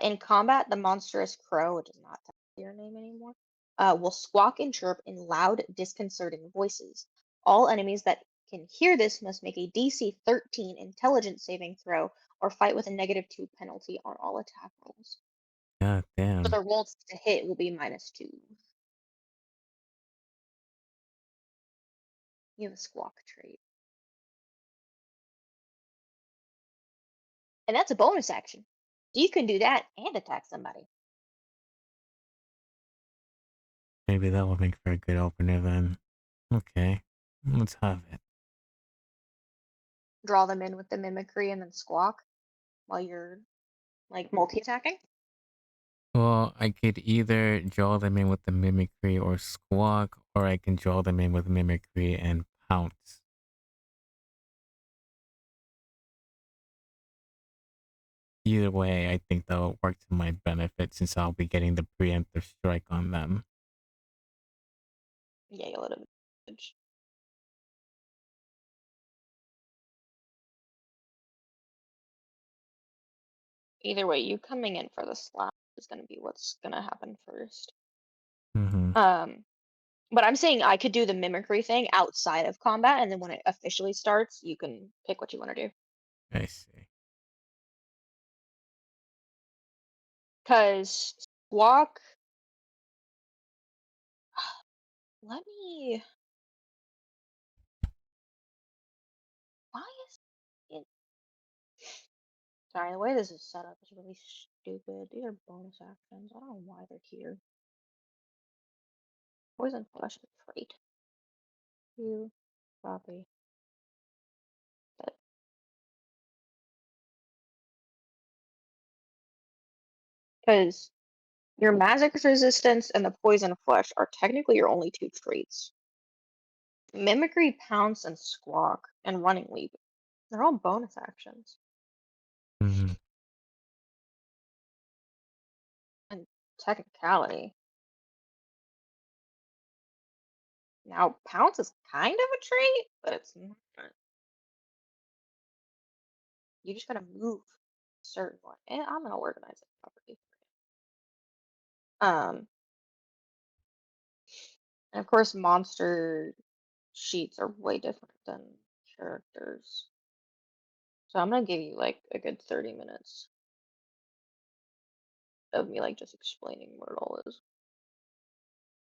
In combat, the monstrous crow, which is not technically your name anymore, will squawk and chirp in loud, disconcerting voices. All enemies that can hear this must make a DC 13 intelligence saving throw or fight with a -2 penalty on all attack rolls. God So damn. the rolls to hit will be -2. You have a squawk trait. And that's a bonus action. So you can do that and attack somebody. Maybe that will make for a good opener then. Okay. Let's have it. Draw them in with the mimicry and then squawk while you're like multi-attacking. Well, I could either draw them in with the mimicry or squawk, or I can draw them in with mimicry and pounce. Either way, I think that will work to my benefit since I'll be getting the preemptive strike on them. Yeah, you'll let advantage. Either way, you coming in for the slap is going to be what's going to happen first. Mm-hmm. Um, but I'm saying I could do the mimicry thing outside of combat, and then when it officially starts, you can pick what you want to do. I see. Because squawk, let me. Why is it? Sorry, the way this is set up is really stupid. These are bonus actions. I don't know why they're here. Poison flesh is trait. You copy. Because your magic resistance and the poison flesh are technically your only two traits. Mimicry, pounce, and squawk, and running leap. They're all bonus actions. Mm-hmm. And technicality. Now, pounce is kind of a trait, but it's not. You just gotta move a certain way. And I'm gonna organize it properly. And of course, monster sheets are way different than characters. So I'm gonna give you like a good 30 minutes of me like just explaining what it all is.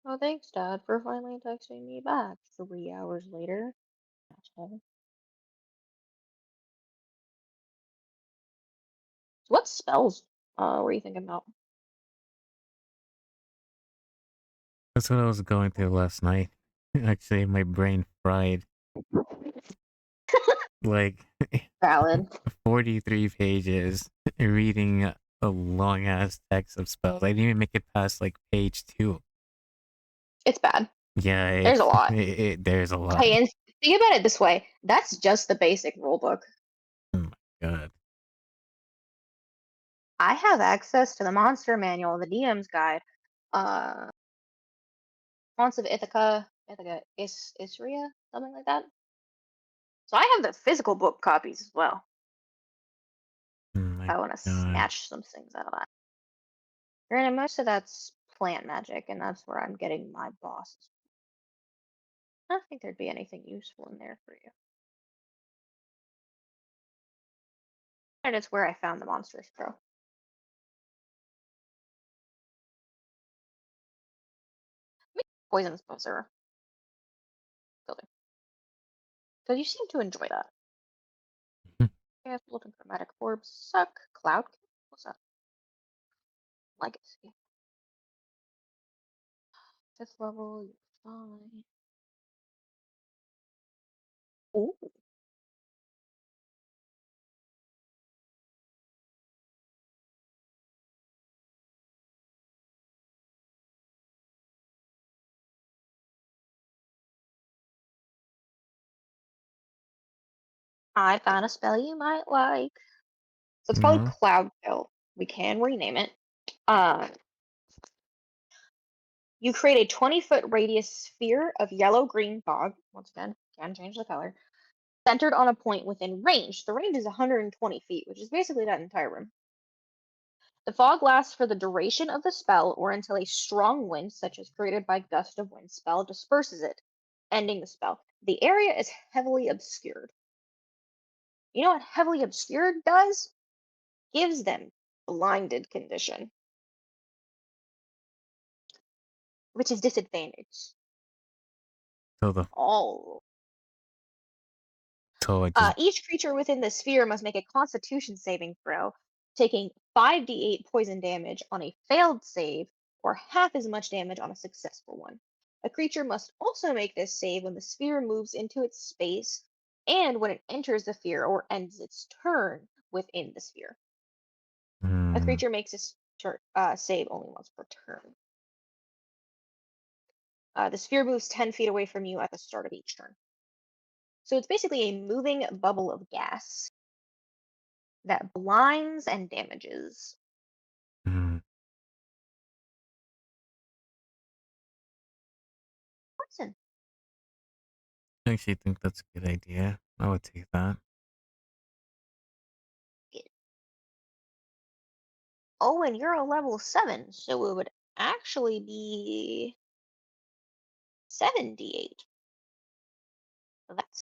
Oh, thanks, Dad, for finally texting me back 3 hours later. Asshole. So what spells were you thinking about? That's what I was going through last night. Actually, my brain fried. Like Valid. 43 pages reading a long ass text of spells. I didn't even make it past like page 2. It's bad. Yeah, There's a lot. there's a lot. Hey, and think about it this way. That's just the basic rulebook. Oh my god. I have access to the monster manual, the DM's guide, uh, Haunts of Ithaca Isria, something like that. So I have the physical book copies as well. Oh my I want to god. snatch some things out of that. Granted, most of that's plant magic, and that's where I'm getting my bosses. I don't think there'd be anything useful in there for you. And it's where I found the monsters pro. Poison Sponsor building. Because you seem to enjoy that. Yeah, looking for magic orbs. Suck. Cloud. What's that? Legacy. 5th level, you're fine. Ooh. I found a spell you might like. So it's called No. Cloud Kill. We can rename it. Uh, you create a 20-foot radius sphere of yellow-green fog. Once again, can change the color. Centered on a point within range. The range is 120 feet, which is basically that entire room. The fog lasts for the duration of the spell or until a strong wind, such as created by gust of wind spell, disperses it, ending the spell. The area is heavily obscured. You know what heavily obscured does? Gives them blinded condition, which is disadvantage. So the All. so I just Each creature within the sphere must make a Constitution saving throw, taking 5d8 poison damage on a failed save, or half as much damage on a successful one. A creature must also make this save when the sphere moves into its space and when it enters the sphere or ends its turn within the sphere. A hmm, creature makes this save only once per turn. The sphere moves 10 feet away from you at the start of each turn. So it's basically a moving bubble of gas that blinds and damages. hmm. Poison. I actually think that's a good idea. I would take that. Oh, and you're a level 7, so it would actually be 7d8. So that's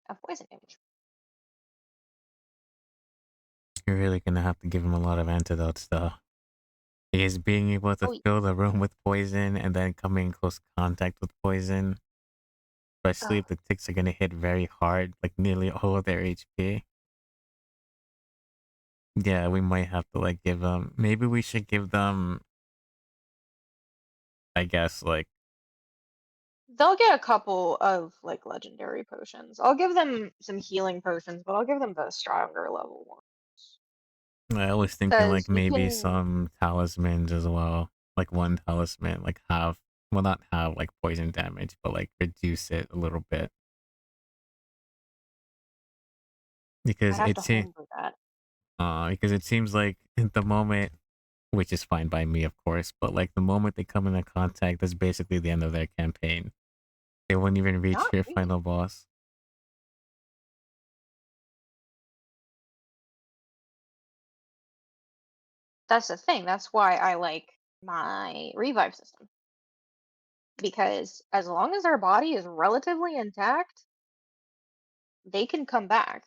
a poison damage. You're really gonna have to give him a lot of antidotes though. Because being able to Oh, fill the room with poison and then coming in close contact with poison, especially uh, if the ticks are gonna hit very hard, like nearly all of their HP. Yeah, we might have to like give them. Maybe we should give them. I guess like they'll get a couple of like legendary potions. I'll give them some healing potions, but I'll give them the stronger level ones. I was thinking Because like you maybe can. some talismans as well. Like one talisman, like have well not have like poison damage, but like reduce it a little bit because I'd have to homebrew that. because it seems like the moment, which is fine by me, of course, but like the moment they come into contact, that's basically the end of their campaign. They won't even reach Not your really. final boss. That's the thing. That's why I like my revive system. Because as long as their body is relatively intact, they can come back.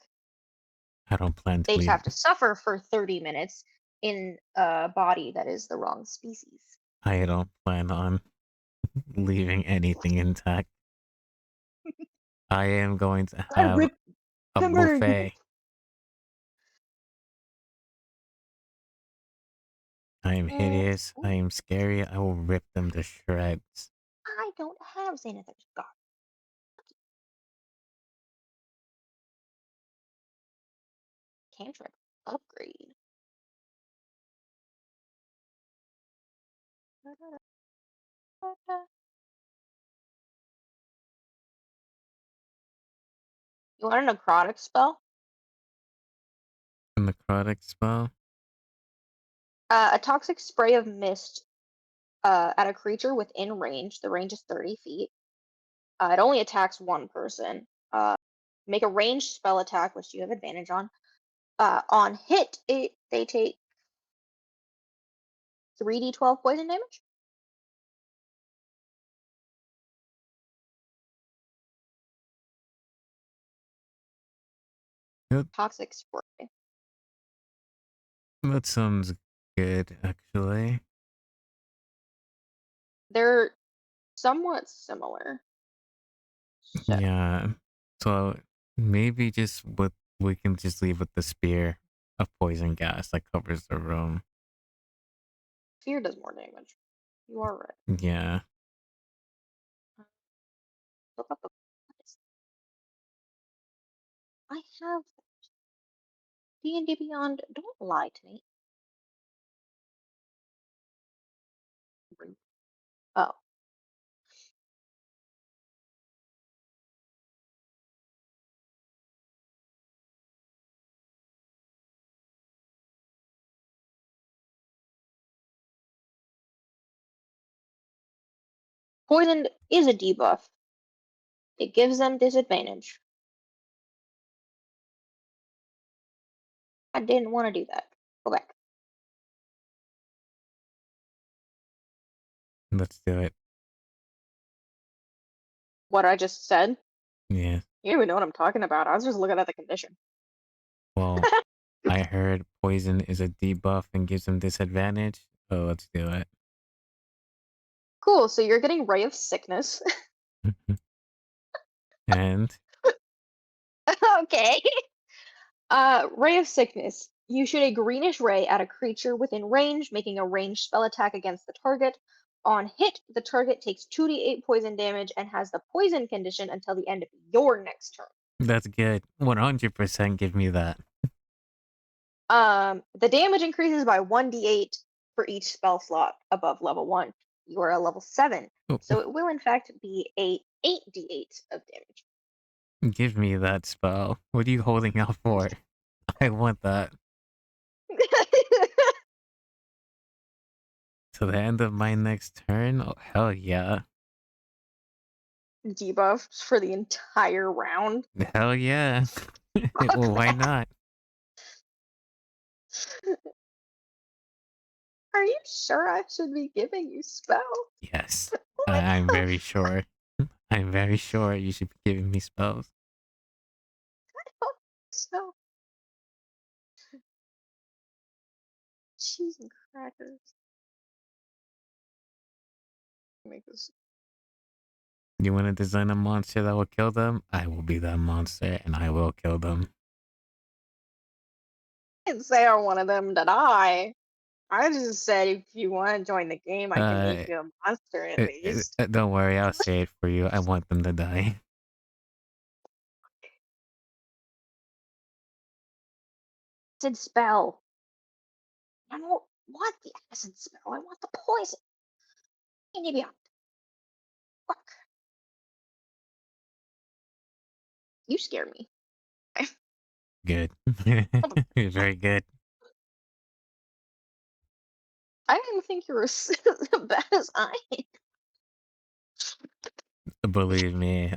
I don't plan to They just leave. have to suffer for 30 minutes in a body that is the wrong species. I don't plan on leaving anything intact. I am going to I have rip a converting people. buffet. I am Mm, hideous. I am scary. I will rip them to shreds. I don't have Xanathar's God. cantrip upgrade. You want a necrotic spell? A necrotic spell? A toxic spray of mist at a creature within range. The range is 30 feet. It only attacks one person. Make a ranged spell attack, which you have advantage on. On hit, they take 3d12 poison damage. That, Toxic spray. that sounds good, actually. They're somewhat similar. So, Yeah. So maybe just we can just leave with the spear of poison gas that covers the room. fear does more damage. You are right. Yeah. Look up the. I have D&D Beyond. Don't lie to me. Oh, poisoned is a debuff. It gives them disadvantage. I didn't want to do that. Go back. Let's do it. What I just said. Yeah. You don't even know what I'm talking about. I was just looking at the condition. Well, I heard poison is a debuff and gives them disadvantage. So let's do it. Cool. So you're getting Ray of Sickness. And Okay. Ray of Sickness. You shoot a greenish ray at a creature within range, making a ranged spell attack against the target. On hit, the target takes 2d8 poison damage and has the poison condition until the end of your next turn. that's good. 100% give me that. The damage increases by 1d8 for each spell slot above level 1. You are a level 7, Oh, so it will in fact be a 8d8 of damage. give me that spell. What are you holding out for? I want that. To the end of my next turn? Oh, hell yeah. Debuffs for the entire round. Hell yeah. Well, why not? Are you sure I should be giving you spells? Yes. Oh my I'm gosh. very sure. I'm very sure you should be giving me spells. So, cheese and crackers. Make this. You want to design a monster that will kill them? I will be that monster and I will kill them. I didn't say I wanted them to die. I just said if you want to join the game, I can make you a monster at least. Don't worry, I'll say it for you. I want them to die. Acid spell. I don't want the acid spell. I want the poison. Maybe fuck. You scare me. Good. Very good. I didn't think you were as bad as I am. Believe me,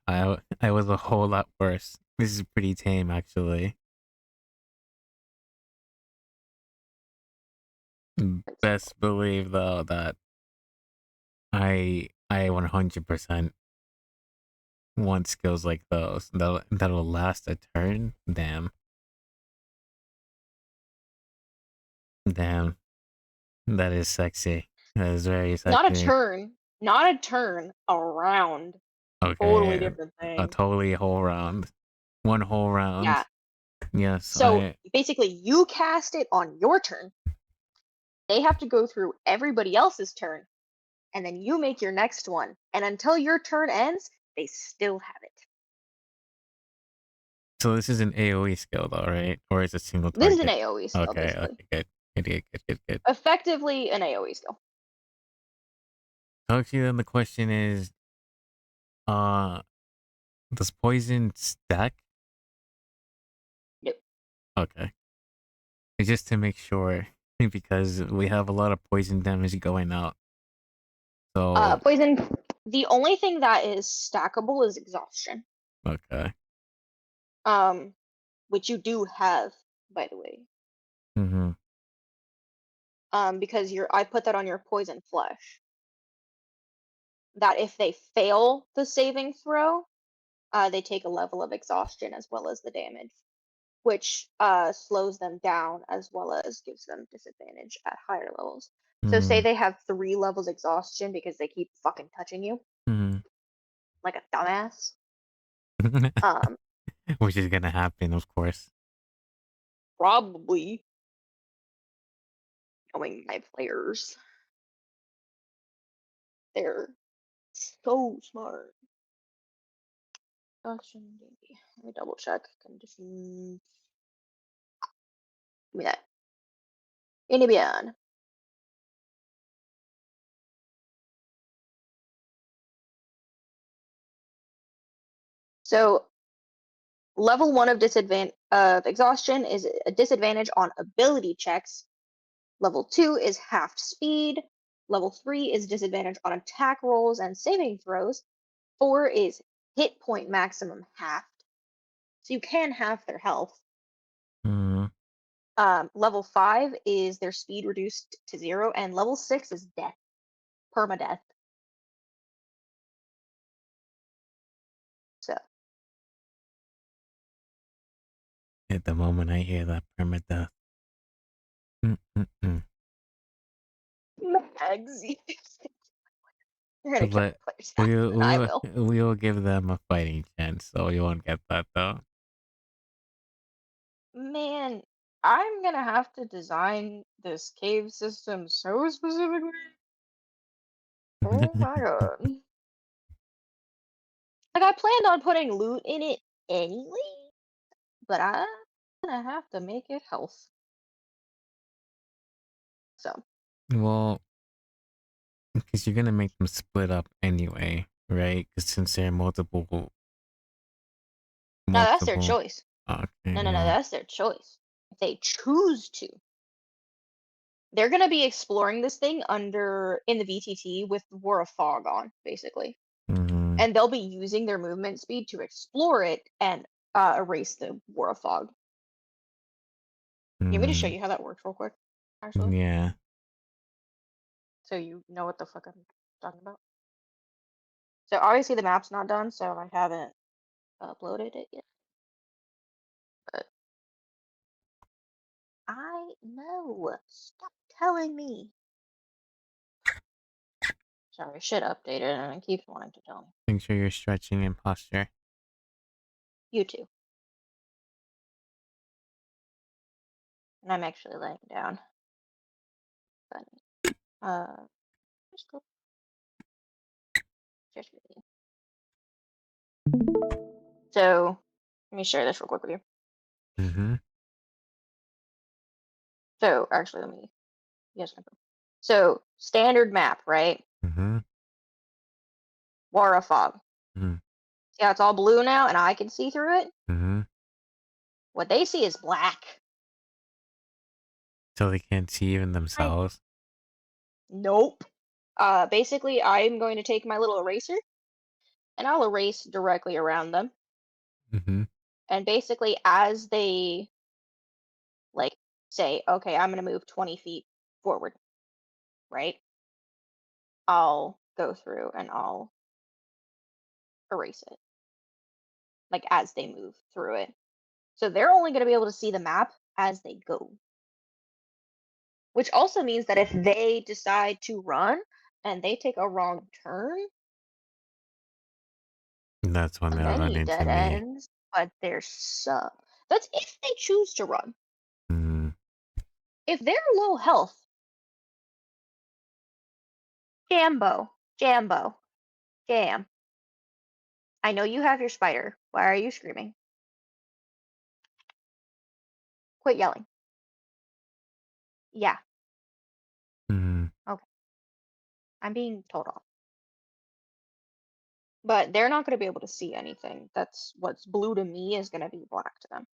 I was a whole lot worse. This is pretty tame, actually. Best believe though that I 100% want skills like those that'll last a turn. Damn, damn, that is sexy. That is very Not a sexy. turn. Not a turn. A round. Totally Okay, different a thing. totally whole round, one whole round. Yeah. Yes, So basically, you cast it on your turn. They have to go through everybody else's turn, and then you make your next one. And until your turn ends, they still have it. So this is an AoE skill though, right? Or is it single This is an target? AoE skill, Okay, basically. okay, good. Good. Effectively an AoE skill. So actually then the question is, uh, does poison stack? Nope. Okay. It's just to make sure, because we have a lot of poison damage going out. So, Poison. The only thing that is stackable is exhaustion. okay. Um, which you do have, by the way. Mm-hmm. Because I put that on your poison flesh. That if they fail the saving throw, they take a level of exhaustion as well as the damage, which slows them down as well as gives them disadvantage at higher levels. So say Mm-hmm. they have 3 levels exhaustion because they keep fucking touching you Mm-hmm. like a dumbass. Um, Which is gonna happen, of course. probably knowing my players, they're so smart. Exhaustion, DnD. Let me double check conditions. Give me that. Inhibition. So level 1 of exhaustion is a disadvantage on ability checks. Level 2 is half speed. Level 3 is disadvantage on attack rolls and saving throws. 4 is hit point maximum halved. So you can halve their health. Mm-hmm. Level 5 is their speed reduced to 0, and level 6 is death, permadeath. So At the moment I hear that permadeath. Mm-mm-mm. Mags. You're gonna kill But my players faster than I will. we'll give them a fighting chance, so you won't get that though. Man, I'm gonna have to design this cave system so specifically. Oh my god. Like, I planned on putting loot in it anyway, but I'm gonna have to make it health. So, Well, because you're gonna make them split up anyway, right? Because since they're now that's their multiple. choice. Okay, No, well. that's their choice. If they choose to, they're gonna be exploring this thing in the VTT with War of Fog on, basically. Mm-hmm. And they'll be using their movement speed to explore it and erase the War of Fog. You want me to show Mm, you how that works real quick, actually? yeah. So you know what the fuck I'm talking about? So obviously the map's not done, so I haven't uploaded it yet. But I know. Stop telling me. Sorry, shit updated and it keeps wanting to tell me. Make sure you're stretching in posture. You too. And I'm actually laying down. But, just go. Just really. So let me share this real quick with you. Mm-hmm. So actually, let me. Yes. So standard map, right? Mm-hmm. Wara fog. Mm-hmm. See how it's all blue now, and I can see through it. Mm-hmm. What they see is black. So they can't see even I themselves. Nope. Basically, I'm going to take my little eraser and I'll erase directly around them. Mm-hmm. And basically, as they like say, okay, I'm going to move 20 feet forward, right? I'll go through and I'll erase it, like as they move through it. So they're only going to be able to see the map as they go, which also means that if they decide to run and they take a wrong turn, That's when they'll run many into dead me. ends, but there's some. That's if they choose to run. Mm-hmm. If they're low health, Jambo, Jam. I know you have your spider. Why are you screaming? Quit yelling. Yeah. Hmm. Okay. I'm being told off. But they're not going to be able to see anything. That's what's blue to me is going to be black to them.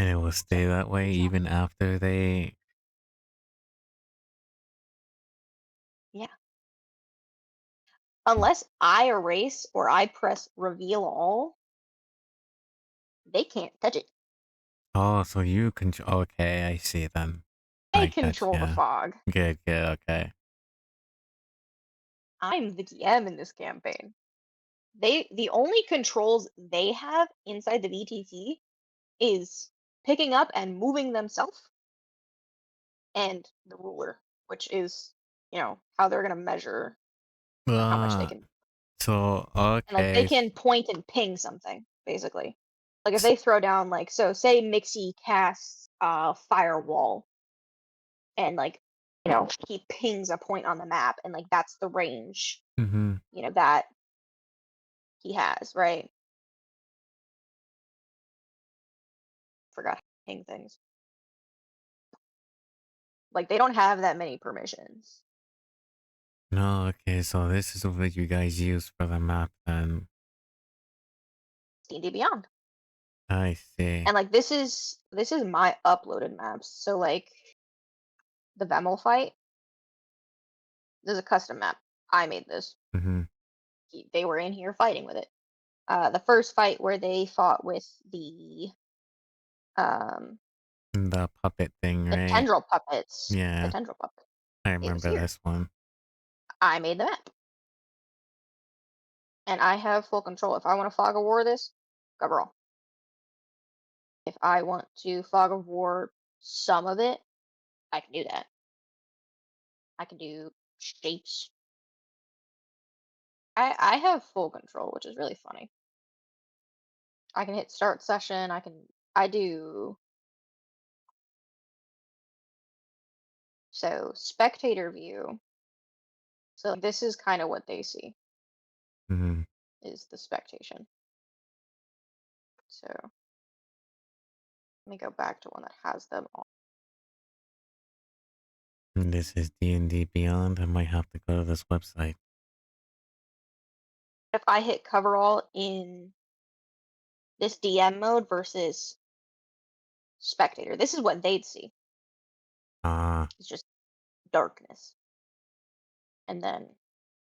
And it will So stay that way there's that. even after they. Yeah. Unless I erase or I press reveal all, they can't touch it. Oh, so you control. Okay, I see then. I I got control the you. fog. Good, good, okay. I'm the DM in this campaign. The only controls they have inside the VTT is picking up and moving themselves and the ruler, which is, how they're gonna measure how much they Uh, can, so, and like they okay. can point and ping something, basically. Like if they throw down like, so say Mixie casts firewall and like, he pings a point on the map and like that's the range, Mm-hmm. that he has, right? Forgot how to ping things. Like they don't have that many permissions. No, okay, so this is what you guys use for the map then. D&D Beyond. I see. And like this is my uploaded maps. So like the Vemel fight, this is a custom map. I made this. Mm-hmm. They were in here fighting with it. The first fight where they fought with um The puppet thing, the right? tendril puppets, the Yeah, tendril puppet, I it was remember here. this one. I made the map, and I have full control. If I want to fog of war this, cover all. If I want to fog of war some of it, I can do that. I can do shapes. I have full control, which is really funny. I can hit start session. I do so spectator view. So this is kind of what they see Mm-hmm. is the spectation. So let me go back to one that has them all. This is D&D Beyond. I might have to go to this website. If I hit cover all in this DM mode versus spectator, this is what they'd see. Ah, It's just darkness. And then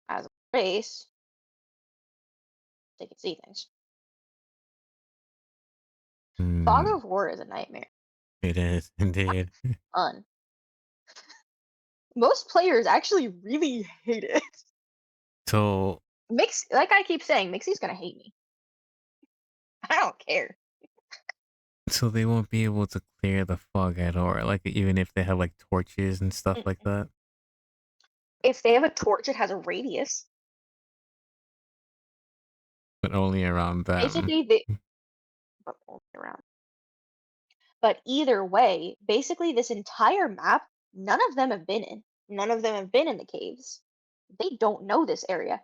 as a race, they can see things. Fog mm, of War is a nightmare. it is indeed. Fun. Most players actually really hate it. So, Like I keep saying, Mixie's gonna hate me. I don't care. so they won't be able to clear the fog at all, like even if they have like torches and stuff like Mm-mm. that, If they have a torch, it has a radius. but only around them. Basically, they but all around. But either way, basically this entire map, none of them have been in. None of them have been in the caves. They don't know this area.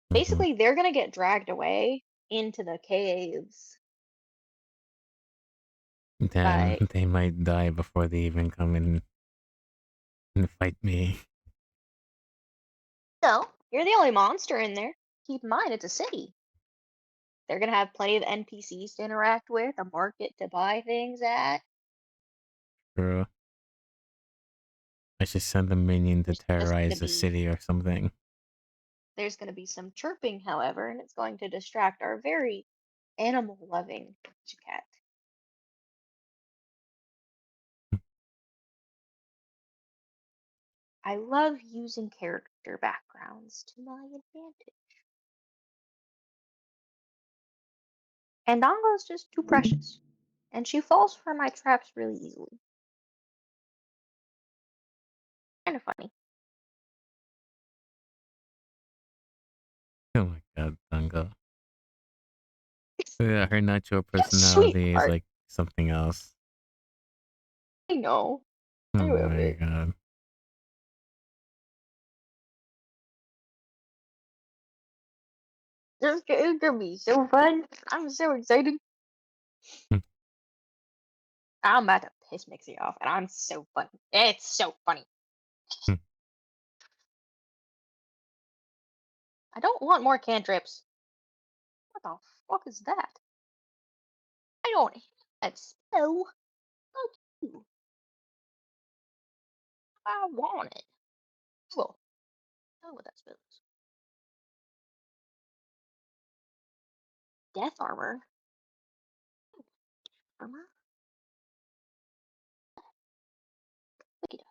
Hmm. Basically, they're gonna get dragged away into the caves Then by they might die before they even come in and fight me. no, you're the only monster in there. Keep in mind it's a city. They're gonna have plenty of NPCs to interact with, a market to buy things at. True. I should send a minion to There's just gonna terrorize the be city or something. there's gonna be some chirping, however, and it's going to distract our very animal loving cat. I love using character backgrounds to my advantage. And Dongo's just too precious. And she falls for my traps really easily. Kind of funny. Oh my god, Dunga. Yeah, her natural Yes, personality is sweetheart. like something else. I know. Oh I love my it. god. It's gonna be so fun. I'm so excited. I'm about to piss Mixie off, and I'm so funny. It's so funny. Hmm. I don't want more cantrips. What the fuck is that? I don't have that spell. Fuck you. I want it. Well, I know what that spell is. Death armor. Armor? Look it up.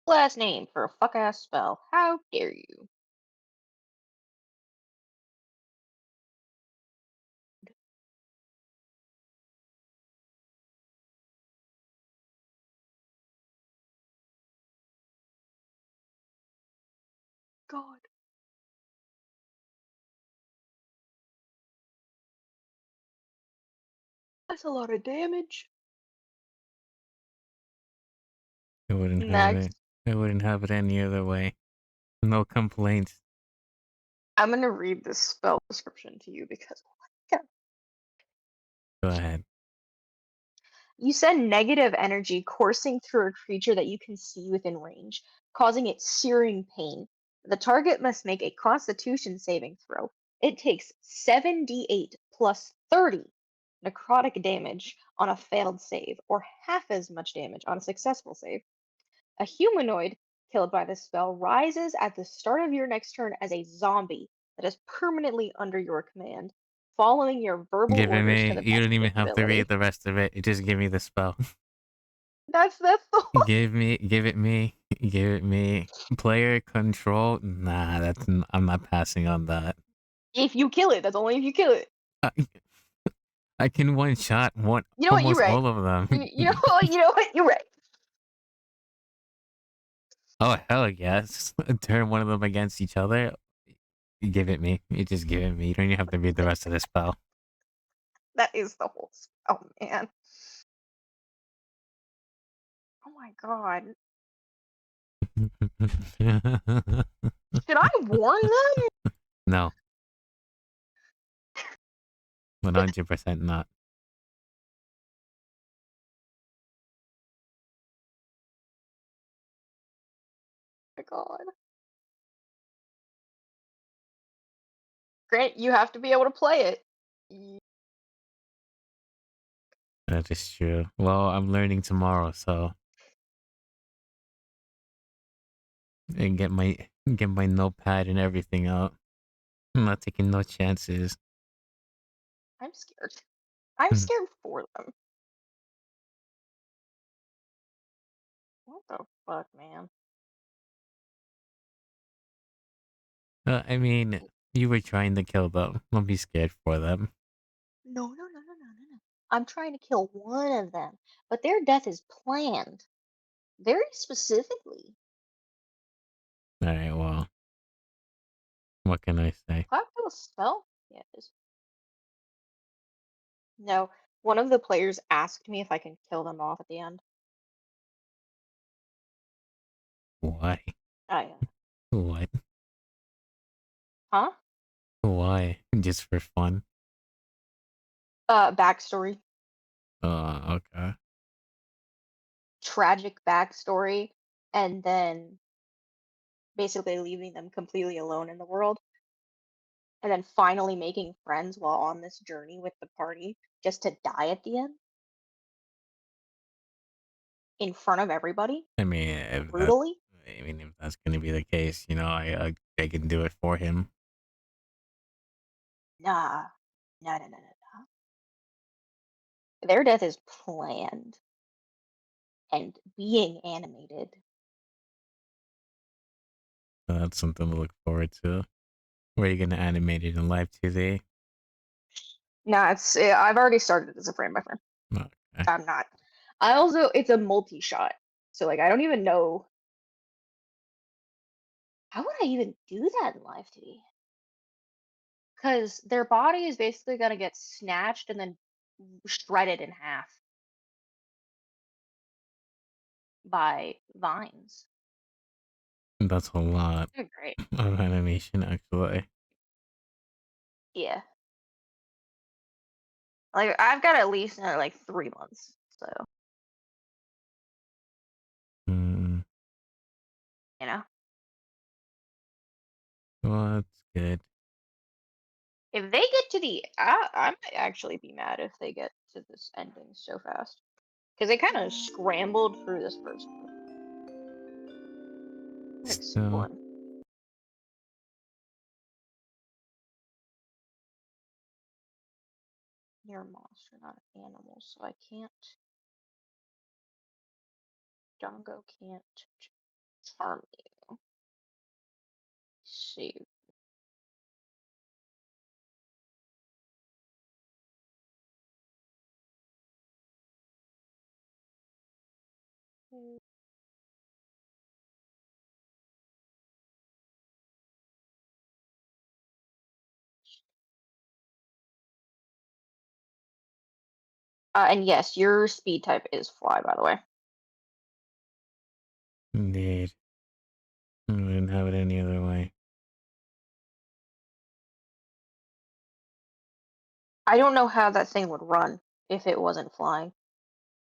Last name for a fuck ass spell. How dare you? God. That's a lot of damage. I wouldn't have it. Next. I wouldn't have it any other way. No complaints. I'm gonna read this spell description to you because Go ahead. you send negative energy coursing through a creature that you can see within range, causing it searing pain. The target must make a Constitution saving throw. It takes 7d8 plus 30 necrotic damage on a failed save, or half as much damage on a successful save. A humanoid killed by this spell rises at the start of your next turn as a zombie that is permanently under your command, following your verbal Give it orders to me. the You best don't of even its have to read ability. the rest of it. You just give me the spell. That's the Give it me. Give it me. Player control. Nah, I'm not passing on that. if you kill it. That's only if you kill it. I, I can one shot You know what? You're almost right. all of them. You know what? You know what? You're right. Oh hell yes! Turn one of them against each other. You give it me. You just give it me. You don't even have to read the rest of the spell. That is the whole spell, man. Oh my god. Should I warn them? No, 100% not. Oh my god. Grant, you have to be able to play it. That is true. Well, I'm learning tomorrow, so and get my notepad and everything out. I'm not taking no chances. I'm scared. I'm scared for them. What the fuck, man? I mean, you were trying to kill them. Don't be scared for them. No, no, no, no, no, no, no. I'm trying to kill one of them, but their death is planned very specifically. All right. Well, what can I say? How do a spell? Yeah, it is. No, one of the players asked me if I can kill them off at the end. Why? Oh yeah. What? Huh? Why? Just for fun? Backstory. Okay. Tragic backstory, and then basically leaving them completely alone in the world, and then finally making friends while on this journey with the party, just to die at the end in front of everybody, I mean, if that, brutally. I mean, if that's gonna be the case, I can do it for him. Nah, no, no, no, no, no. Their death is planned and being animated. So that's something to look forward to. Where are you gonna animate it in live 2D? Nah, I've already started as a frame by frame. Okay. I'm not. I also, it's a multi shot, so like I don't even know How would I even do that in live TV? Because their body is basically gonna get snatched and then shredded in half by vines. That's a lot They're great. of animation, actually. Yeah. Like I've got at least another like 3 months. So, Mm, you know. well, that's good. If they get to I might actually be mad if they get to this ending so fast. Because they kind of scrambled through this first one. I'm Still, exploring. You're a monster, not an animal, so I can't. Dongo can't charm you. See. And yes, your speed type is fly, by the way. indeed. I wouldn't have it any other way. I don't know how that thing would run if it wasn't flying.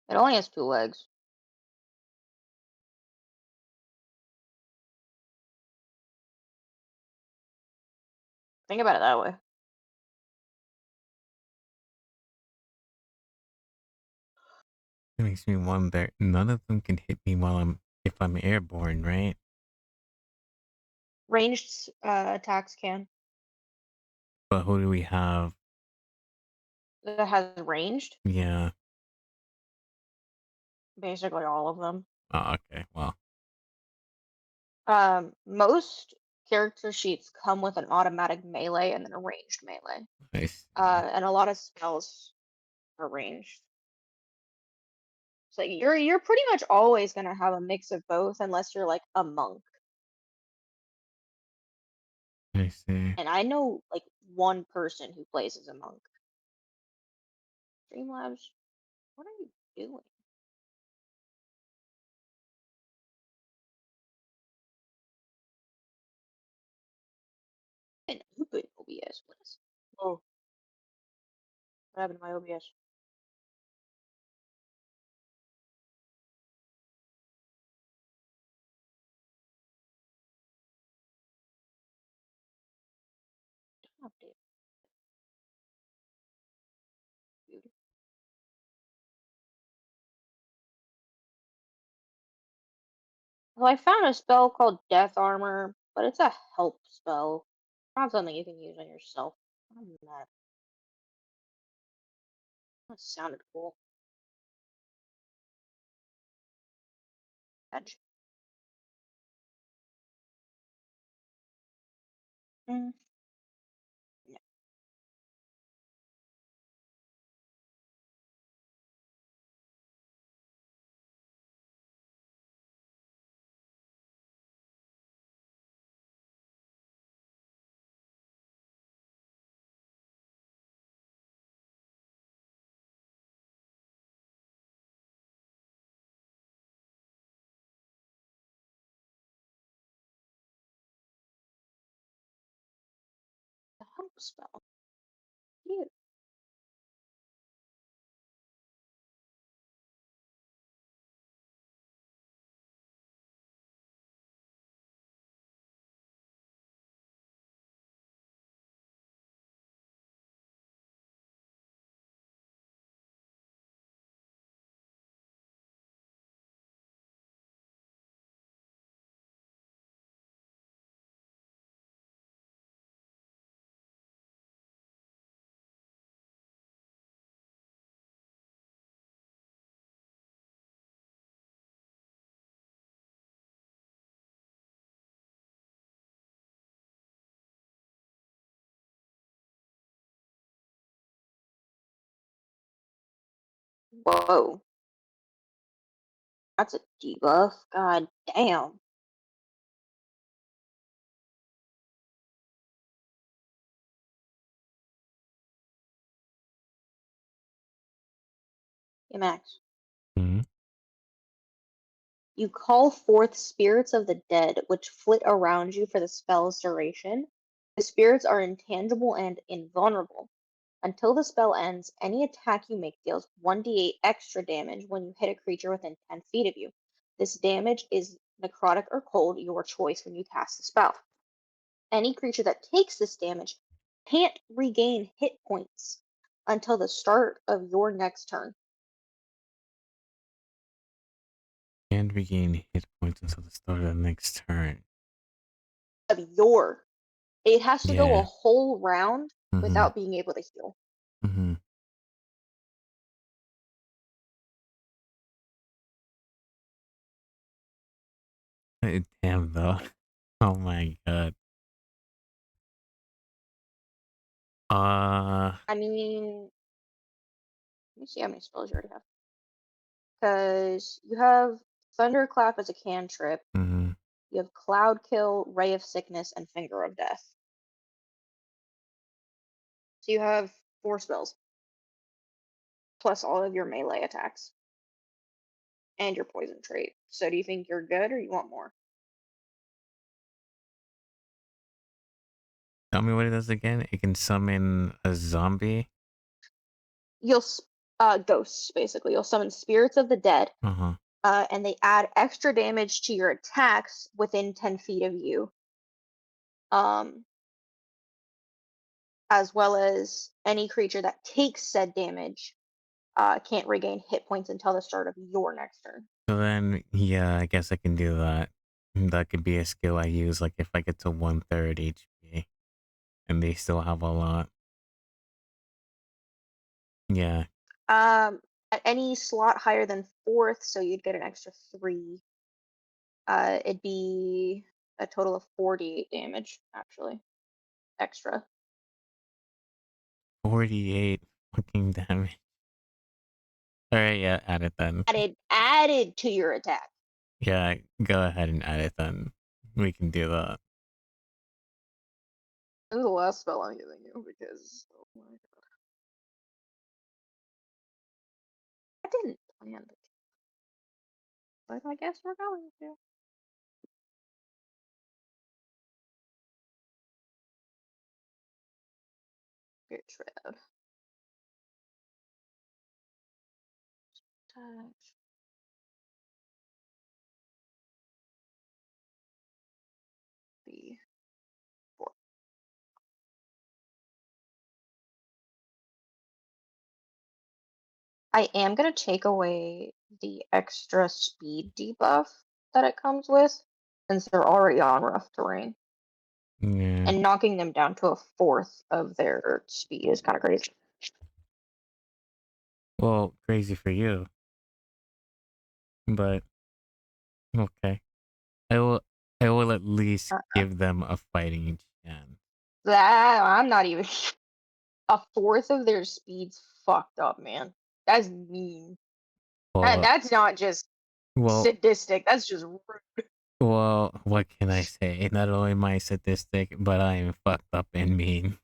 It only has 2 legs. Think about it that way. It makes me wonder. None of them can hit me while if I'm airborne, right? Ranged attacks can. But who do we have? That has ranged. Yeah. Basically all of them. Oh, okay. Well, Most character sheets come with an automatic melee and then a ranged melee. I see. And a lot of spells are ranged. So you're pretty much always gonna have a mix of both unless you're like a monk. I see. And I know like one person who plays as a monk. Streamlabs, what are you doing? An open OBS. What is? Oh, what happened to my OBS? Update. Dude. Well, I found a spell called Death Armor, but it's a help spell, not something you can use on yourself. I'm mad. That sounded cool. Edge. Mm, no. The help spell. Cute. Whoa. That's a debuff. God damn. Hey, Max. Hmm. You call forth spirits of the dead, which flit around you for the spell's duration. The spirits are intangible and invulnerable. Until the spell ends, any attack you make deals 1d8 extra damage when you hit a creature within 10 feet of you. This damage is necrotic or cold, your choice when you cast the spell. Any creature that takes this damage can't regain hit points until the start of your next turn. And regain hit points until the start of the next turn. Of your, it has to go a Yeah. whole round Mm-hmm. without being able to heal. Mm-hmm. Damn though. Oh my god. Uh. I mean, let me see how many spells you already have. Because you have Thunderclap as a cantrip, Mm-hmm. you have Cloud Kill, Ray of Sickness, and Finger of Death. So you have 4 spells, plus all of your melee attacks, and your poison trait. So do you think you're good, or you want more? Tell me what it does again. It can summon a zombie. You'll ghosts basically. You'll summon spirits of the dead, Uh-huh. and they add extra damage to your attacks within 10 feet of you. Um, as well as any creature that takes said damage can't regain hit points until the start of your next turn. So then, yeah, I guess I can do that. That could be a skill I use, like if I get to 1/3 HP, and they still have a lot. Yeah. At any slot higher than fourth, so you'd get an extra 3. It'd be a total of 48 damage, actually, extra. 48 fucking damage. Alright, yeah, add it then. Added to your attack. Yeah, go ahead and add it then. We can do that. This is the last spell I'm giving you because oh my god, I didn't plan it, but I guess we're going to. Get shred. Touch. The 4. I am gonna take away the extra speed debuff that it comes with, since they're already on rough terrain. Yeah. And knocking them down to a fourth of their speed is kind of crazy. Well, crazy for you, but okay. I will I will at least give them a fighting chance. That I'm not even a fourth of their speed's fucked up, man. That's mean. Well, That's not just well, sadistic. That's just rude. well, what can I say? Not only am I sadistic, but I am fucked up and mean.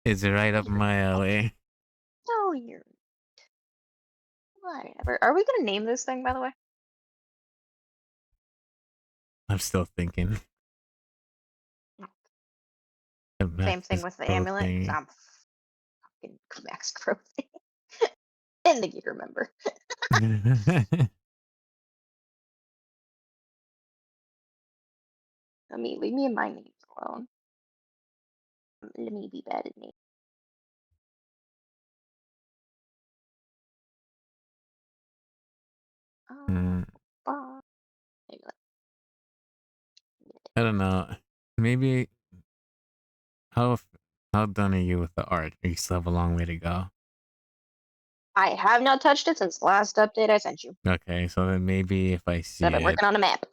It's right up my alley. No, you're whatever. Are we gonna name this thing, by the way? I'm still thinking. No. The Same thing Max's with the Crow amulet, because thing. I'm fucking Max Crow. Didn't think you'd remember. Leave me in my names alone. Let me be bad at names. Mm, Bye. Amulet. I don't know. Maybe how f- how done are you with the art? You still have a long way to go. I have not touched it since the last update I sent you. Okay, so then maybe if I So I've see been it, working on a map.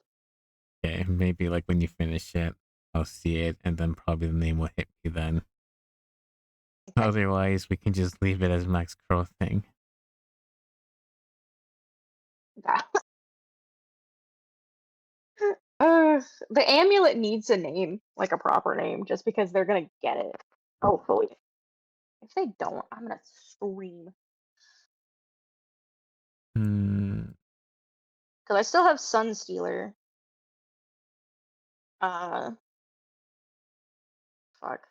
okay, maybe like when you finish it, I'll see it, and then probably the name will hit me then. Okay. Otherwise, we can just leave it as Max Crow thing. The amulet needs a name, like a proper name, just because they're gonna get it. Hopefully. If they don't, I'm gonna scream. Hmm. Because I still have Sunstealer. Fuck.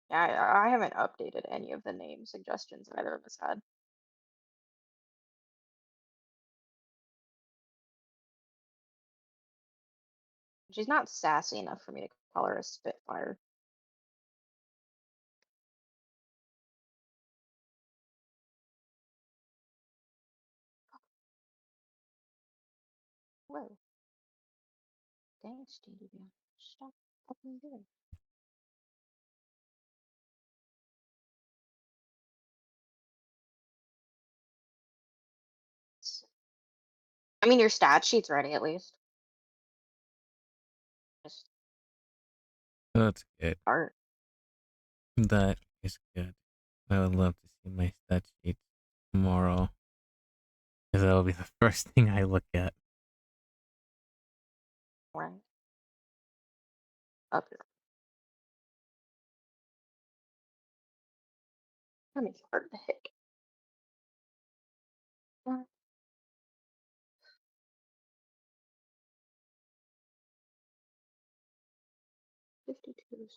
Yeah, I haven't updated any of the name suggestions either of us had. She's not sassy enough for me to call her a Spitfire. Whoa. Thanks, DDB. Stop fucking doing. I mean, your stat sheet's ready at least. Just That's good. art. That is good. I would love to see my stat sheet tomorrow. Because that'll be the first thing I look at. Right. Up here. Let me start the heck. 52.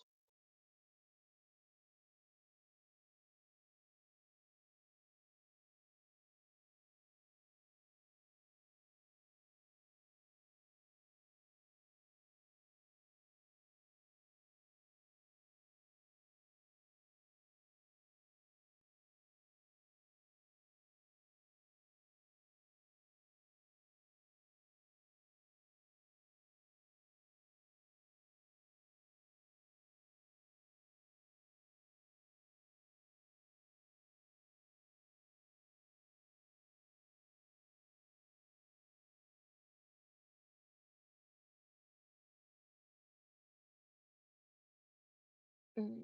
Mm.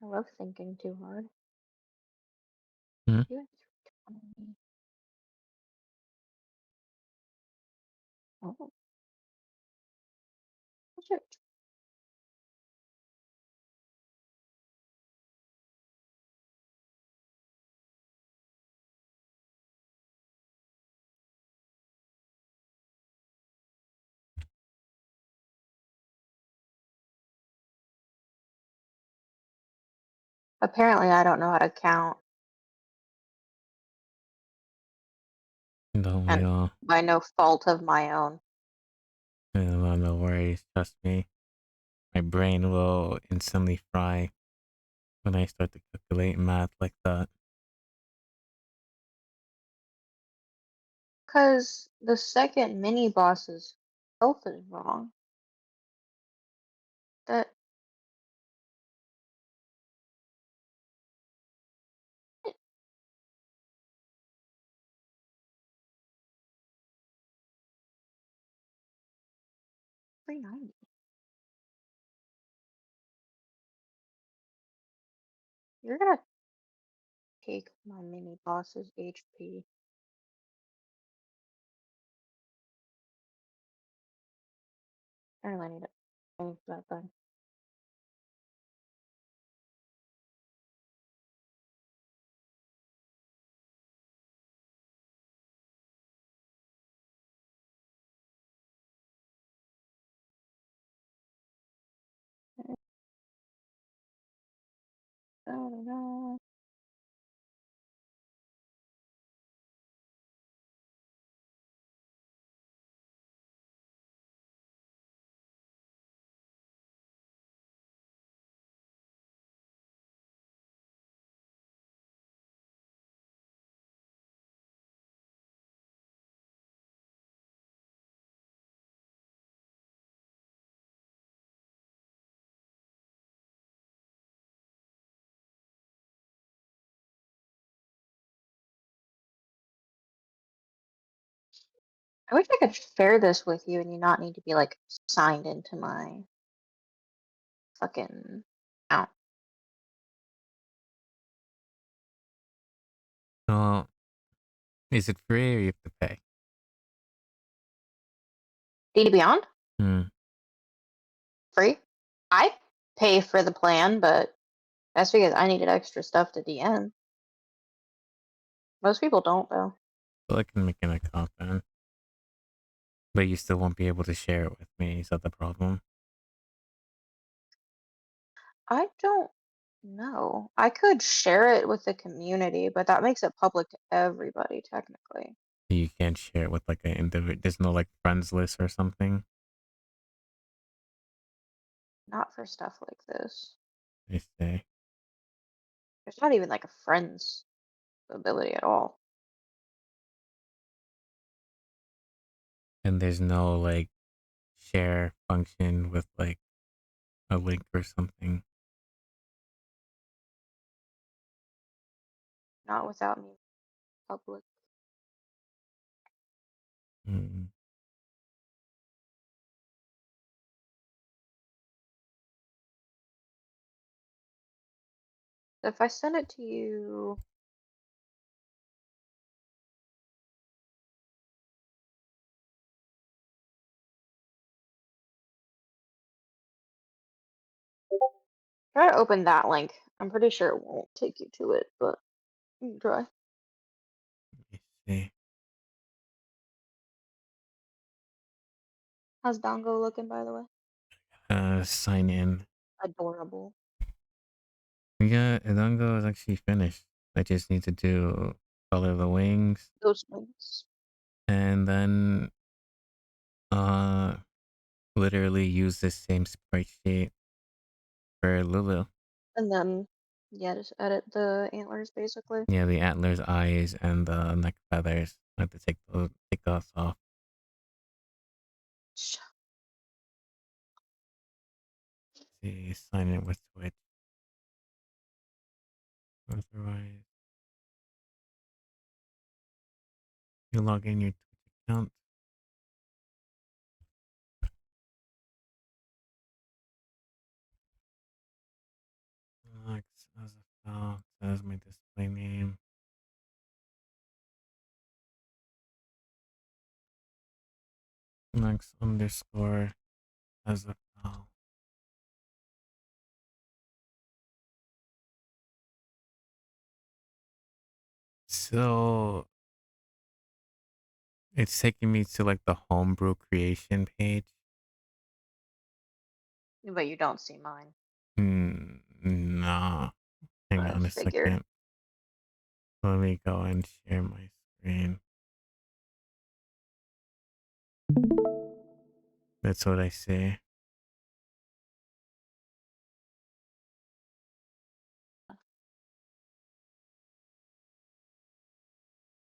I love thinking too hard. Hmm? You have 320. Oh, shit. Apparently, I don't know how to count, Don't we and all? by no fault of my own. No worries. Trust me. My brain will instantly fry when I start to calculate math like that. Because the second mini boss's health is wrong. That 390. You're gonna take my mini boss's HP. I really need it. Change that thing. I don't know. I wish I could share this with you and you not need to be like signed into my fucking out. Well, is it free or you have to pay? D&D Beyond? Hmm. Free? I pay for the plan, but that's because I needed extra stuff to DN. Most people don't, though. Well, I can make an account then. But you still won't be able to share it with me. Is that the problem? I don't know. I could share it with the community, but that makes it public to everybody, technically. You can't share it with like an individual. There's no like friends list or something. Not for stuff like this. I say. There's not even like a friends ability at all. And there's no like share function with like a link or something. Not without me public. Mm. If I send it to you, try to open that link. I'm pretty sure it won't take you to it, but you can try. I see. How's Dongo looking, by the way? Sign in. Adorable. Yeah, Idango is actually finished. I just need to do color the wings Those links. and then uh literally use the same sprite sheet for Lulu. And then, yeah, just edit the antlers, basically. Yeah, the antlers, eyes, and the neck feathers. I have to take those off. See, sign in with Twitch. Otherwise, you log in your Twitch account. Alex Azafel says my display name. Max underscore Azafel. So it's taking me to like the homebrew creation page. But you don't see mine. Nah. Hang I on a figured. second. Let me go and share my screen. That's what I see.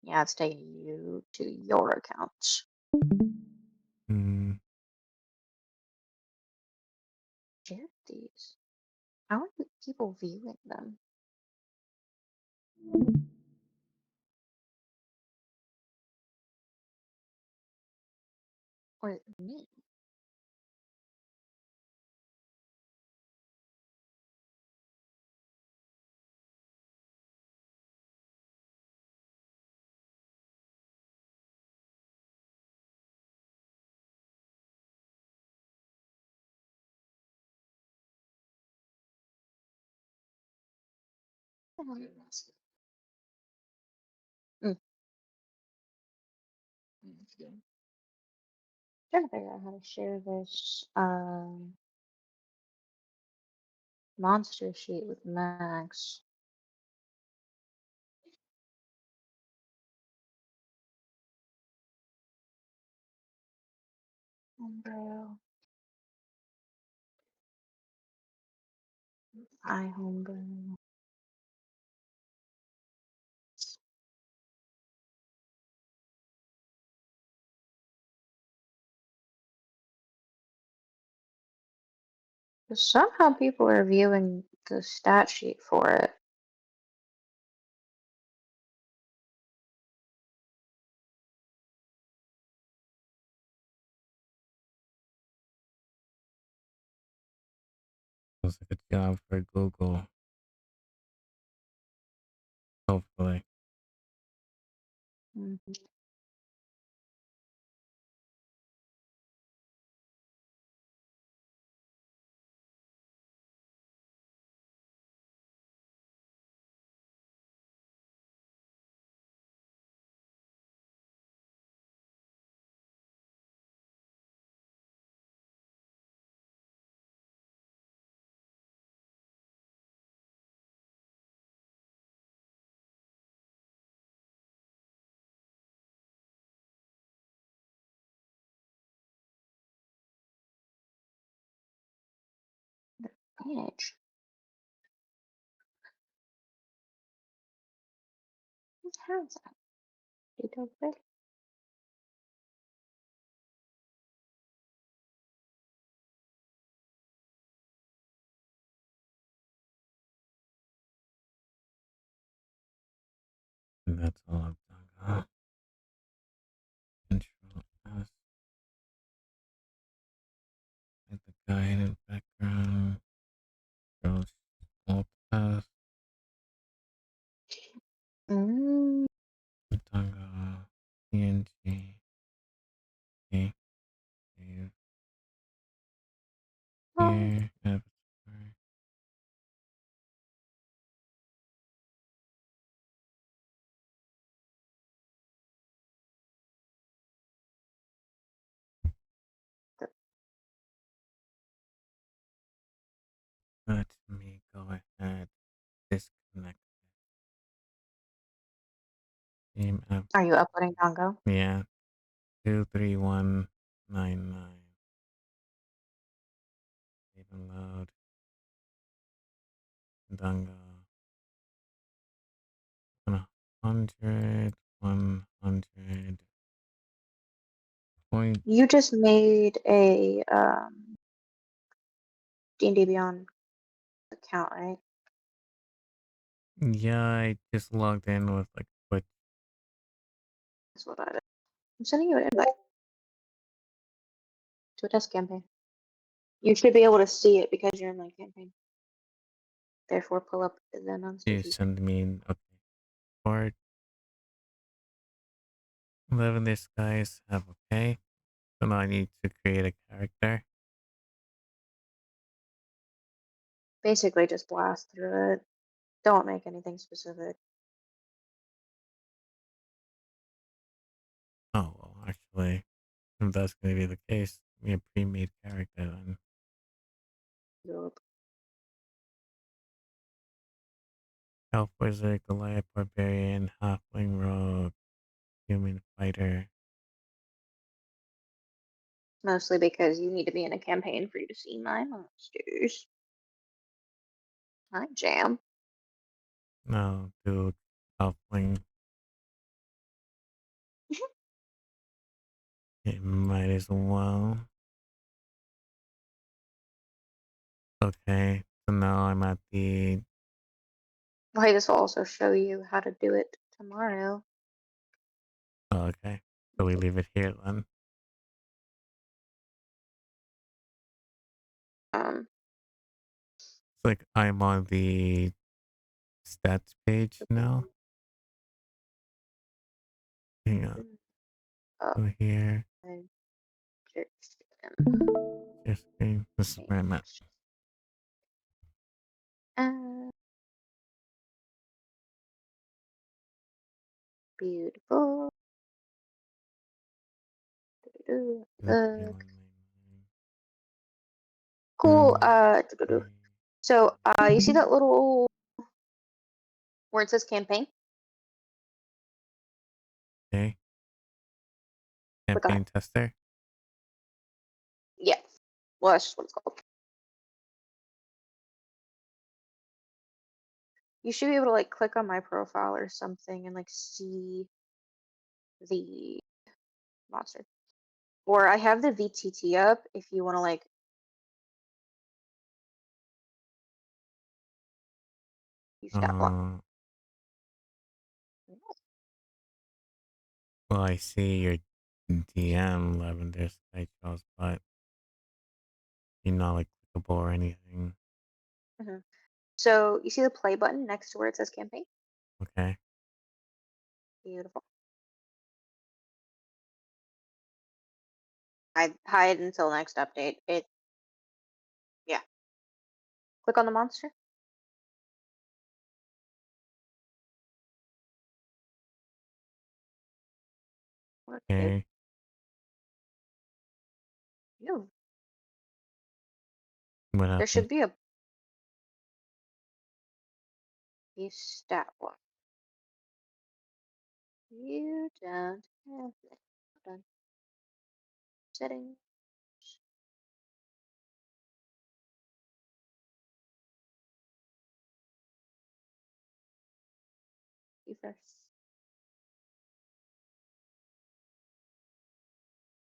Yeah, it's taking you to your account. Hmm. Share these. How are people viewing them? Or me? Mm. Trying to figure out how to share this monster sheet with Max. Homebrew. I homebrew. Somehow people are viewing the stat sheet for it. Sounds like a job for Google. Hopefully. Mhm. Manage. How's that? You don't fit? And that's all I've done. Control S. Hit the guide in background. Control Alt S. Mm. Danga. PNG. Okay. Save. Oh, Here. Avatar. Let me go ahead. Disconnect. Game app. are you uploading Dongo? Yeah. 23199. Even load. Danga. 100. 100. Point. You just made a D&D Beyond account, right? Yeah, I just logged in with like Twitch. That's what I did. I'm sending you an invite to a test campaign. You should be able to see it because you're in my campaign. Therefore, pull up the You non-sticky. send me okay. Part 11 this guys have okay. So now I need to create a character. Basically, just blast through it. Don't make anything specific. Oh well actually if that's gonna be the case, be a pre-made character then. Yup. Elf wizard, Goliath barbarian, halfling rogue, human fighter. Mostly because you need to be in a campaign for you to see my monsters. Hi, Jam. No, dude, halfling. It might as well. Okay, so now I'm at the Well, hey, this will also show you how to do it tomorrow. oh, okay. So we leave it here then. Um, It's like I'm on the stats page now. Hang on. uh, So here, share screen. This is where I'm at. beautiful. Zip Uh, 199. cool. 3. So, you see that little where it says campaign? Okay. Click on it. Campaign tester. Yeah. Well, that's just what it's called. You should be able to like click on my profile or something and like see the monster. Or I have the VTT up if you want to like use that block. Uh, well, I see your DM, Lavender Sky Charles, but you're not like clickable or anything. Hmm. So you see the play button next to where it says campaign? Okay. Beautiful. Hide until next update. Yeah. Click on the monster. Work, babe. Okay. You. What There happened? should be a stat one. You don't have it. Hold on. Settings. Refresh.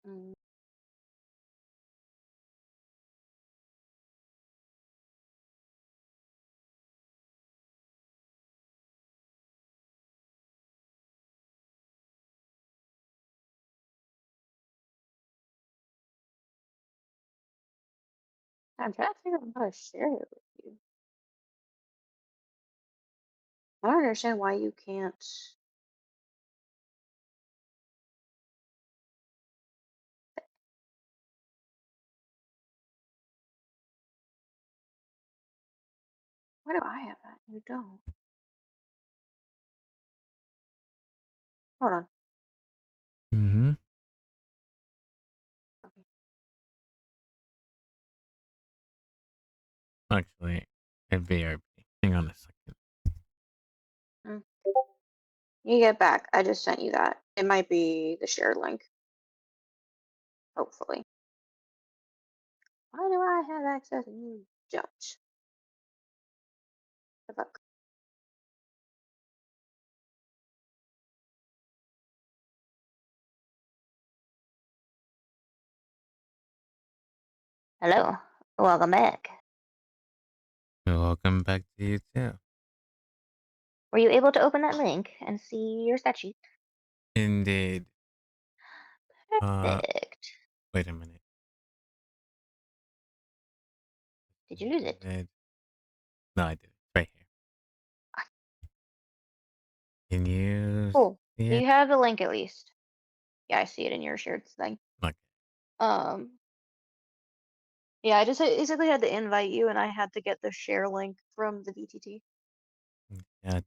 Mm, I'm trying to figure out how to share it with you. I don't understand why you can't. Why do I have that? You don't. Hold on. Mm-hmm. Okay. Actually, a BRB. Hang on a second. Mm. You get back. I just sent you that. It might be the shared link. Hopefully. Why do I have access and you don't? Good luck. Hello. Welcome back. Welcome back to you too. Were you able to open that link and see your stat sheet? Indeed. Uh, Perfect. wait a minute. Did you lose it? Indeed. No, I didn't. Right here. Can you Cool. see So it? you have the link at least. Yeah, I see it in your shared thing. Okay. Um, yeah, I just basically had to invite you, and I had to get the share link from the VTT. Gotcha.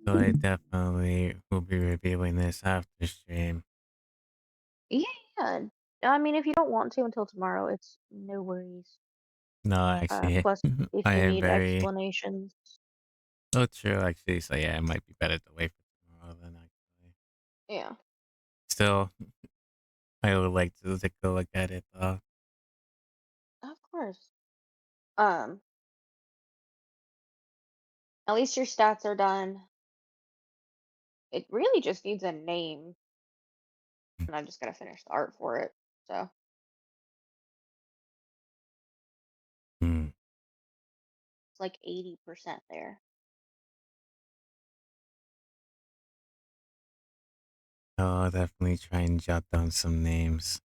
So I definitely will be reviewing this after stream. Yeah, yeah. I mean, if you don't want to until tomorrow, it's no worries. No, actually, Plus, if I you am need very. explanations, Oh, true, actually. So yeah, it might be better to wait for tomorrow then, actually. yeah, Still, I would like to take a look at it, though. of course. Um, at least your stats are done. It really just needs a name, and I just gotta finish the art for it. So Hmm. it's like 80% there. I'll definitely try and jot down some names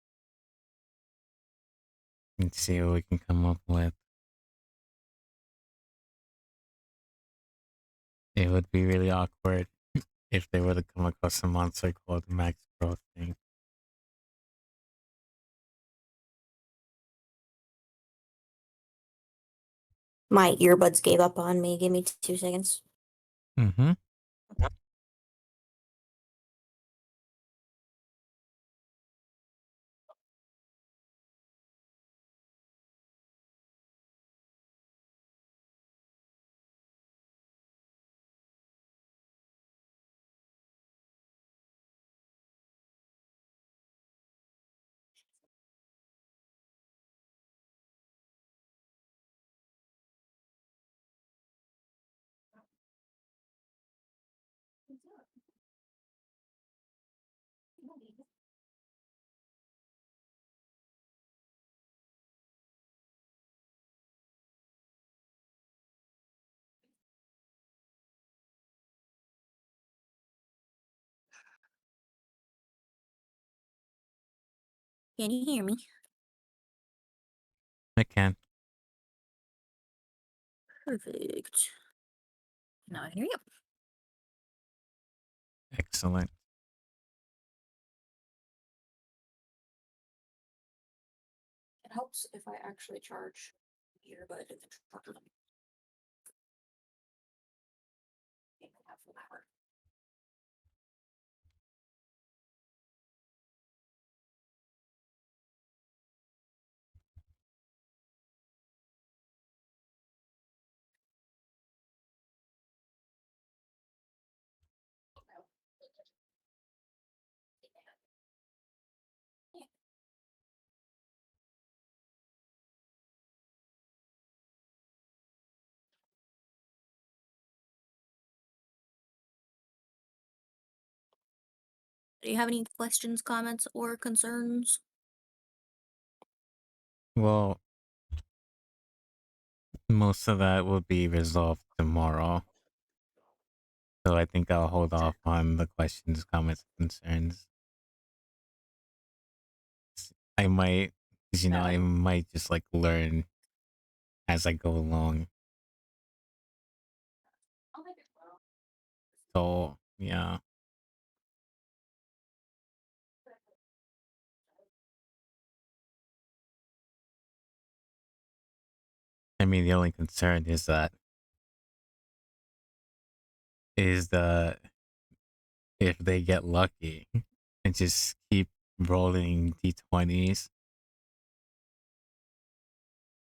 and see what we can come up with. It would be really awkward if they were to come across a monster called Max Crossing. My earbuds gave up on me. Give me 2 seconds. Mm-hmm. Can you hear me? I can. Perfect. Now I can hear you. Excellent. It helps if I actually charge the earbud in the truck. Half an hour. Do you have any questions, comments, or concerns? Well, most of that will be resolved tomorrow. So I think I'll hold off on the questions, comments, concerns. I might, 'cause, you know, I might just like learn as I go along. So yeah. I mean, the only concern is that the if they get lucky and just keep rolling d20s.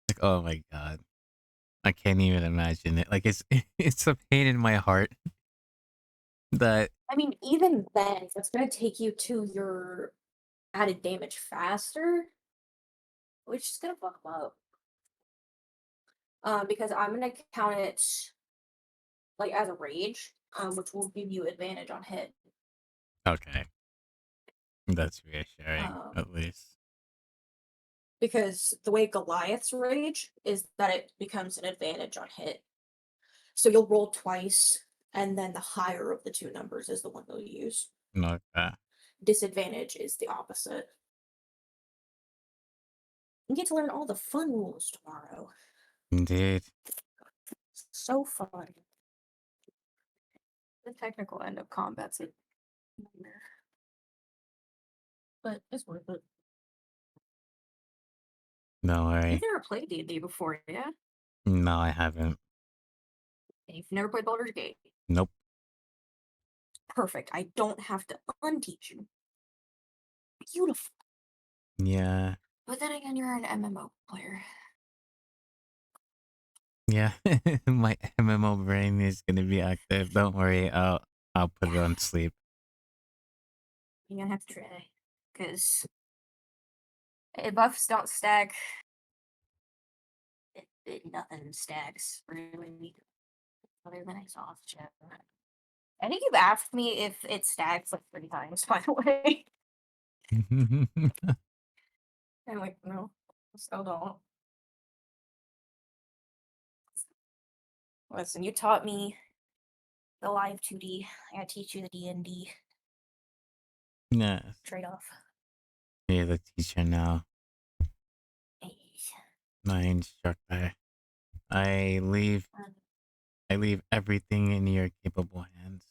Like, oh my god, I can't even imagine it. Like, it's it's a pain in my heart that I mean, even then, it's gonna take you to your added damage faster, which is gonna fuck them up. Because I'm gonna count it like as a rage, which will give you advantage on hit. okay, that's reassuring Um, at least. because the way Goliath's rage is that it becomes an advantage on hit. So you'll roll twice, and then the higher of the two numbers is the one you'll use. Okay. Disadvantage is the opposite. You get to learn all the fun rules tomorrow. Indeed. So fun. The technical end of combat's a nightmare. But it's worth it. No worry. You've never played D&D before, yeah? No, I haven't. And you've never played Baldur's Gate? Nope. Perfect. I don't have to unteach you. Beautiful. Yeah. But then again, you're an MMO player. Yeah. My MMO brain is gonna be active. Don't worry. I'll put it on sleep. You're gonna have to try. Because buffs don't stack. Nothing stacks, really. Other than exhaust chat. I think you've asked me if it stacks like 3 times, by the way. I'm like, no, still don't. Listen, you taught me the live 2D. I gotta teach you the DnD Yeah. trade-off. You're the teacher now. Hey. My instructor. I leave everything in your capable hands.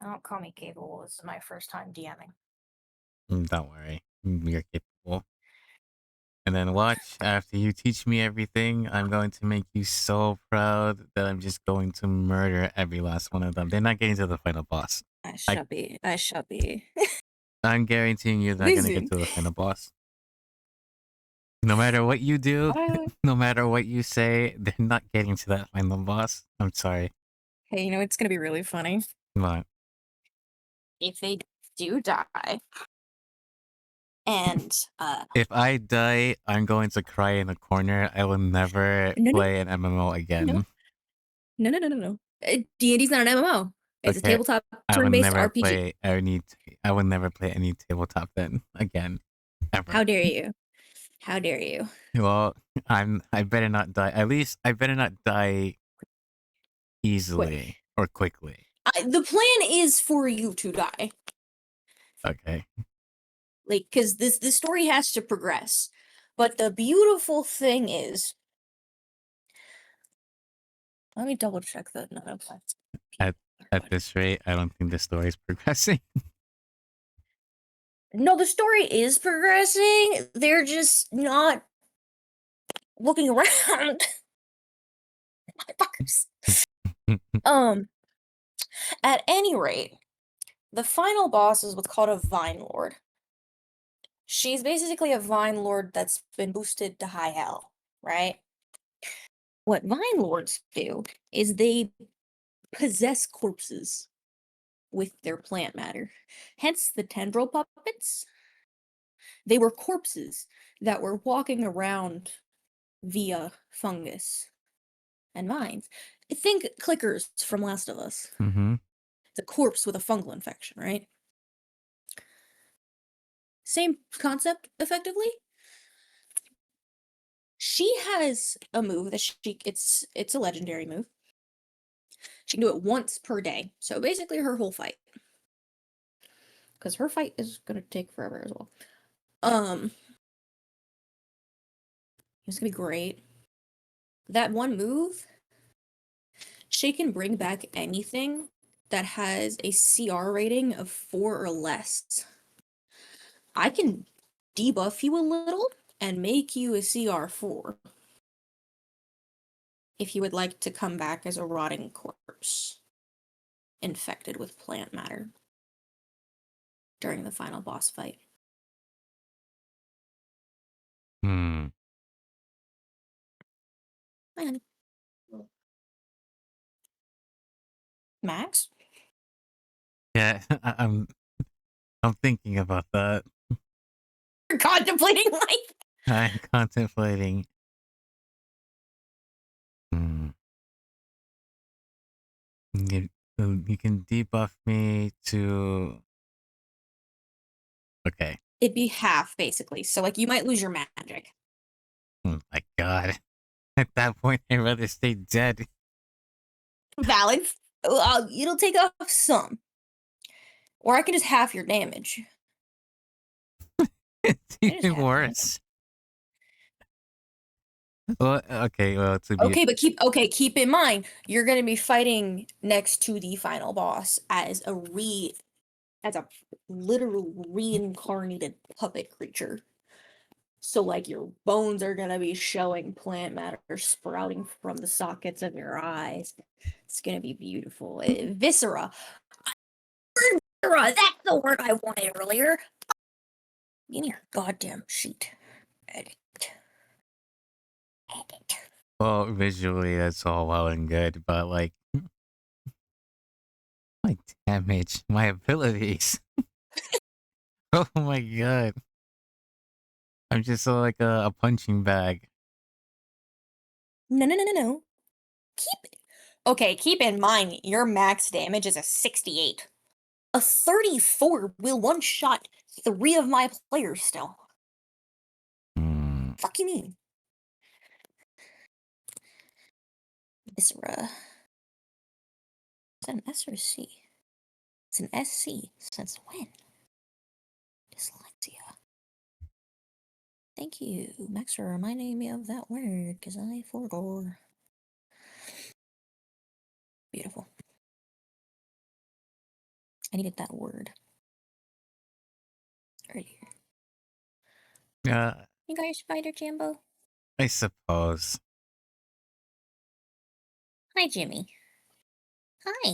Don't call me capable. This is my first time DMing. Don't worry. You're capable. And then watch, after you teach me everything, I'm going to make you so proud that I'm just going to murder every last one of them. They're not getting to the final boss. I shall be. I'm guaranteeing you're not going to get to the final boss. No matter what you do, no matter what you say, they're not getting to that final boss. I'm sorry. Hey, you know it's gonna be really funny? What? If they do die, and If I die, I'm going to cry in a corner. I will never play an MMO again. No. D&D's not an MMO. It's a Okay, tabletop I will turn-based never RPG. play I will never play any tabletop then again. Ever. How dare you? How dare you? Well, I better not die. At least I better not die easily or quickly. The plan is for you to die. Okay. Like, because this story has to progress. But the beautiful thing is, Let me double check the note. At this rate, I don't think the story is progressing. No, the story is progressing. They're just not looking around. Motherfuckers. At any rate, the final boss is what's called a Vine Lord. She's basically a Vine Lord that's been boosted to high hell, right? What Vine Lords do is they possess corpses with their plant matter. Hence the tendril puppets. They were corpses that were walking around via fungus and vines. Think clickers from Last of Us. Mm-hmm. It's a corpse with a fungal infection, right? Same concept, effectively. She has a move that it's a legendary move. She can do it once per day. So basically her whole fight. Because her fight is gonna take forever as well. It's gonna be great. That one move, she can bring back anything that has a CR rating of 4 or less. I can debuff you a little and make you a CR4. If you would like to come back as a rotting corpse, infected with plant matter during the final boss fight. Hmm. Hi, honey. Max? Yeah, I'm thinking about that. You're contemplating life. I'm contemplating. You can debuff me to. Okay. It'd be half, basically. So, like, you might lose your magic. Oh my god. At that point, I'd rather stay dead. Valid. It'll take off some. Or I can just half your damage. It's I just even have worse. Well, okay, well, to be Okay, but keep in mind, you're gonna be fighting next to the final boss as a literal reincarnated puppet creature. So like your bones are gonna be showing plant matter sprouting from the sockets of your eyes. It's gonna be beautiful. Viscera. Viscera, that's the word I wanted earlier. Give me your goddamn sheet. Edit. well, visually that's all well and good, but like my damage, my abilities. Oh my god. I'm just like a punching bag. No. Keep in mind your max damage is a 68. A 34 will one-shot 3 of my players still. Fuck you mean? Viscera. Is that an S or a C? It's an SC. Since when? Dyslexia. Thank you, Max, for reminding me of that word, because I forgot. Beautiful. I needed that word earlier. You got your spider, Jambo? I suppose. Hi, Jimmy. Hi.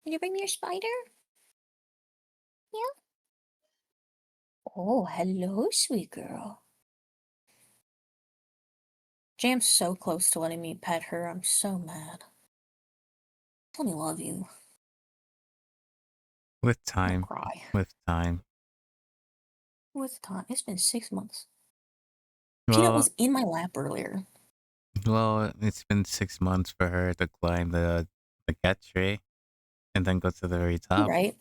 Did you bring me your spider? Yeah? Oh, hello, sweet girl. Jam's so close to letting me pet her. I'm so mad. Let me love you. With time. Don't cry. With time. With time. It's been 6 months. Well, Peanut was in my lap earlier. Well, it's been 6 months for her to climb the cat tree and then go to the very top. You're right.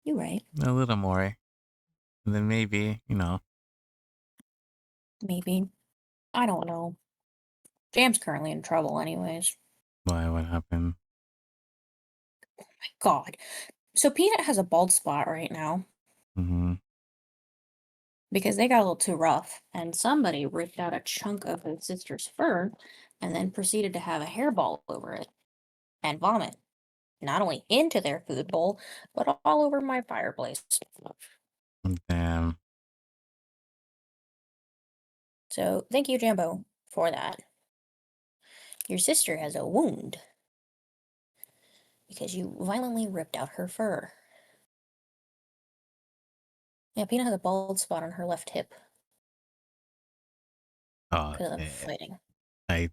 You're right. A little more. And then maybe, Maybe. I don't know. Jam's currently in trouble anyways. why, what happened? Oh my god. So Peanut has a bald spot right now. Mm-hmm. Because they got a little too rough. And somebody ripped out a chunk of his sister's fur and then proceeded to have a hairball over it and vomit, not only into their food bowl, but all over my fireplace. Damn. So thank you, Jambo, for that. Your sister has a wound because you violently ripped out her fur. Yeah, Peanut has a bald spot on her left hip Oh, because of shit. fighting. I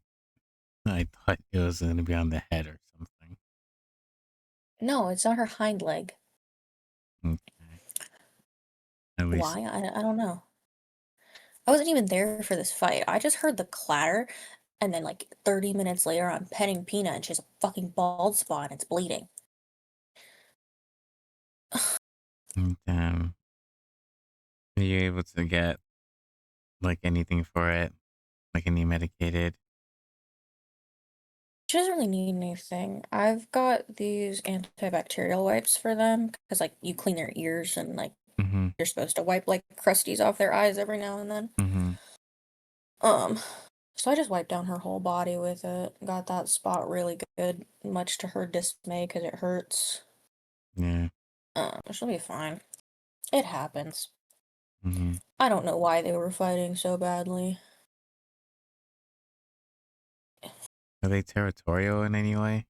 thought it was gonna be on the head or something. No, it's on her hind leg. Okay. At least. Why? I don't know. I wasn't even there for this fight. I just heard the clatter, and then like 30 minutes later, I'm petting Peanut, and she has a fucking bald spot, and it's bleeding. Damn. Are you able to get like anything for it? Like any medicated? She doesn't really need anything. I've got these antibacterial wipes for them because, like, you clean their ears and, like, Mm-hmm. you're supposed to wipe, like, crusties off their eyes every now and then. Mm-hmm. So I just wiped down her whole body with it. Got that spot really good, much to her dismay because it hurts. Yeah. She'll be fine. It happens. Mm-hmm. I don't know why they were fighting so badly. Are they territorial in any way?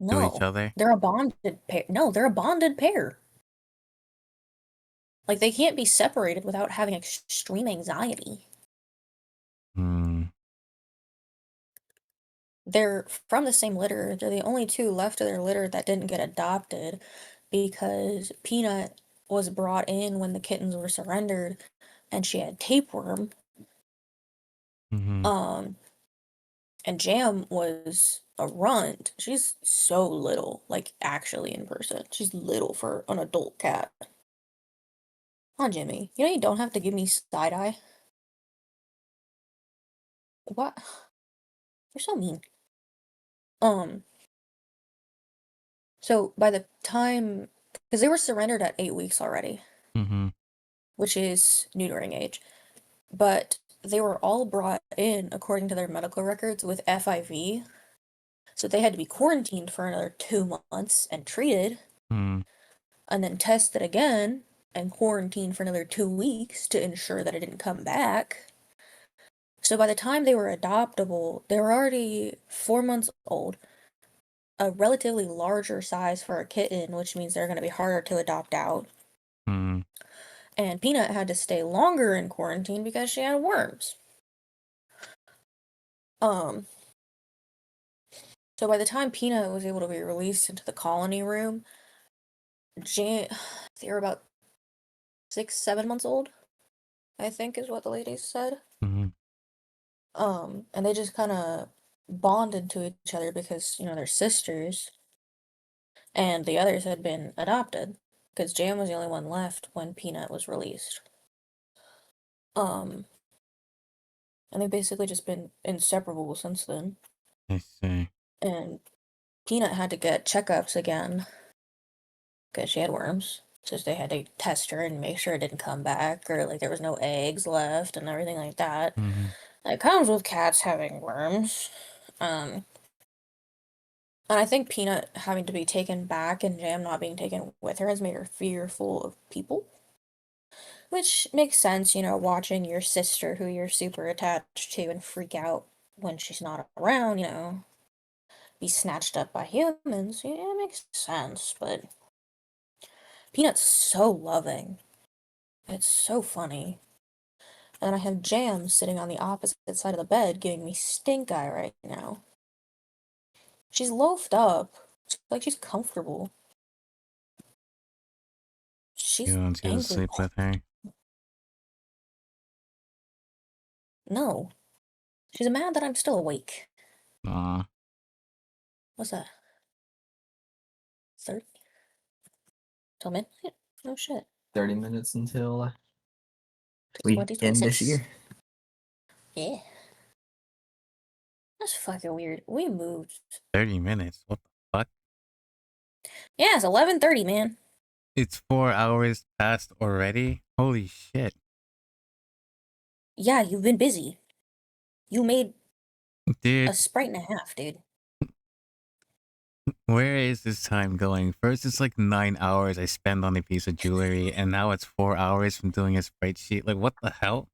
To each No, other? they're a bonded pair. No, they're a bonded pair. Like, they can't be separated without having extreme anxiety. Hmm. They're from the same litter. They're the only two left of their litter that didn't get adopted because Peanut was brought in when the kittens were surrendered and she had tapeworm. Mm-hmm. And Jam was a runt. She's so little, like actually in person. She's little for an adult cat. Huh, Jimmy? You know you don't have to give me side eye. What? You're so mean. Um, so by the time, because they were surrendered at 8 weeks already, Mm-hmm. which is neutering age, but they were all brought in according to their medical records with FIV, so they had to be quarantined for another 2 months and treated, Mm-hmm. and then tested again and quarantined for another 2 weeks to ensure that it didn't come back. So by the time they were adoptable, they were already 4 months old, a relatively larger size for a kitten, which means they're going to be harder to adopt out. Mm-hmm. And Peanut had to stay longer in quarantine because she had worms. So by the time Peanut was able to be released into the colony room, they were about 6, 7 months old, I think is what the ladies said. Mm-hmm. And they just kind of bonded to each other because, they're sisters, and the others had been adopted, because Jam was the only one left when Peanut was released. And they've basically just been inseparable since then. I see. And Peanut had to get checkups again because she had worms. So they had to test her and make sure it didn't come back, or like there was no eggs left and everything like that. Mm-hmm. It comes with cats having worms. And I think Peanut having to be taken back and Jam not being taken with her has made her fearful of people. Which makes sense, watching your sister who you're super attached to and freak out when she's not around, be snatched up by humans. Yeah, it makes sense, but Peanut's so loving. It's so funny. And I have Jam sitting on the opposite side of the bed giving me stink eye right now. She's loafed up. Like she's comfortable. She's You want to go to angry. sleep with her? No. She's mad that I'm still awake. Aw. What's that? 30? Till midnight? Oh shit. 30 minutes until we end this 2026. year. Yeah. That's fucking weird. We moved. 30 minutes? What the fuck? Yeah, it's 11:30, man. It's 4 hours past already? Holy shit. Yeah, you've been busy. You made Dude, A Sprite and a half, dude. where is this time going? First, it's like 9 hours I spend on a piece of jewelry, and now it's 4 hours from doing a spreadsheet. Like, what the hell?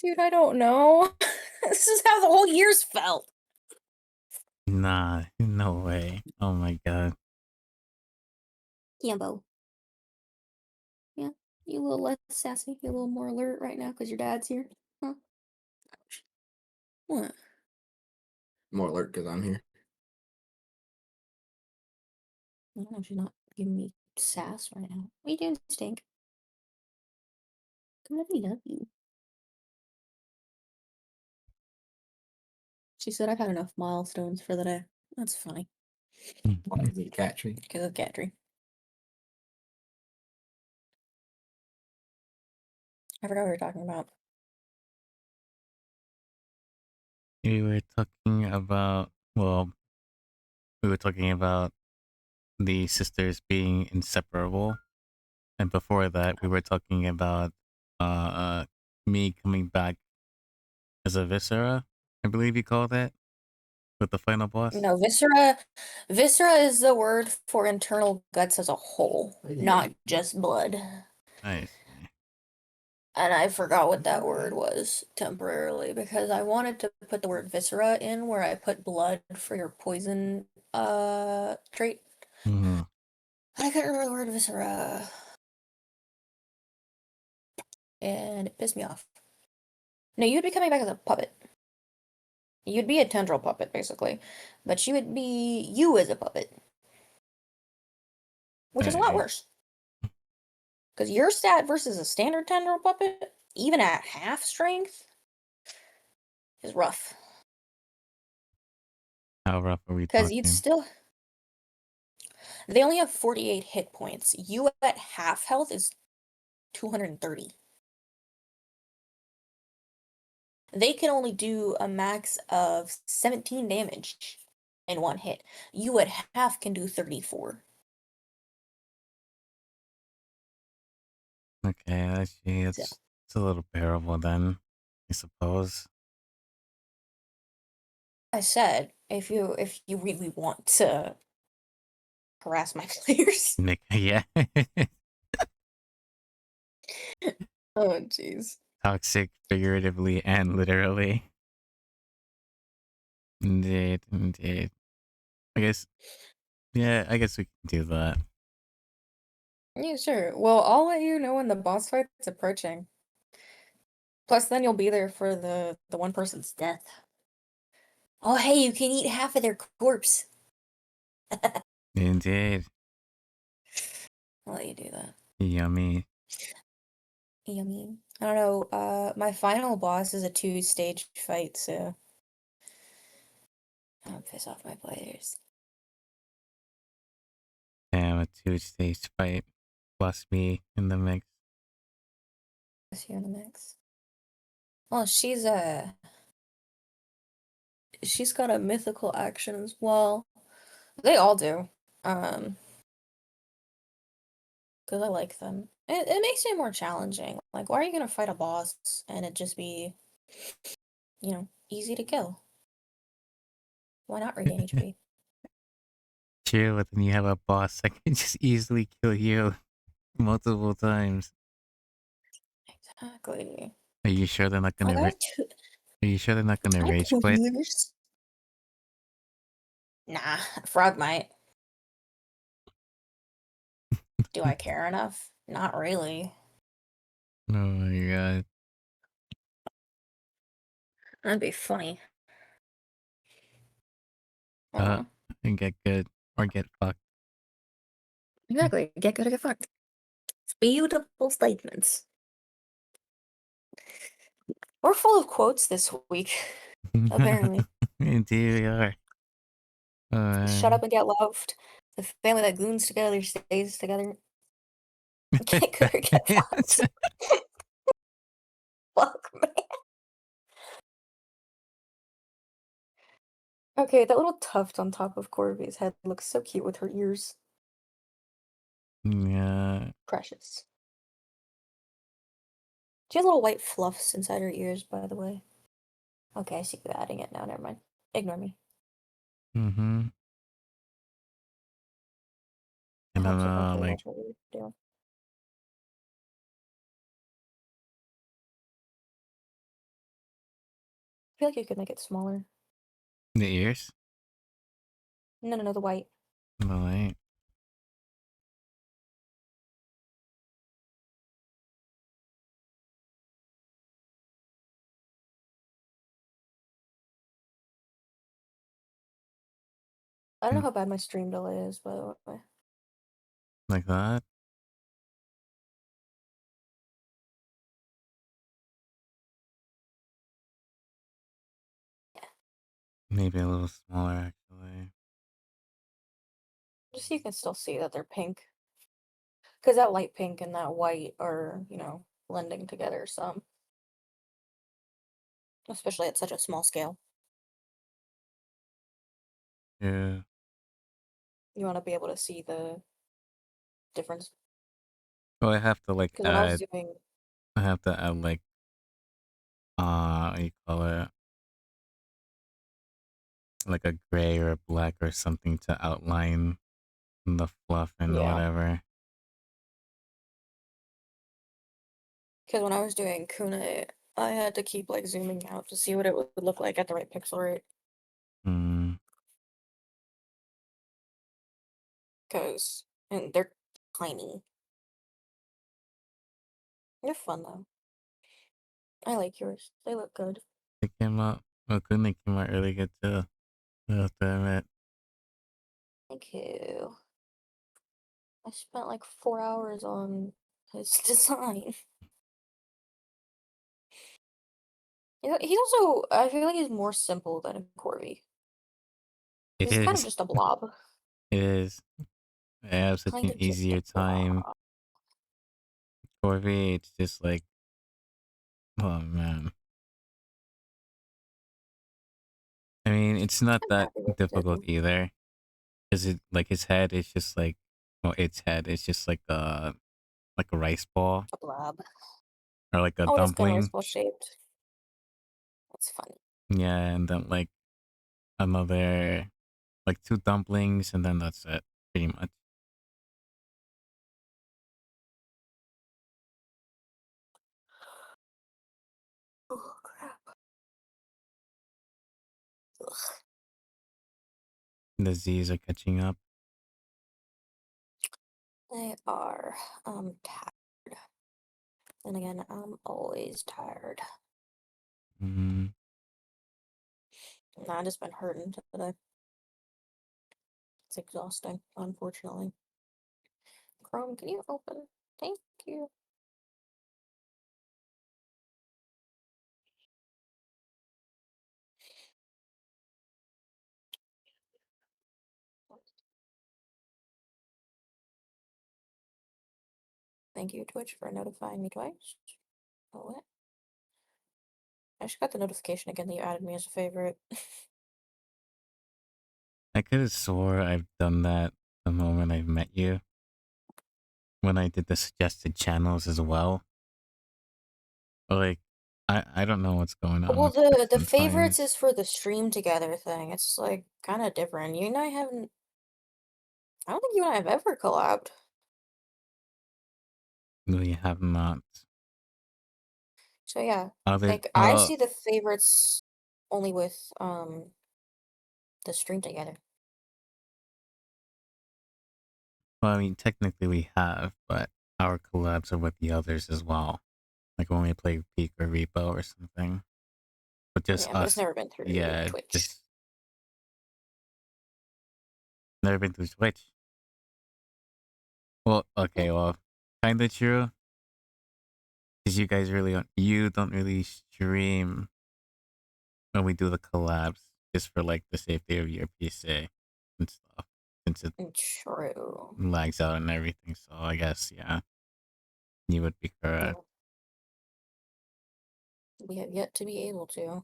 Dude, I don't know. This is how the whole year's felt. Nah, no way. Oh my god. Yambo. Yeah, you a little less sassy, you a little more alert right now because your dad's here. Huh? What? More alert because I'm here. I don't know, she's not giving me sass right now. What are you doing, Stink? Come let me love you. She said I've had enough milestones for the day. That's funny. Is it cat tree? Because of Gatry. I forgot what we were talking about. We were talking about, well, we were talking about the sisters being inseparable. And before that, we were talking about me coming back as a viscera, I believe you called it, with the final boss. No, viscera. Viscera is the word for internal guts as a whole, not just blood. I see. And I forgot what that word was temporarily because I wanted to put the word viscera in where I put blood for your poison trait. Mm-hmm. I couldn't remember the word viscera. And it pissed me off. No, you'd be coming back as a puppet. You'd be a tendril puppet, basically. But you would be you as a puppet. Which is a lot Hey. worse. Because your stat versus a standard tendril puppet, even at half strength, is rough. How rough are we Because you'd talking? still... They only have 48 hit points. You at half health is 230. They can only do a max of 17 damage in one hit. You at half can do 34. Okay, actually, it's a little bearable then, I suppose. I said, if you really want to harass my players. Nick, yeah. Oh, jeez. Toxic, figuratively and literally. Indeed, indeed. I guess, yeah, I guess we can do that. Yeah, sure. Well, I'll let you know when the boss fight's approaching. Plus, then you'll be there for the one person's death. Oh, hey, you can eat half of their corpse. Indeed. I'll let you do that. Yummy. Yummy. I don't know. My final boss is a 2-stage fight, so I'll piss off my players. Damn, a 2-stage fight plus me in the mix. Is you in the mix? Well, she's got a mythical action as well. They all do. Because I like them. It makes it more challenging. Like, why are you gonna fight a boss and it just be, easy to kill? Why not regain HP? Chill, but then you have a boss that can just easily kill you multiple times. Exactly. Are you sure they're not I gonna? got Are you sure they're not gonna rage two quit? healers. Nah, Frog might. Do I care enough? Not really. Oh my god. That'd be funny. And get good or get fucked. Exactly. Get good or get fucked. It's beautiful statements. We're full of quotes this week, apparently. Indeed we are. Shut up and get loved. The family that goons together stays together. Get good or get fucked. Fuck, man. Okay, that little tuft on top of Corby's head looks so cute with her ears. Yeah. Precious. She has little white fluffs inside her ears, by the way. Okay, I see you adding it now, never mind. Ignore me. Mm-hmm. I And then hope so comfortable like with what we're doing. I feel like you could make it smaller. the ears. No, the white. Right. I don't know Mm. how bad my stream delay is, by the way. Like that. Maybe a little smaller actually. Just so you can still see that they're pink. Because that light pink and that white are, blending together some. Especially at such a small scale. Yeah. You want to be able to see the difference. So I have to like Because when I was add. doing... I have to add like what do you call it? Like a gray or a black or something to outline the fluff and Yeah. whatever. Because when I was doing Kuna, I had to keep, like, zooming out to see what it would look like at the right pixel rate. Hmm. Because... And they're tiny. They're fun, though. I like yours. They look good. They came out. Well, Kune came out really good too. I have to admit. Thank you. I spent like 4 hours on his design. He's also, I feel like he's more simple than Corby. It He's kind of is. just a blob. It is. I have such Kind an of just a easier time. blob. Corvée, it's just like, oh man. I mean, it's not I'm that happy with difficult it. either. Cause it like his head is just like, well, its head is just like a rice ball A blob. or like a Oh, it is kind of rice dumpling. ball shaped. That's funny. Yeah, and then like another like two dumplings, and then that's it, pretty much. Oh, crap. Ugh. The Z's are catching up. They are, tired. And again, I'm always tired. Mm, Nah, I just been hurting today. It's exhausting, unfortunately. Chrome, can you open? Thank you. Thank you, Twitch, for notifying me twice. Oh, what? I just got the notification again that you added me as a favorite. I could have swore I've done that the moment I've met you. When I did the suggested channels as well. But like, I don't know what's going on Well, with it the favorites sometimes. is for the stream together thing. It's like kind of different. You and I haven't. I don't think you and I have ever collabed. We have not. So yeah, Other, like I see the favorites only with the stream together. well, I mean, technically we have, but our collabs are with the others as well. Like when we play Peak or Repo or something. But just Yeah, but it's us. never been through Yeah, Twitch. just never been through Twitch. Well, okay, Yeah. well, kinda true. Because you don't really stream when we do the collabs, just for like the safety of your PC and stuff, since it True. lags out and everything. So I guess, yeah, you would be Yeah. correct. We have yet to be able to.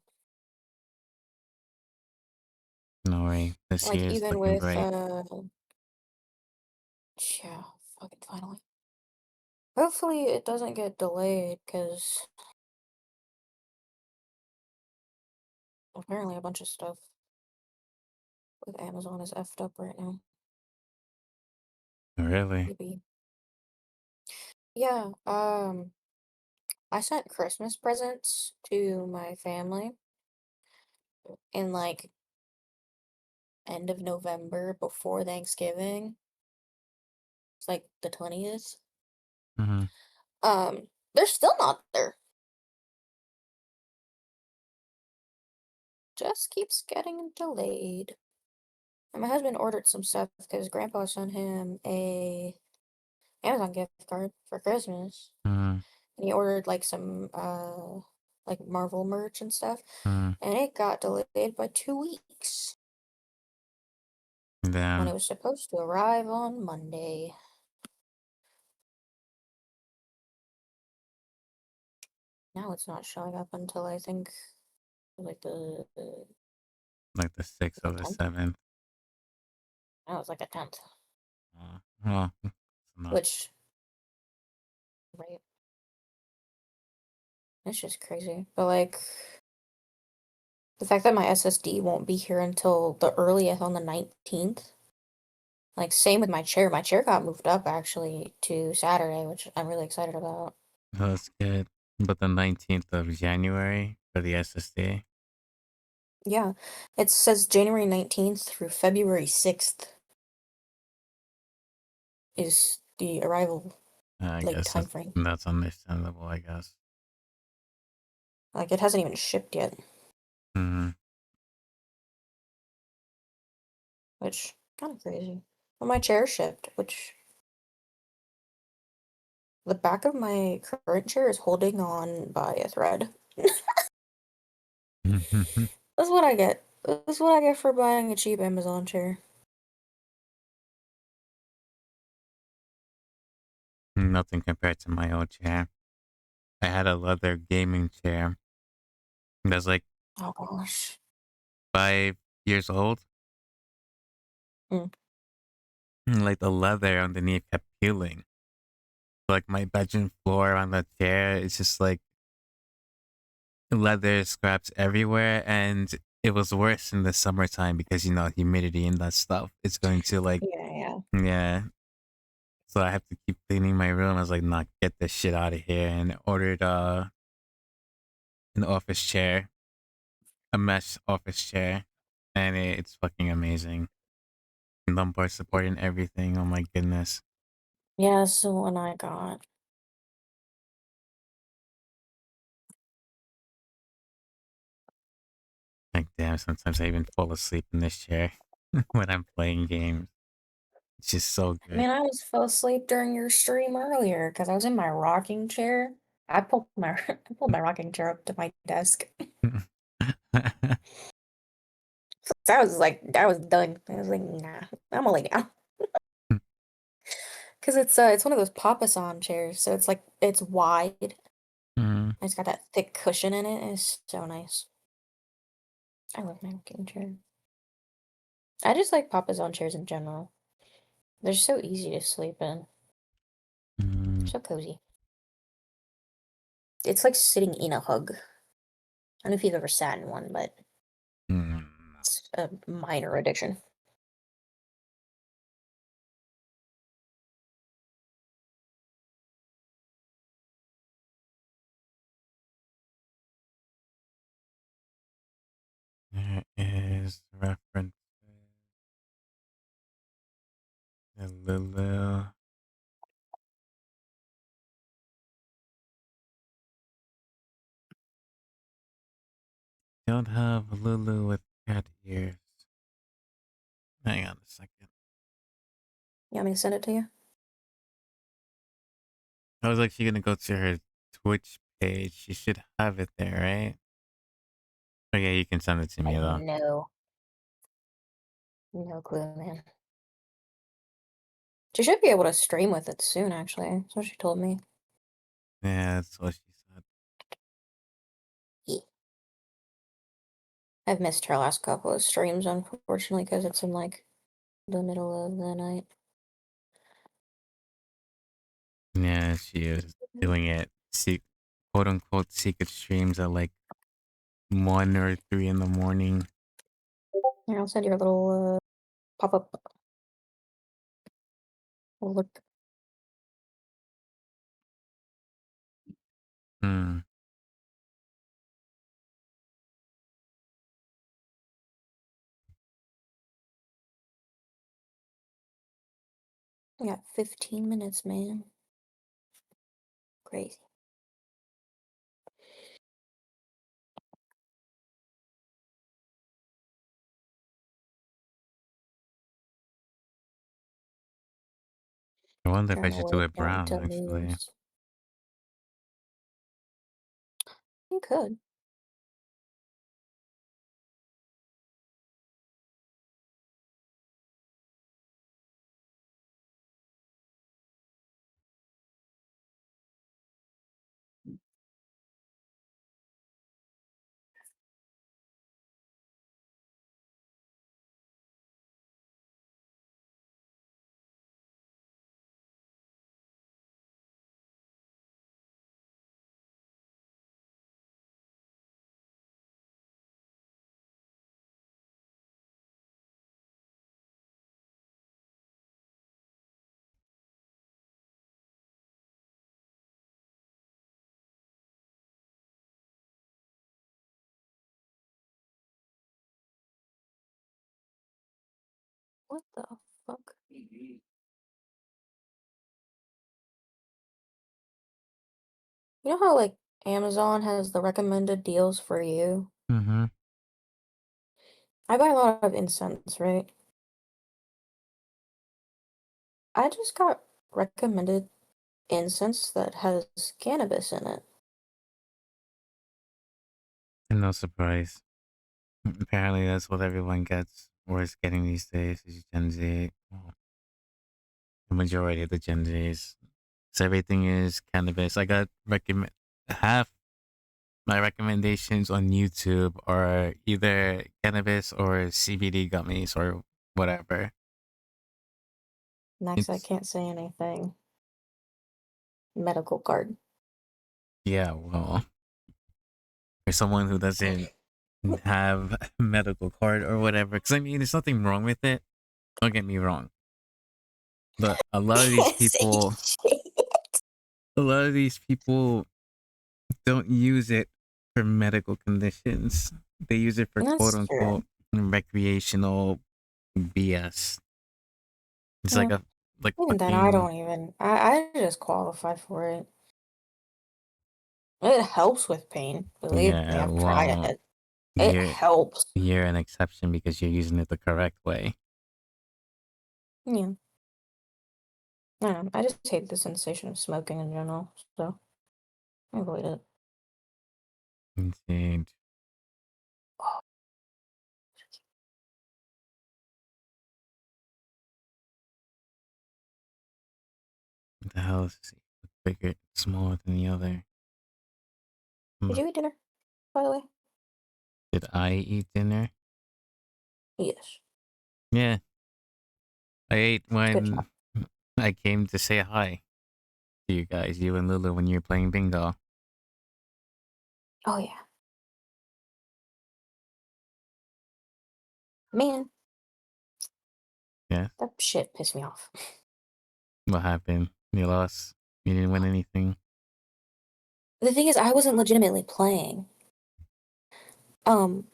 No worry, this Like year is even looking with great. yeah, fucking finally. Hopefully it doesn't get delayed because apparently a bunch of stuff with Amazon is effed up right now. Really? Maybe. Yeah, I sent Christmas presents to my family in like end of November before Thanksgiving. It's like the 20th. Mm-hmm. They're still not there. Just keeps getting delayed. And my husband ordered some stuff because Grandpa sent him a Amazon gift card for Christmas. Mm-hmm. And he ordered like some like Marvel merch and stuff. And it got delayed by 2 weeks when Damn. it was supposed to arrive on Monday. Now it's not showing up until I think like the Like the 6th or the 10th. 7th. Now it's like a 10th. Well, it's not. Which, right? It's just crazy. But like the fact that my SSD won't be here until the earliest on the 19th. Like same with my chair. My chair got moved up actually to Saturday, which I'm really excited about. That's good. But the 19th of January for the SSD. Yeah. It says January 19th through February 6th is the arrival I like guess time frame. that's understandable, I guess. Like it hasn't even shipped yet, Mm-hmm. which kind of crazy. Well, my chair shipped, which the back of my current chair is holding on by a thread. That's what I get. That's what I get for buying a cheap Amazon chair. Nothing compared to my old chair. I had a leather gaming chair that's like Oh gosh. 5 years old. Mm. Like the leather underneath kept peeling. Like my bedroom floor on the chair, it's just like leather scraps everywhere, and it was worse in the summertime because humidity and that stuff. It's going to like Yeah. yeah. So I have to keep cleaning my room. I was like, nah, get this shit out of here, and ordered an office chair, a mesh office chair, and it's fucking amazing. Lumbar support and everything. Oh my goodness. Yeah, that's the one I got. Like damn, sometimes I even fall asleep in this chair when I'm playing games. It's just so good. Man, I almost fell asleep during your stream earlier because I was in my rocking chair. I pulled my I pulled my rocking chair up to my desk. So I was done. I was like, nah, I'm gonna lay down. Cause it's one of those papasan chairs, so it's like it's wide. Mhm. It's got that thick cushion in it. It's so nice. I love my rocking chair. I just like papasan chairs in general. They're so easy to sleep in. So cozy. It's like sitting in a hug. I don't know if you've ever sat in one, but Mm. it's a minor addiction. There is reference. Lulu. Don't have Lulu with cat ears. Hang on a second. You want me to send it to you? I was actually gonna go to her Twitch page. She should have it there, right? Okay, you can send it to me though. No. No clue, man. She should be able to stream with it soon, actually. That's what she told me. Yeah, that's what she said. Yeah. I've missed her last couple of streams, unfortunately, because it's in like the middle of the night. Yeah, she is doing it. Quote unquote secret streams at like 1 or 3 in the morning. Here, I'll send you a little pop-up. Look. Hmm. I got 15 minutes, man. Crazy. I wonder if I Turn the should do wave it down brown, to actually. news. You could. What the fuck? You know how like Amazon has the recommended deals for you? Mm-hmm. I buy a lot of incense, right? I just got recommended incense that has cannabis in it. And no surprise. Apparently, that's what everyone gets or is getting these days is Gen Z. Well, the majority of the Gen Zs. So everything is cannabis. I got half my recommendations on YouTube are either cannabis or CBD gummies or whatever. Next, I It's can't say anything. Medical card. yeah, well, for someone who doesn't have a medical card or whatever, because I mean, there's nothing wrong with it. Don't get me wrong, but a lot of these Can't say people, shit. a lot of these people don't use it for medical conditions. They use it for quote That's unquote true. recreational BS. It's like Yeah. a like Even then, I fucking don't even. I just qualify for it. It helps with pain. Believe me, yeah. I've tried Well, it. It you're helps. you're an exception because you're using it the correct way. Yeah. I just hate the sensation of smoking in general, so I avoid it. Indeed. What the hell is this? Bigger, smaller than the other? Did you eat dinner, by the way? Did I eat dinner? Yes. Yeah, I ate Good job. when I came to say hi to you guys, you and Lulu, when you were playing bingo. Oh yeah. Man, Yeah. that shit pissed me off. What happened? You lost. You didn't win anything. The thing is, I wasn't legitimately playing. Um,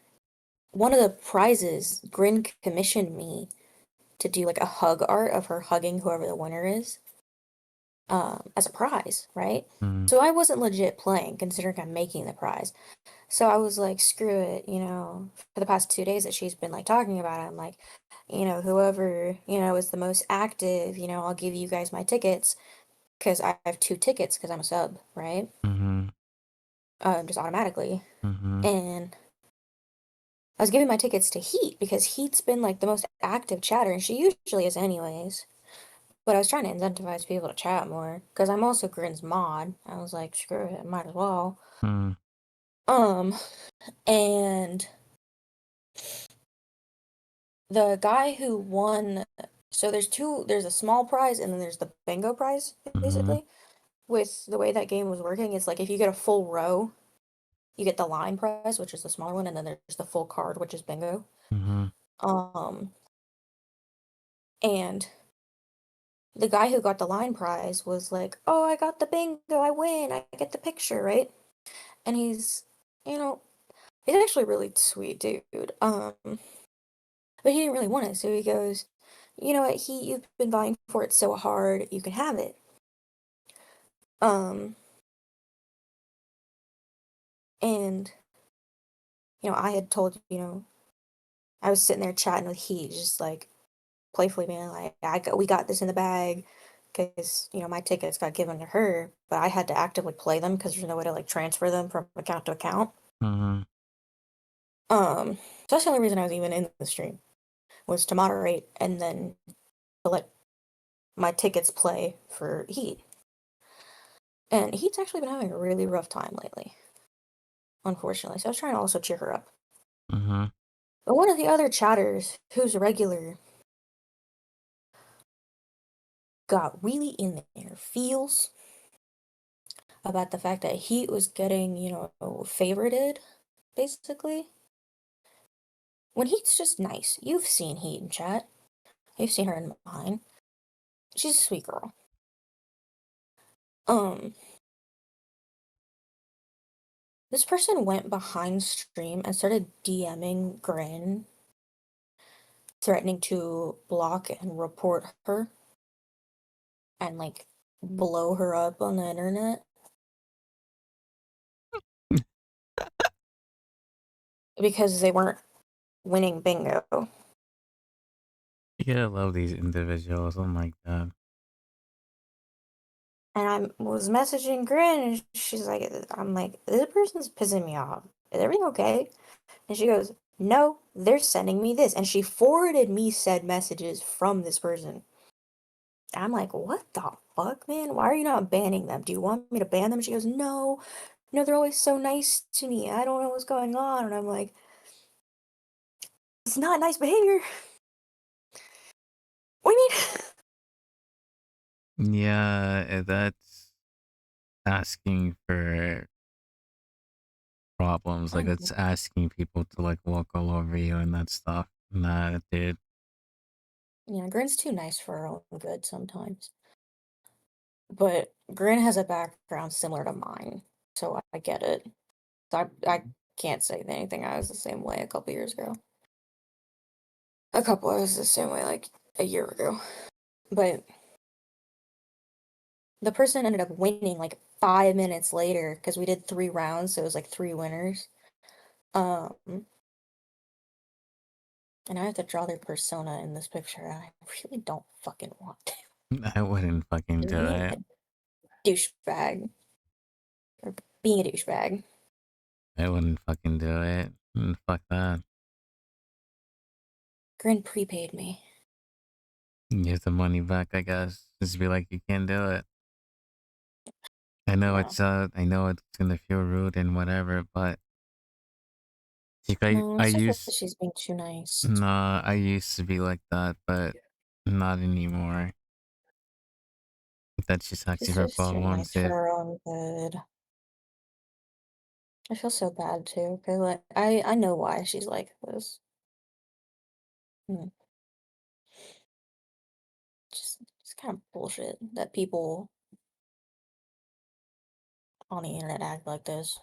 one of the prizes, Grin commissioned me to do like a hug art of her hugging whoever the winner is, as a prize, right? Mm, So I wasn't legit playing, considering I'm making the prize. So I was like, screw it, for the past 2 days that she's been like talking about it, I'm like, whoever, is the most active, I'll give you guys my tickets because I have 2 tickets because I'm a sub, right? mm-hmm. Just automatically. Mm-hmm. And I was giving my tickets to Heat because Heat's been like the most active chatter, and she usually is anyways. But I was trying to incentivize people to chat more because I'm also Grin's mod. I was like, screw it, I might as well. Mm, Um, and the guy who won, so there's a small prize and then there's the bingo prize, mm-hmm. basically. With the way that game was working, it's like if you get a full row, you get the line prize, which is the smaller one, and then there's the full card, which is bingo. Mm-hmm. Um, and the guy who got the line prize was like, "Oh, I got the bingo, I win, I get the picture, right?" And he's, you know, he's actually a really sweet dude. But he didn't really want it, so he goes, "You know what? You've been vying for it so hard, you can have it." Um, and I had told, I was sitting there chatting with Heat, just like playfully being like, we got this in the bag, because my tickets got given to her, but I had to actively play them because there's no way to like transfer them from account to account. Mm-hmm. So that's the only reason I was even in the stream, was to moderate and then to let my tickets play for Heat. And Heat's actually been having a really rough time lately, unfortunately. So I was trying to also cheer her up. Mm-hmm. But one of the other chatters, who's a regular, got really in their feels about the fact that Heat was getting, favorited, basically. When Heat's just nice. You've seen Heat in chat. You've seen her in mine. She's a sweet girl. Um, this person went behind stream and started DMing Grin, threatening to block and report her and like blow her up on the internet because they weren't winning bingo. You gotta love these individuals. Oh my god. And I was messaging Grin, and she's like, I'm like, this person's pissing me off. Is everything okay? And she goes, no, they're sending me this. And she forwarded me said messages from this person. I'm like, what the fuck, man? Why are you not banning them? Do you want me to ban them? She goes, no, they're always so nice to me. I don't know what's going on. And I'm like, it's not nice behavior. What do you mean? Yeah, that's asking for problems. Like, it's asking people to like walk all over you and that stuff. Nah, dude. Yeah, Grin's too nice for her own good sometimes. But Grin has a background similar to mine, so I get it. So I can't say anything. I was the same way a couple years ago. I was the same way like a year ago. But the person ended up winning like 5 minutes later because we did 3 rounds, so it was like 3 winners. And I have to draw their persona in this picture, and I really don't fucking want to. I wouldn't fucking They're do being it. a douchebag. Or being a douchebag. I wouldn't fucking do it. Fuck that. Grin prepaid me. Give the money back, I guess. Just be like, you can't do it. I know No. I know it's gonna feel rude and whatever, but like No, I it's just that used she's being too nice. nah, I used to be like that, but not anymore. That's just actually She's her just too problem, nice for sis. her own good. I feel so bad too, because like I know why she's like this. Hmm. Just it's kind of bullshit that people on the internet act like this.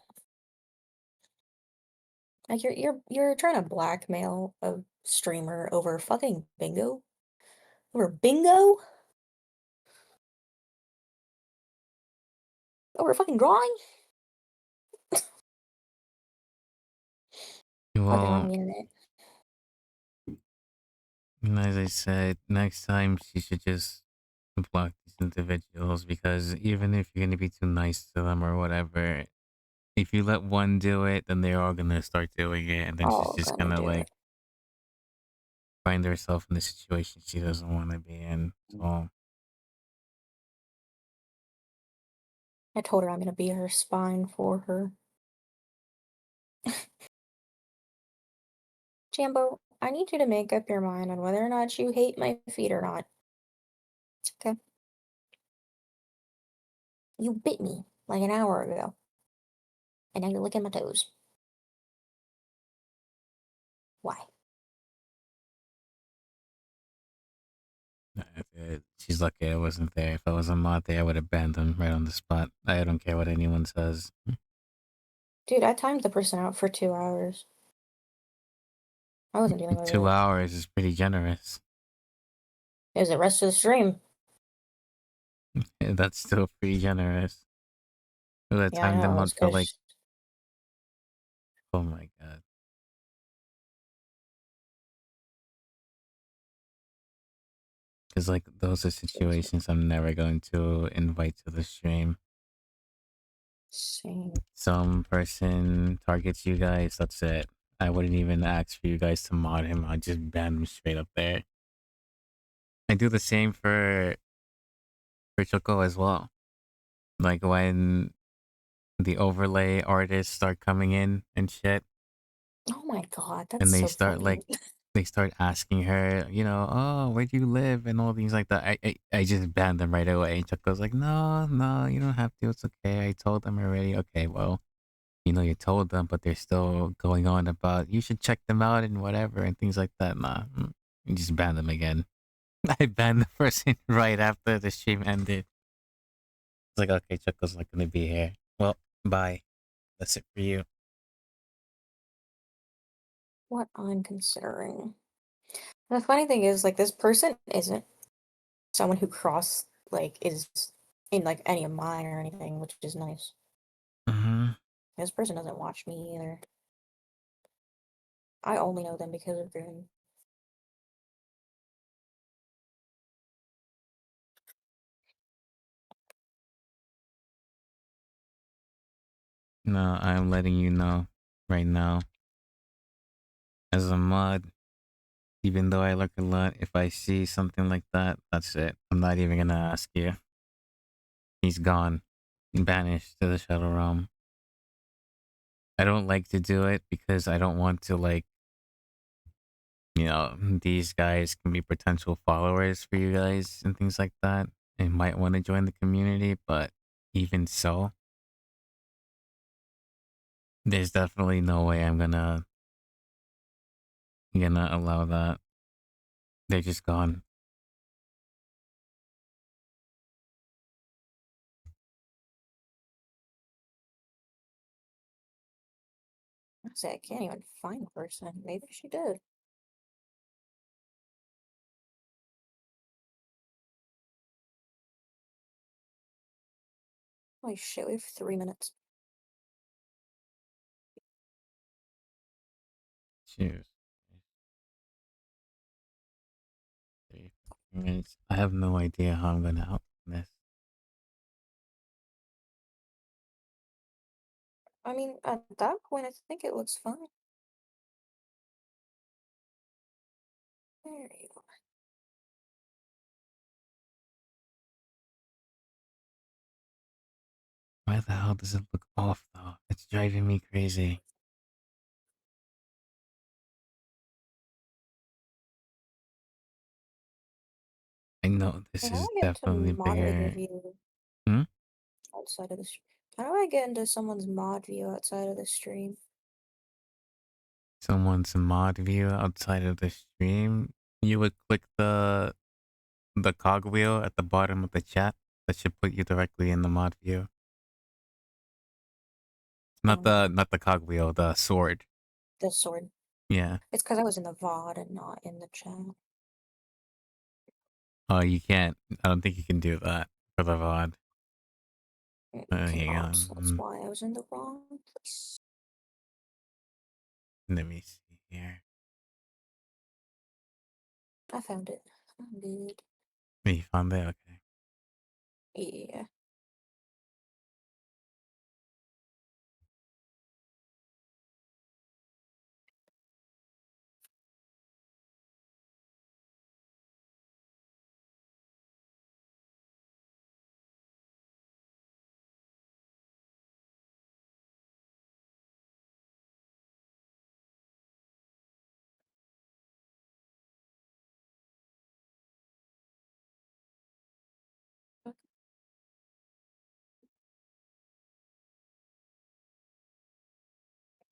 Like you're trying to blackmail a streamer over fucking bingo? Over bingo? Over fucking drawing? Fucking on Well, the internet. as I said, next time she should just block these individuals because even if you're gonna be too nice to them or whatever, if you let one do it, then they're all gonna start doing it, and then she's All just gonna gonna do like it. find herself in a situation she doesn't want to be in. So I told her I'm gonna be her spine for her. Jambo, I need you to make up your mind on whether or not you hate my feet or not. Okay? You bit me like an hour ago, and now you're licking my toes. Why? She's lucky I wasn't there. If I was a mod there, I would have banned him right on the spot. I don't care what anyone says. Dude, I timed the person out for 2 hours. I wasn't dealing with 2 it. hours is pretty generous. It was the rest of the stream. That's still pretty generous. By the Yeah, I time them know. out It's for like, because oh my god. Because like those are situations I'm never going to invite to the stream. same. Some person targets you guys, that's it. I wouldn't even ask for you guys to mod him. I'd just ban him straight up there. I do the same for Choco as well. Like when the overlay artists start coming in and shit, Oh my god, that's and they so start funny. like they start asking her, you know, oh, where do you live and all things like that. I just banned them right away. And Choco's like, no, you don't have to. It's okay. I told them already. Okay, well, you know, you told them, but they're still going on about you should check them out and whatever and things like that. Nah, you just ban them again. I banned the person right after the stream ended. It's like, okay, Choco's not gonna be here. Well, bye. That's it for you. What I'm considering. The funny thing is, like, this person isn't someone who is in like any of mine or anything, which is nice. Mm-hmm. This person doesn't watch me either. I only know them because of Grim. No, I'm letting you know right now. As a mod, even though I look a lot, if I see something like that, that's it. I'm not even gonna ask you. He's gone. Banished to the Shadow Realm. I don't like to do it because I don't want to, like, you know, these guys can be potential followers for you guys and things like that. They might want to join the community, but even so, there's definitely no way I'm gonna allow that. They're just gone. I say I can't even find the person. Maybe she did. Holy shit, we have 3 minutes. Cheers. 3 minutes. I have no idea how I'm gonna outline this. I mean, at that point, I think it looks fine. There you go. Why the hell does it look off though? It's driving me crazy. I know this Hey, how do is I get into definitely moderator bigger. view Hmm? outside of the stream? How do I get into someone's mod view outside of the stream? Someone's mod view outside of the stream. You would click the cogwheel at the bottom of the chat. That should put you directly in the mod view. Not Um, the cogwheel, the sword. the sword. Yeah. It's because I was in the VOD and not in the chat. Oh, you can't. I don't think you can do that for the VOD. Hang Cannot. So that's on. why I was in the wrong place. Let me see here. I found it. I'm good. You found it? Okay. Yeah.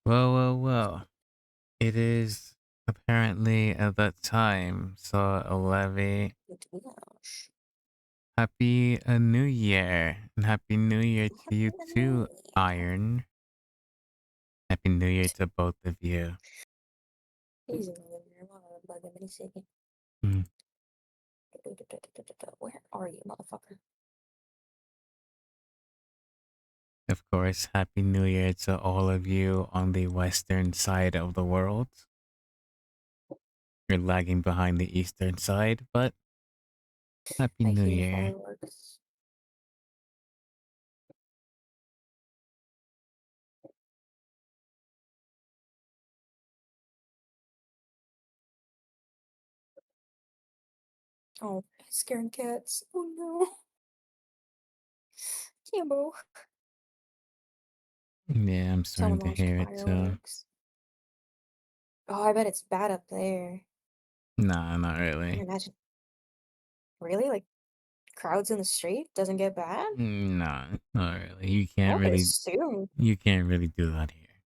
Well. It is apparently at that time. So a levy. Gosh. Happy New Year. And Happy New Year to you too, Iron. Happy New Year to both of you. He's in there. Bug him any second. Mm. Where are you, motherfucker? Of course, Happy New Year to all of you on the western side of the world. You're lagging behind the eastern side, but Happy I New hear Year. fireworks. Oh, scaring cats. Oh no. Kimbo. Yeah, I'm starting Someone to launched hear it too. fireworks. Oh, I bet it's bad up there. Nah, not Can you really. imagine? Really? Like, crowds in the street doesn't get bad? Nah, not really. You I can't would really assume. do that here.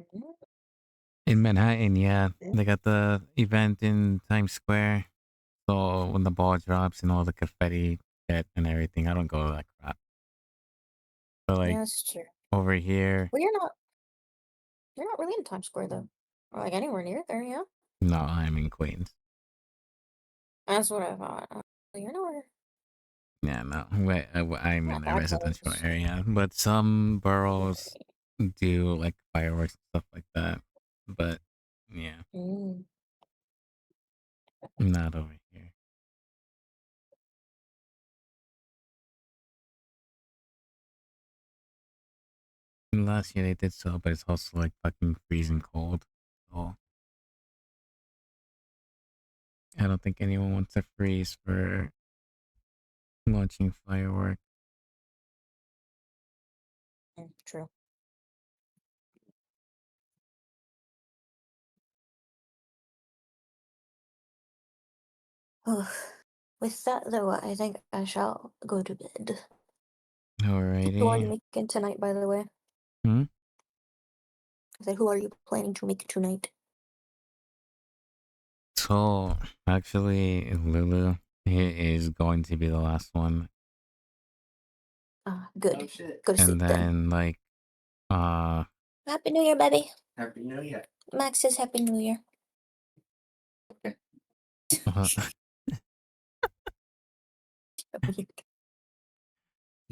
Mhm. In Manhattan, yeah. Yeah. They got the event in Times Square. So when the ball drops and all the confetti hit and everything, I don't go to that crap. But like Yeah, that's true. over here, Well, you're not really in Times Square though. Or like anywhere near there, yeah? no, I'm in Queens. That's what I thought. You're nowhere. Yeah, no, I'm Not in a that residential close. area, but some boroughs Right. do like fireworks and stuff like that. But yeah, Mm. not over here. And last year they did so, but it's also like fucking freezing cold. So I don't think anyone wants to freeze for launching fireworks. True. With that though, I think I shall go to bed. Who are you Alrighty. making tonight, by the way? Hmm? I said, who are you planning to make tonight? So actually, Lulu is going to be the last one, Good. Oh shit. Go to and sleep then. then like, uh, Happy New Year, baby. Happy New Year. Max says Happy New Year.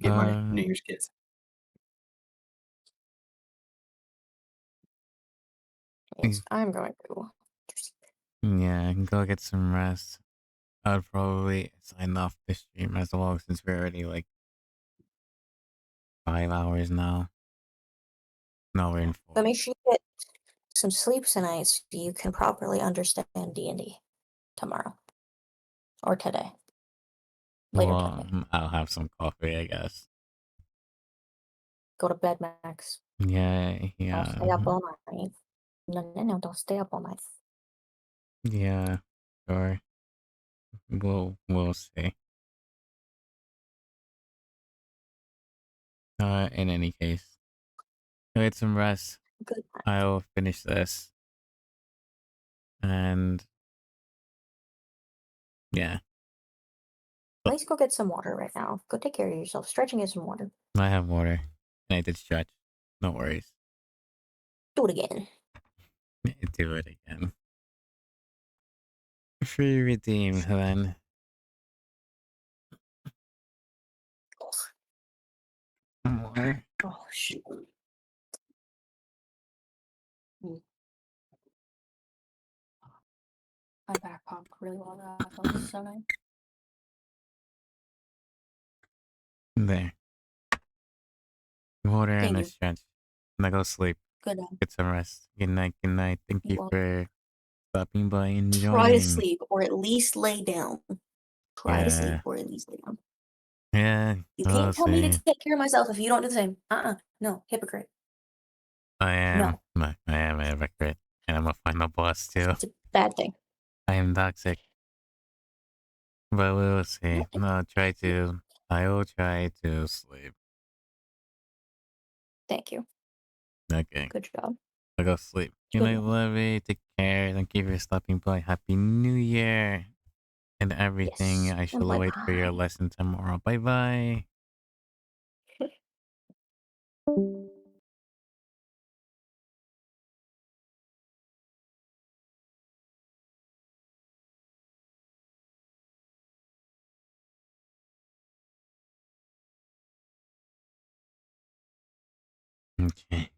Get my uh, New Year's kids. Yes, I'm going to. yeah, go get some rest. I'd probably sign off the stream as well since we're already like 5 hours now. No, we're in But 4. make sure you get some sleep tonight so you can properly understand DnD tomorrow or today. Later Well, today. I'll have some coffee, I guess. Go to bed, Max. Yeah, Don't yeah, stay up all night. No, don't stay up all night. yeah. Sure. We'll see. In any case, go get some rest. Good night. I'll finish this, and yeah, At least go get some water right now. Go take care of yourself. Stretch and get some water. I have water, and I did stretch. No worries. Do it again. Do it again. Free redeem then. More. Oh, shoot. My back popped really well. That feels so nice. There. Water and Thank a you. stretch. Now go sleep. Good night. Get some rest. Good night. Good night. Thank you Well, for stopping by and try to joining. sleep or at least lay down. Try to sleep Yeah. or at least lay down. Yeah. You We'll can't tell me see. to take care of myself if you don't do the same. No, hypocrite. I am. No, I am a hypocrite, and I'm a final boss too. it's a bad thing. I am toxic. But we'll see. I will try to sleep. Thank you. Okay. Good job. I'll go sleep. Good Good night, night. lovey. Take care. Thank you for stopping by. Happy New Year. and everything. Yes. I And shall wait for your bye-bye. lesson tomorrow. Bye bye. Okay.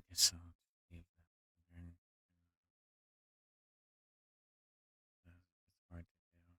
guess I'll leave that there. It's hard to do.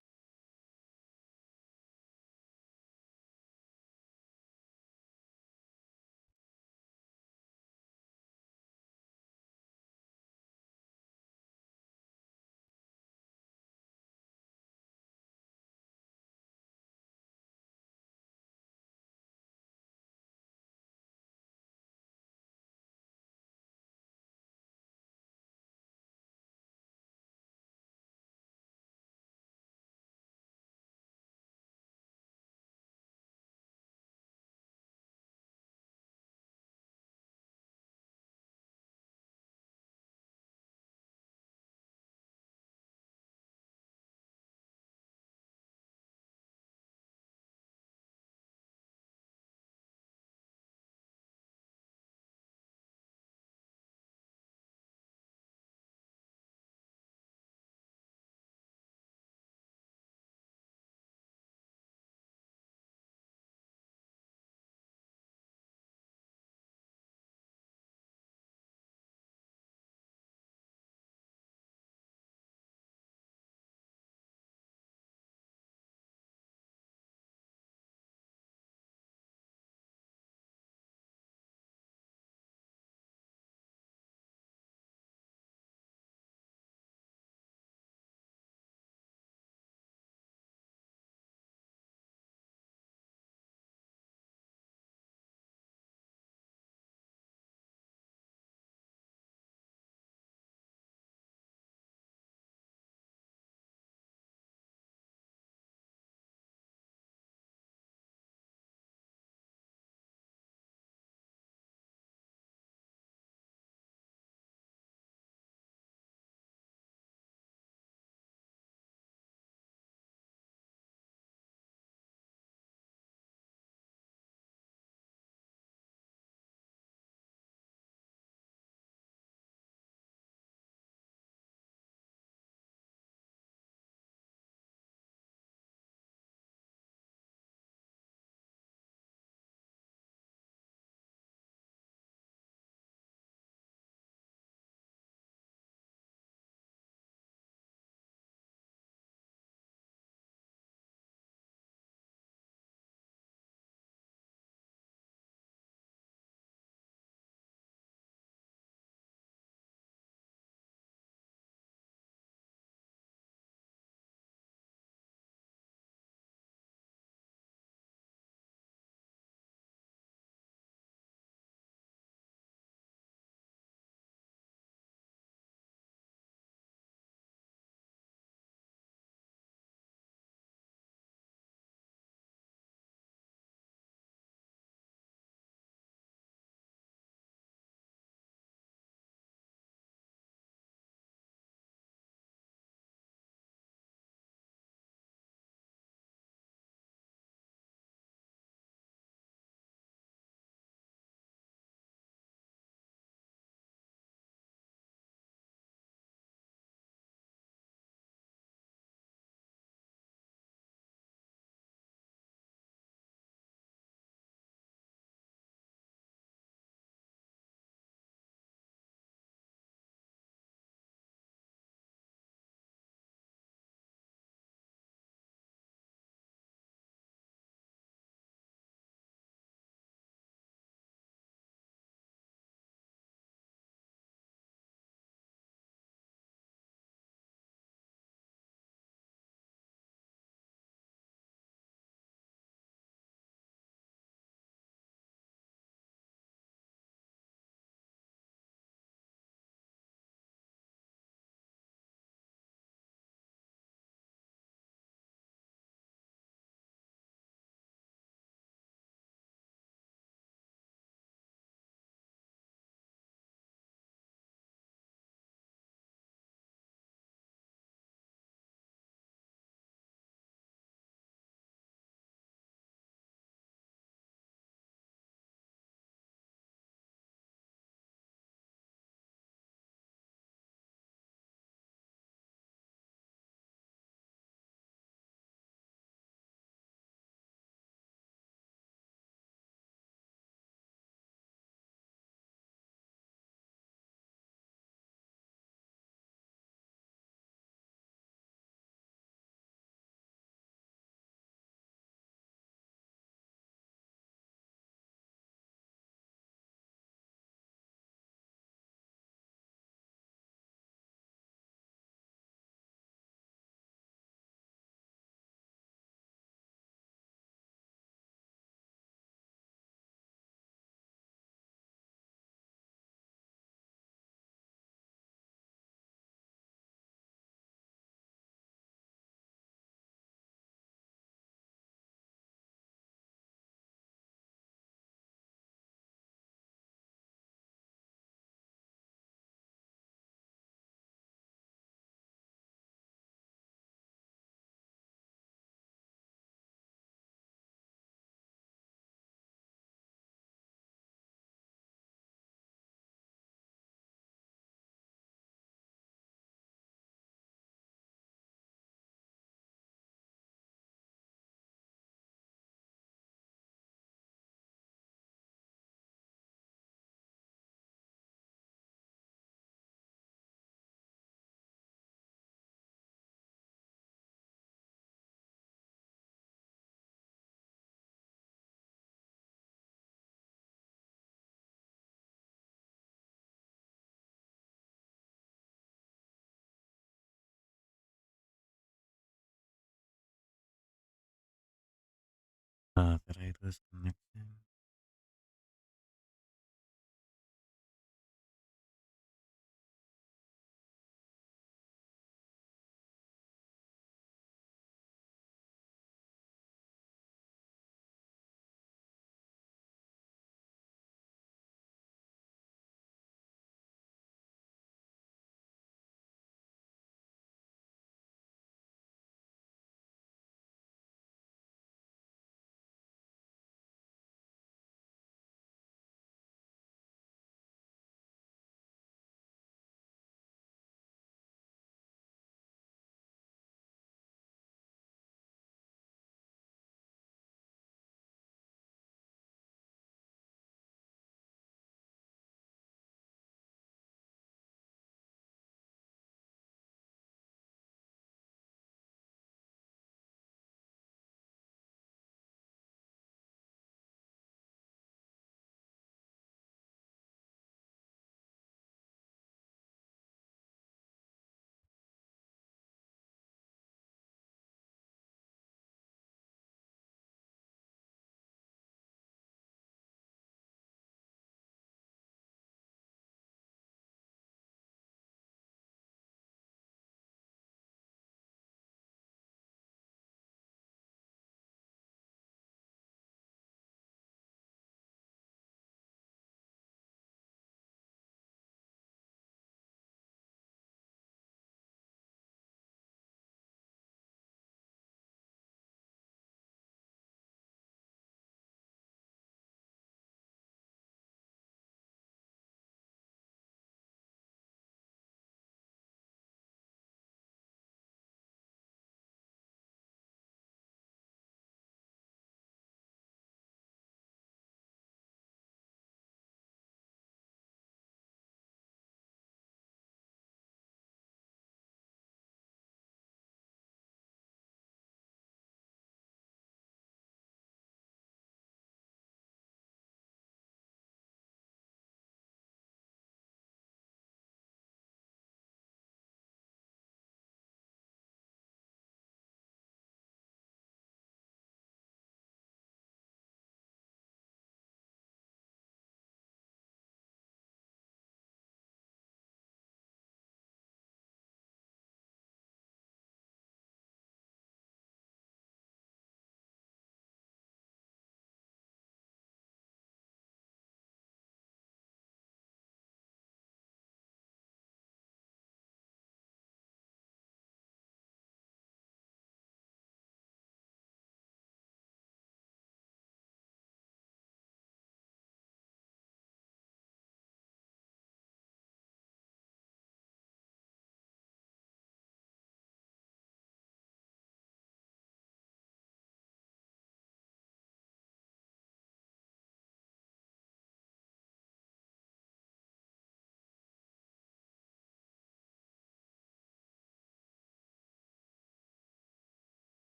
Did I lose connection?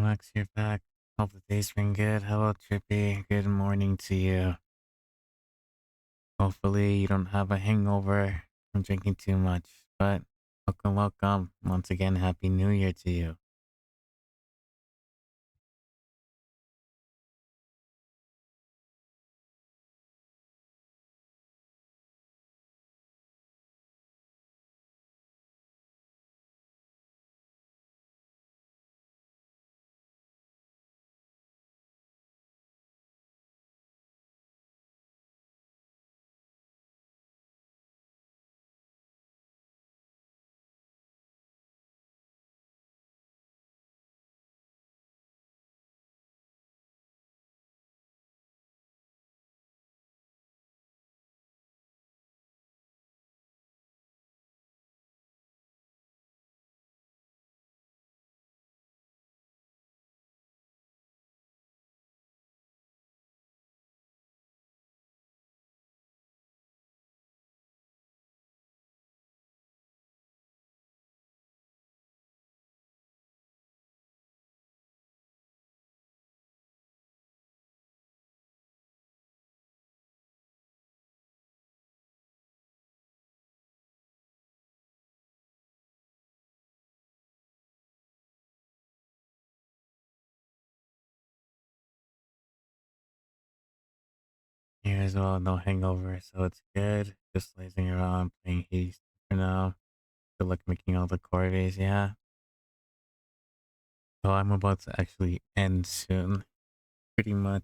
Max, you're back. Hope the day's been good. Hello, Trippy. Good morning to you. Hopefully, you don't have a hangover from drinking too much. But welcome, welcome. Once again, Happy New Year to you. Here as well, no hangover, so it's good. Just lazing around, playing Haste for now. Good luck making all the corveys, yeah. So I'm about to actually end soon. Pretty much.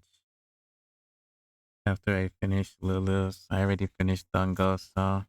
After I finish Lulu's, I already finished Dungo, so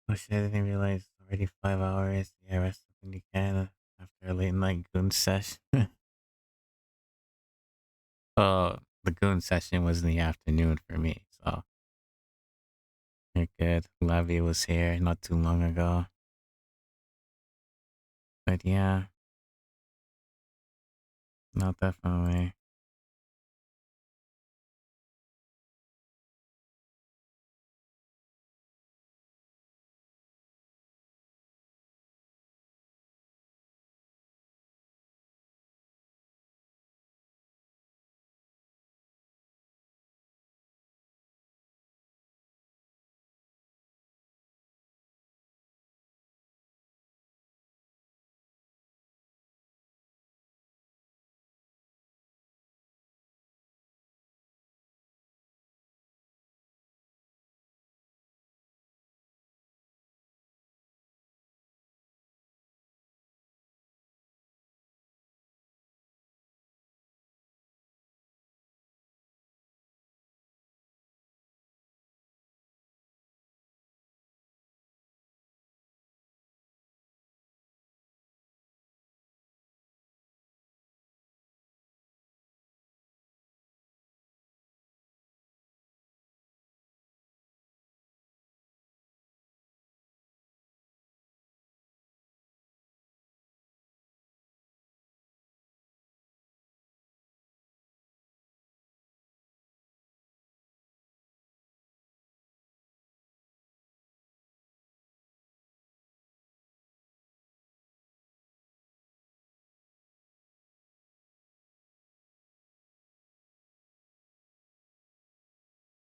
oh shit, I didn't realize it's already 5 hours. Yeah, rest up when you can after a late night goon session. Oh, the goon session was in the afternoon for me, so you're good. Lavi was here not too long ago. But yeah, no, definitely.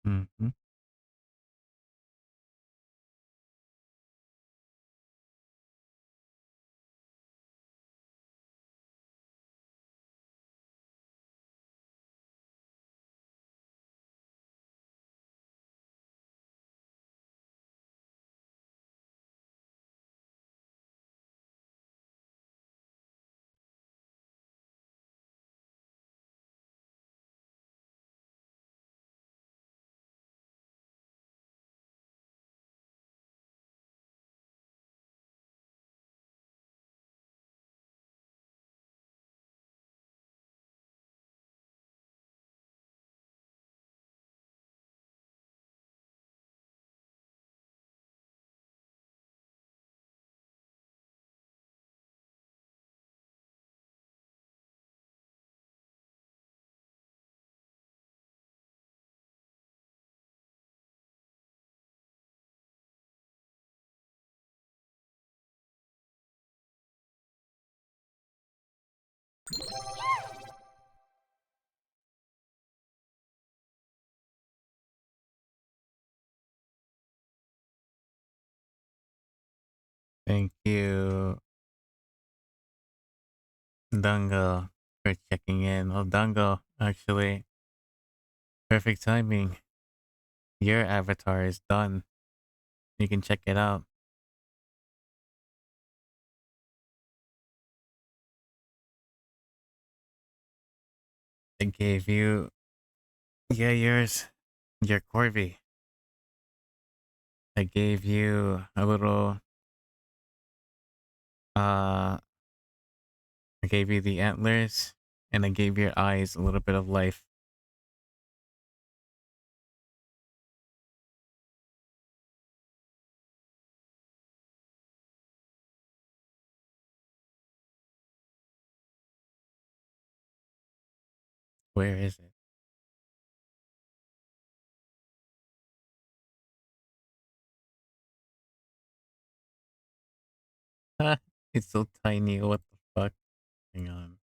Mm-hmm. Thank you, Dango, for checking in. Oh, Dango, actually, perfect timing. Your avatar is done. You can check it out. I gave you, yeah, yours, your Corby. I gave you a little, I gave you the antlers, and I gave your eyes a little bit of life. Where is it? It's so tiny. What the fuck? Hang on.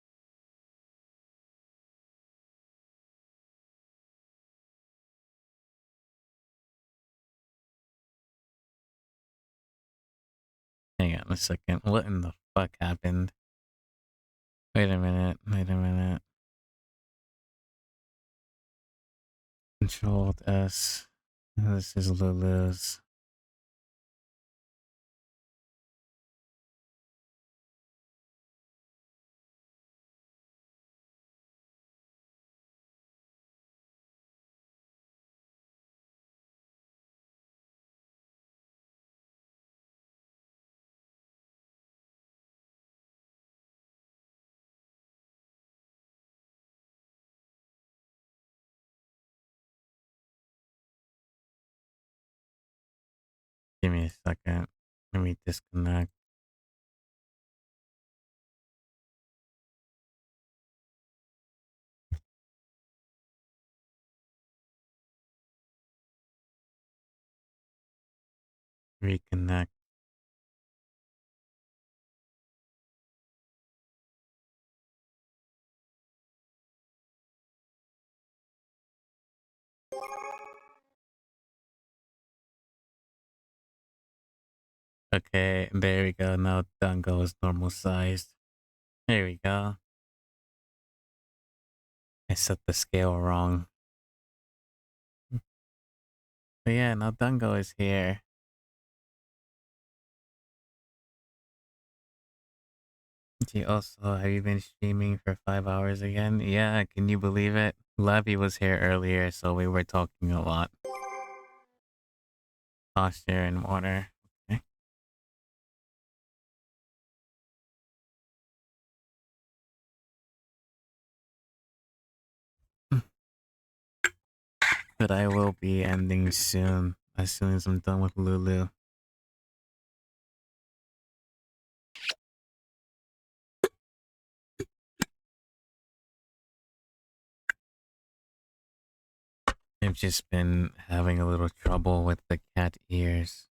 Hang on a second. What in the fuck happened? Wait a minute. Wait a minute. Control S. This is Lulu's. Give me a second. Let me disconnect. Reconnect. Okay, there we go. Now Dango is normal sized. There we go. I set the scale wrong. But yeah, now Dango is here. Have you been streaming for 5 hours again? Yeah, can you believe it? Lavi was here earlier, so we were talking a lot. Posture and water. Okay. But I will be ending soon, as soon as I'm done with Lulu. I've just been having a little trouble with the cat ears.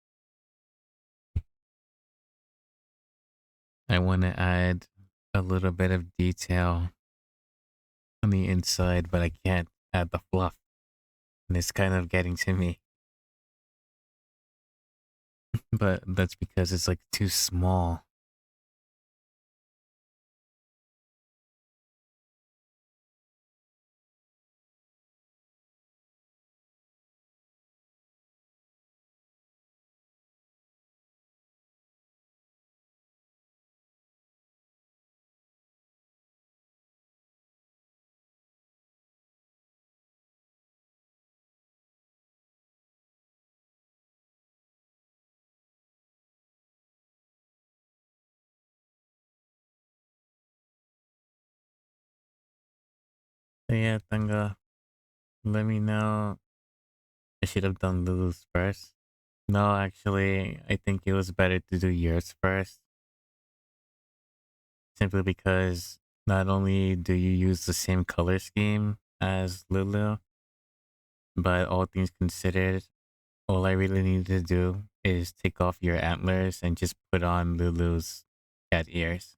I want to add a little bit of detail on the inside, but I can't add the fluff. And it's kind of getting to me. But that's because it's like too small. So yeah, Tanga, let me know. I should have done Lulu's first. No, actually, I think it was better to do yours first. Simply because not only do you use the same color scheme as Lulu, but all things considered, all I really need to do is take off your antlers and just put on Lulu's cat ears.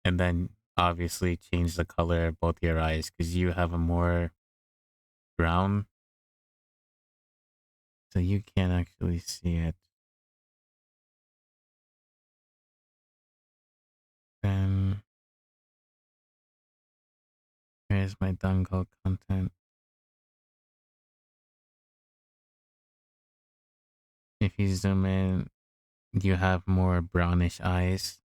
And then obviously change the color of both your eyes because you have a more brown. So you can't actually see it. Then here's my dongle content. If you zoom in, you have more brownish eyes,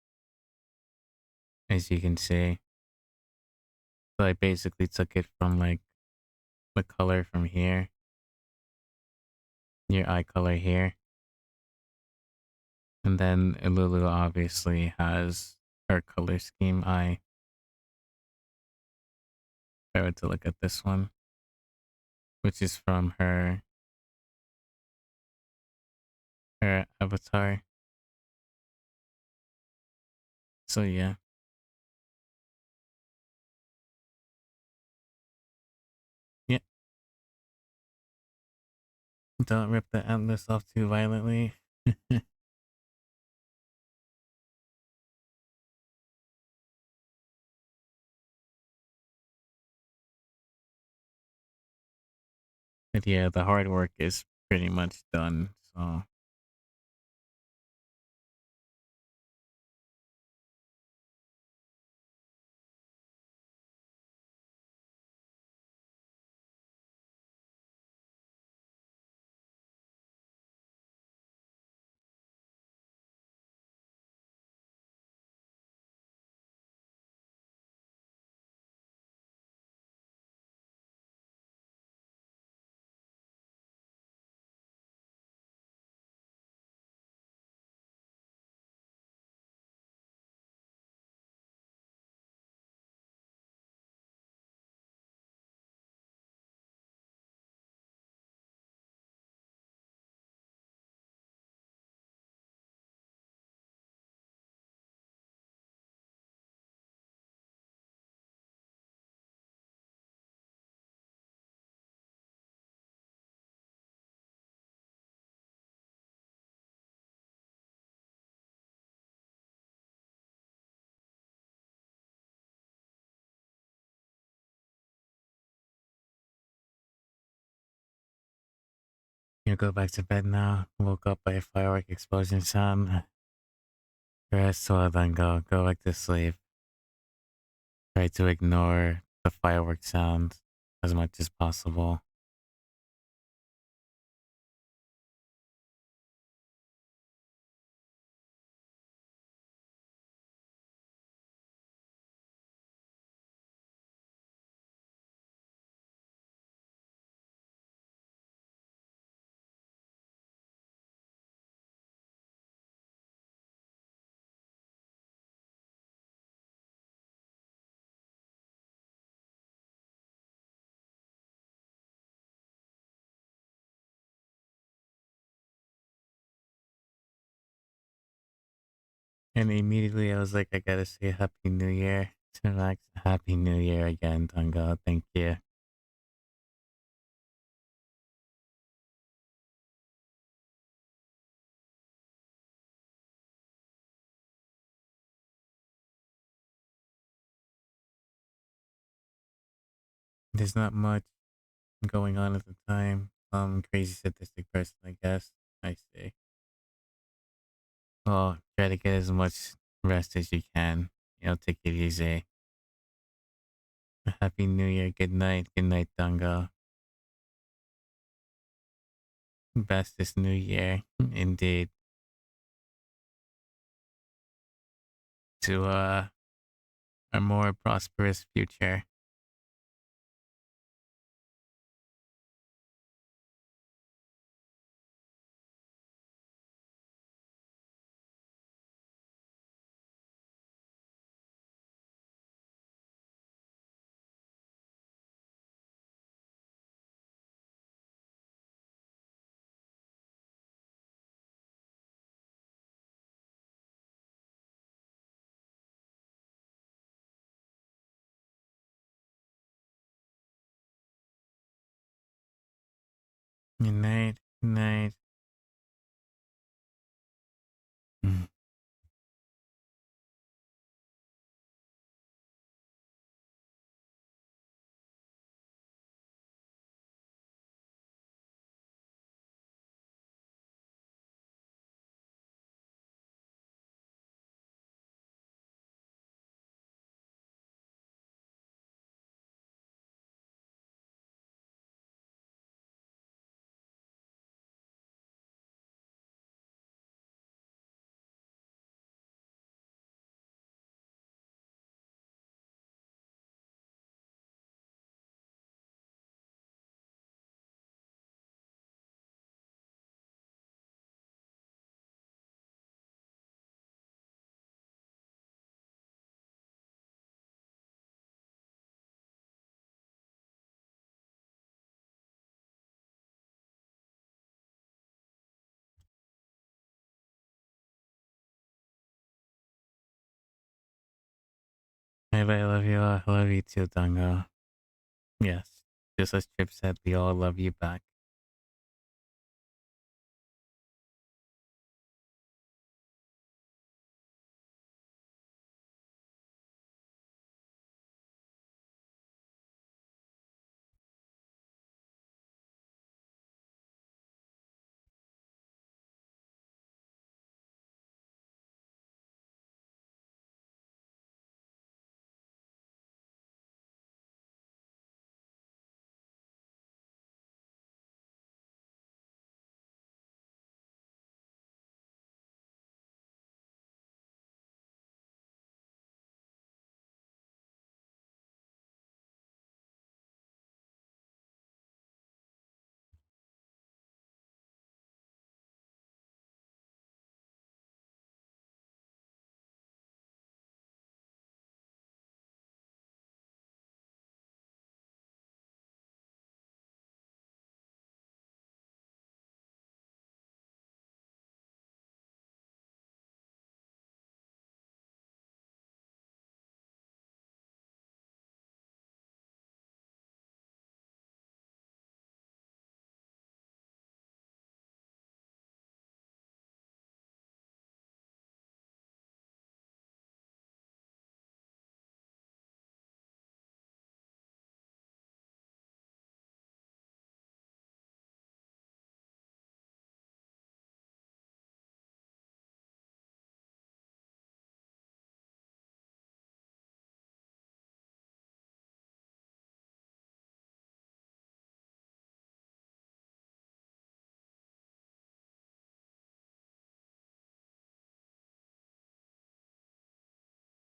as you can see. So I basically took it from like the color from here, your eye color here. And then Lulu obviously has her color scheme eye. If I were to look at this one, which is from her avatar. So yeah. Yeah. Don't rip the antlers off too violently. But yeah, the hard work is pretty much done. So you go back to bed now. Woke up by a firework explosion sound. Rest well, then go back to sleep. Try to ignore the firework sound as much as possible. And immediately I was like, I gotta say Happy New Year to Max. Happy New Year again, Tonga. Thank you. There's not much going on at the time. Crazy sadistic person, I guess. I see. Well, try to get as much rest as you can. Take it easy. Happy New Year. Good night. Good night, Dunga. Bestest New Year, indeed. To a more prosperous future. Good night. Good night. Mm. Bye bye, I love you all. I love you too, Dunga. Yes. Just as Chip said, we all love you back.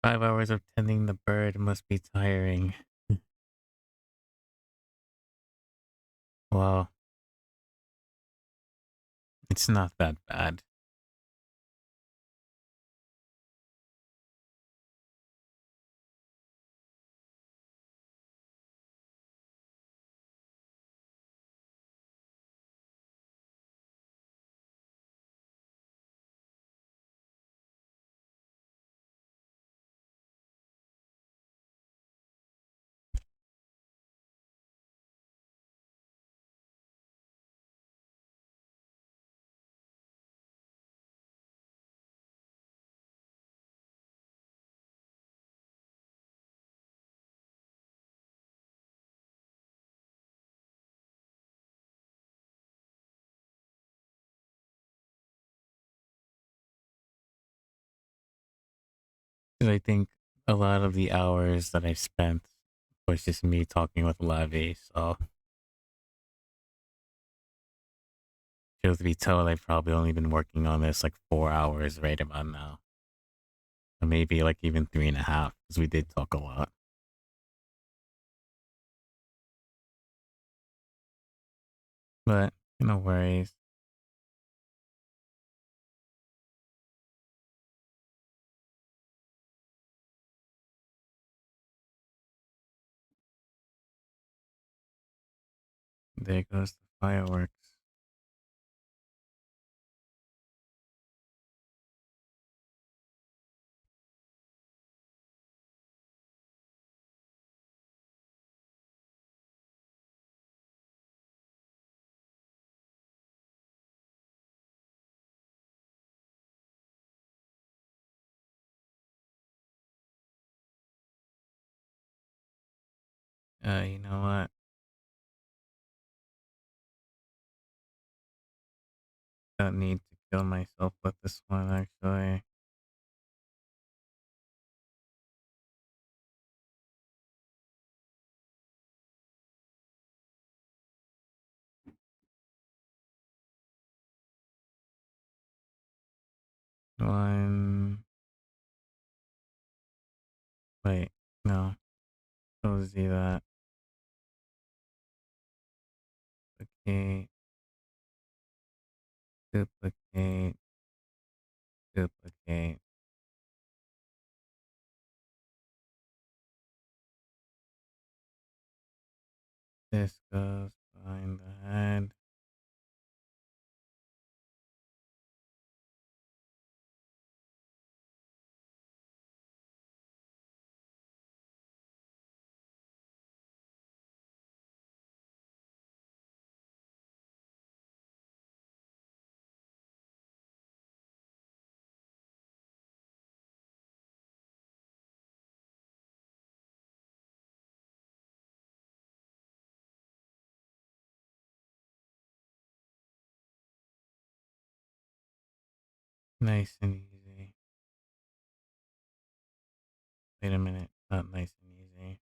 "5 hours of tending the bird must be tiring." Well, it's not that bad. 'Cause I think a lot of the hours that I've spent was just me talking with Lavi, so truth be told, I've probably only been working on this like 4 hours right about now. Or maybe like even 3.5, because we did talk a lot. But no worries. There goes the fireworks. You know what? Don't need to kill myself with this one, actually. One. Wait, no. Let's do that. Duplicate. Duplicate. Duplicate. This goes behind the head. Nice and easy. Wait a minute. Not nice and easy.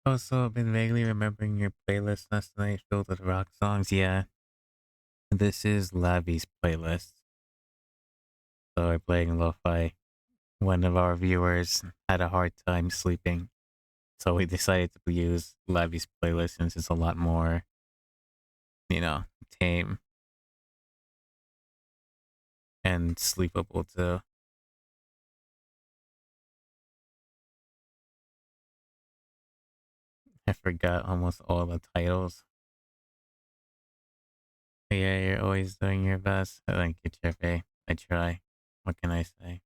Also, I've been vaguely remembering your playlist last night filled with rock songs. Yeah, this is Lavi's playlist. So we're playing lo-fi. One of our viewers had a hard time sleeping, so we decided to use Lavi's playlist since it's a lot more, tame and sleepable too. I forgot almost all the titles. Yeah, you're always doing your best. Thank you, Chefe. I try. What can I say?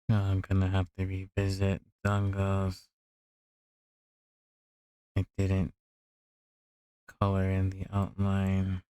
I'm gonna have to revisit Dungos. I didn't color in the outline.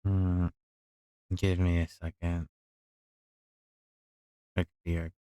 Hmm, give me a second. Quick BRB.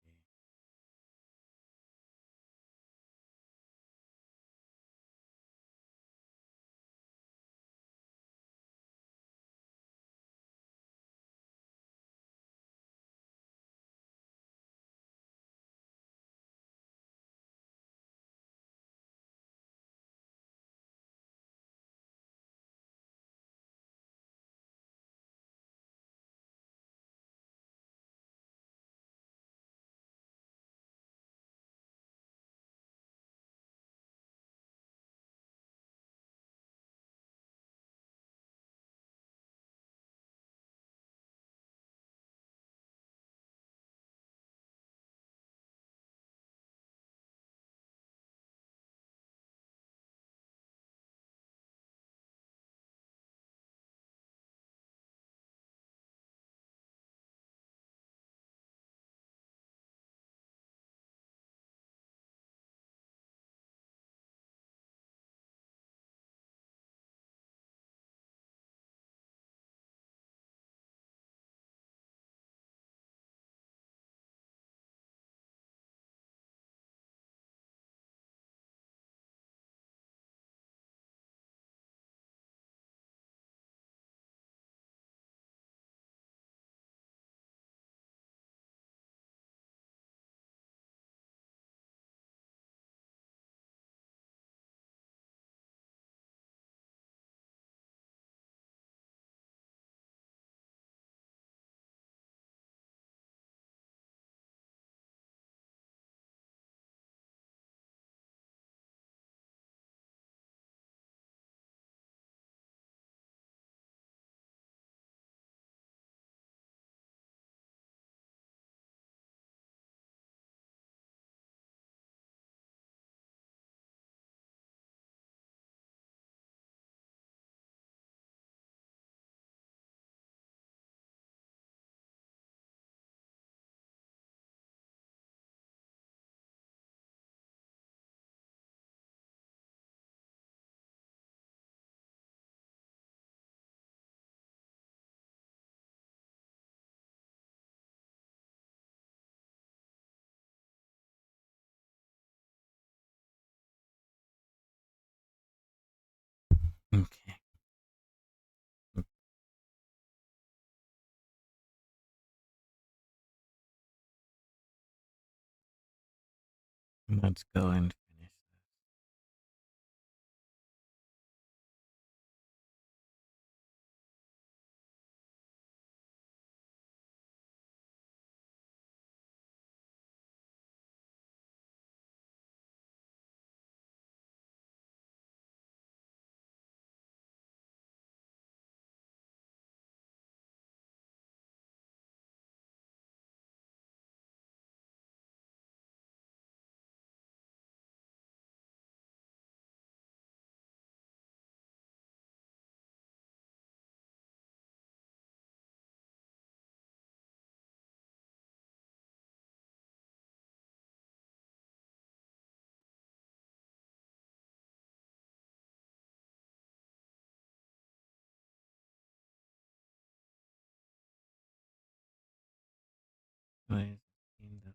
Okay. Let's go and finish this. Why is it in the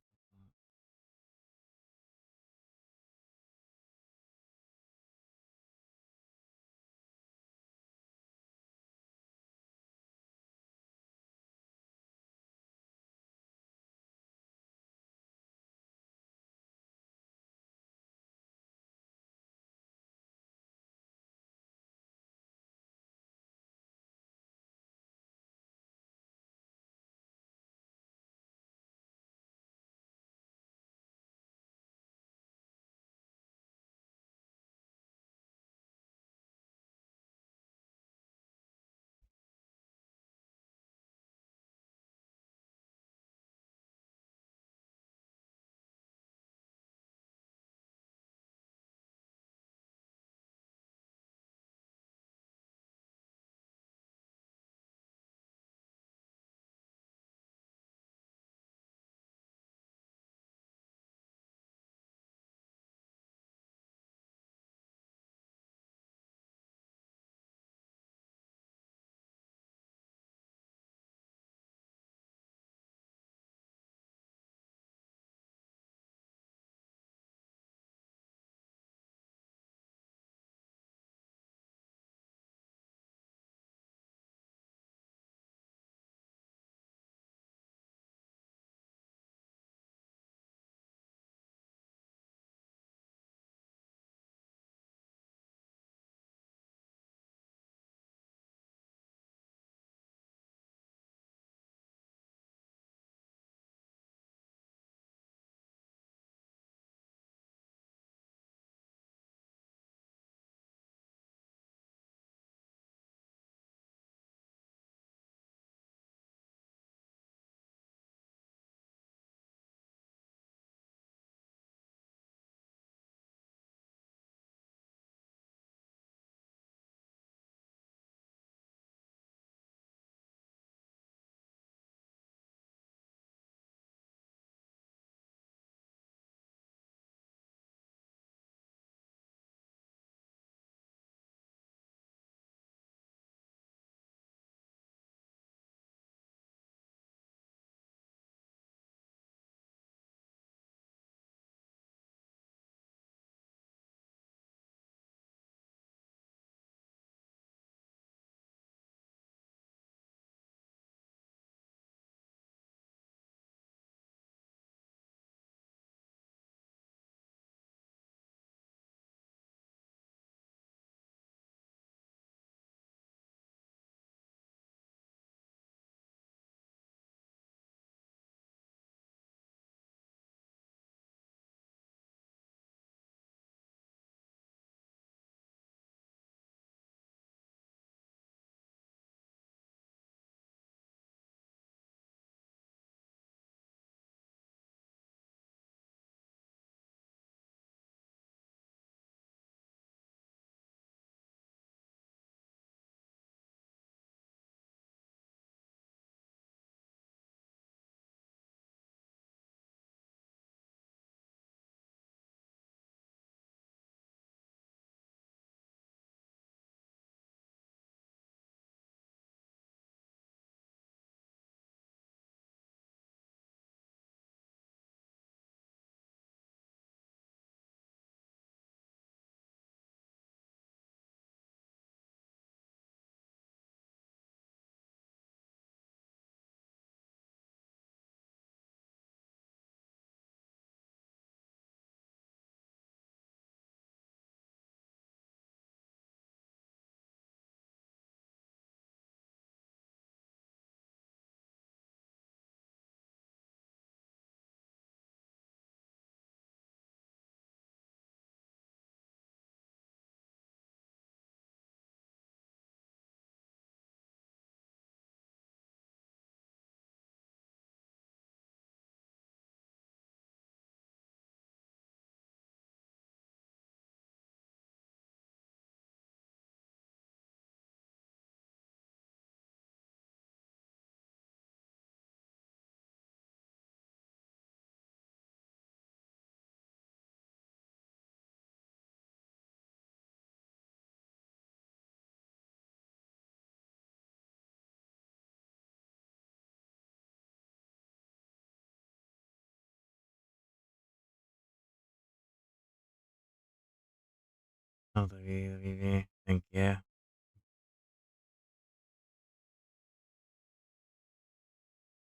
Oh, the VV. Thank you.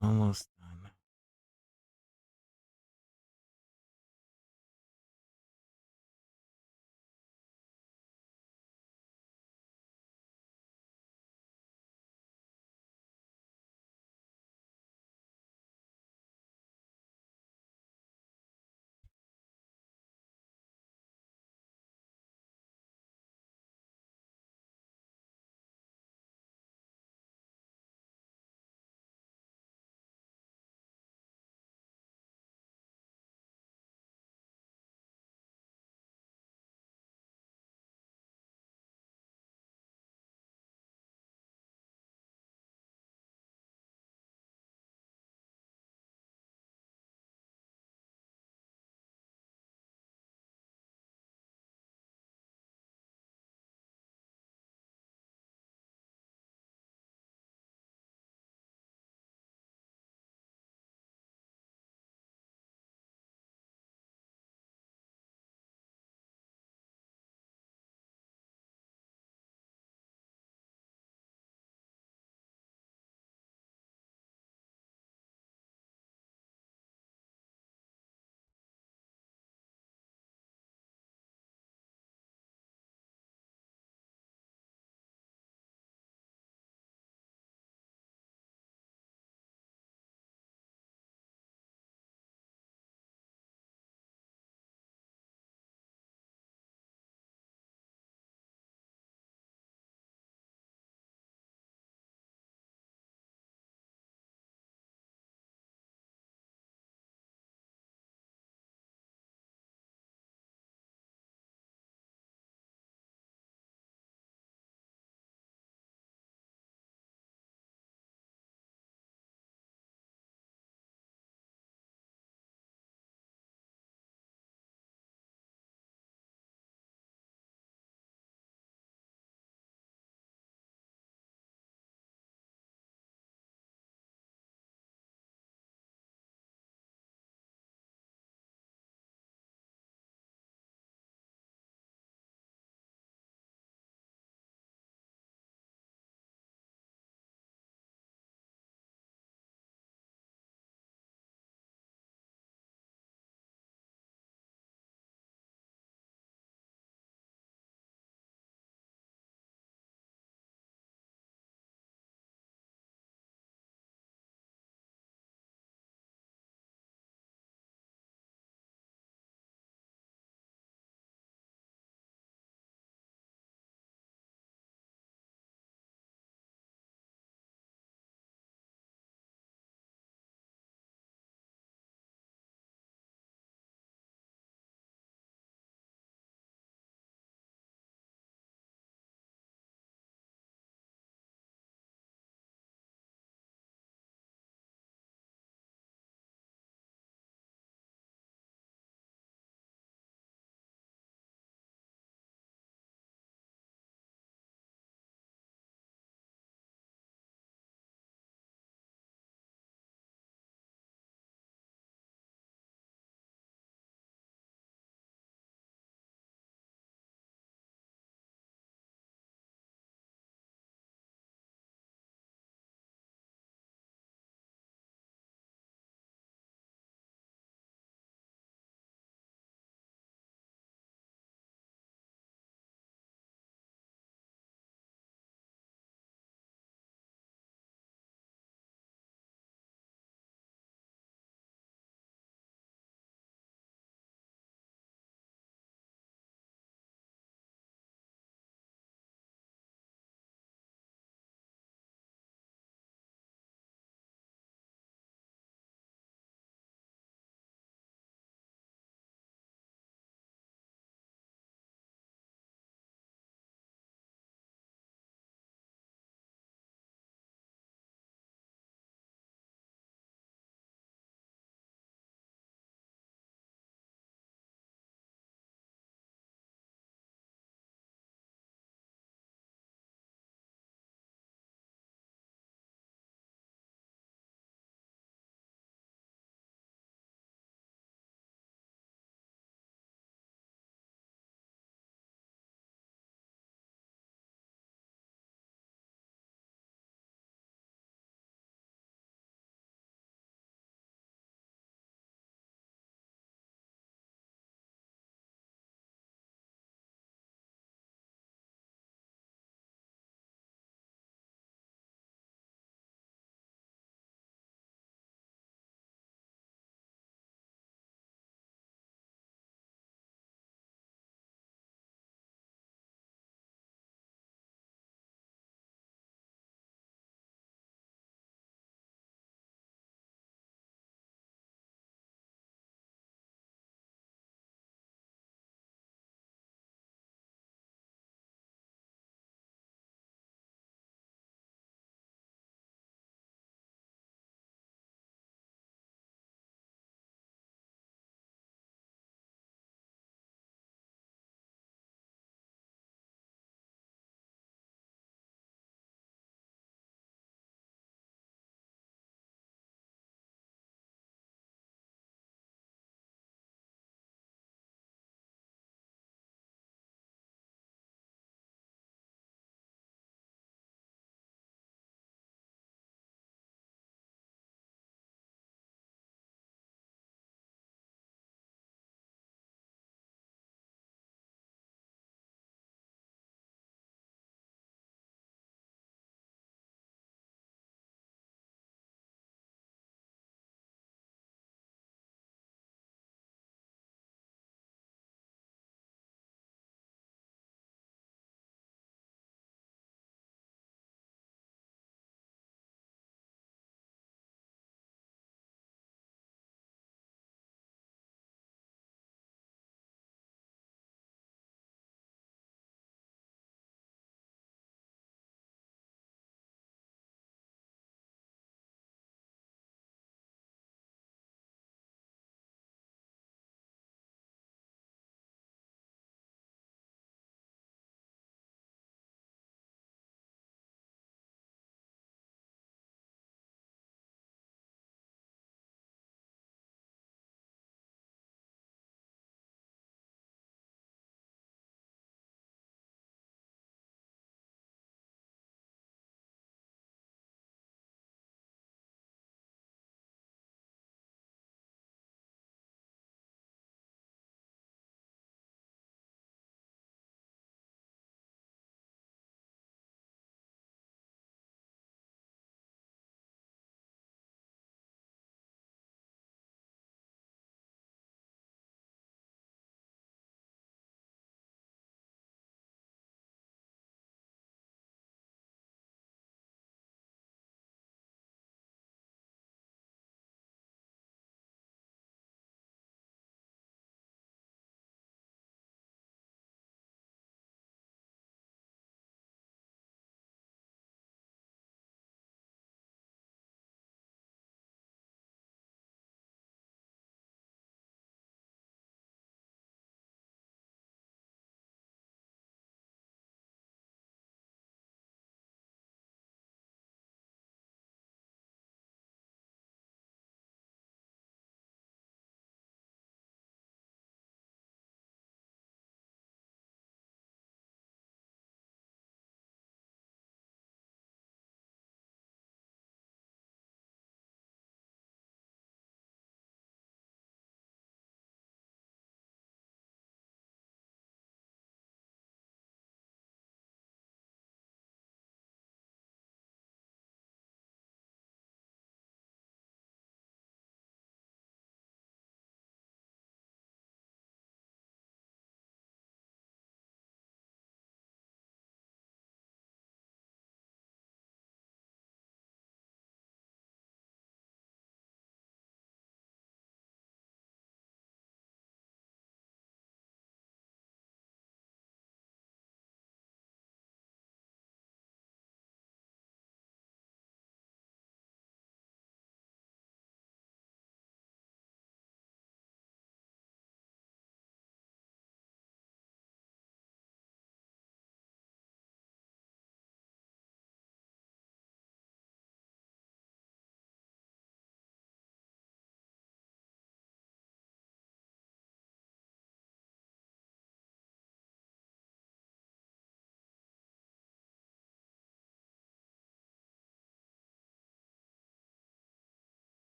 Almost done.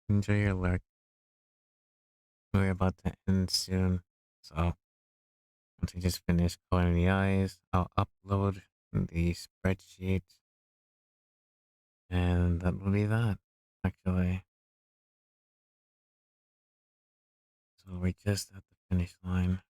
enjoy your lurk. We're about to end soon, so once I just finish coloring the eyes, I'll upload the spreadsheet, and that will be that, actually. So we're just at the finish line.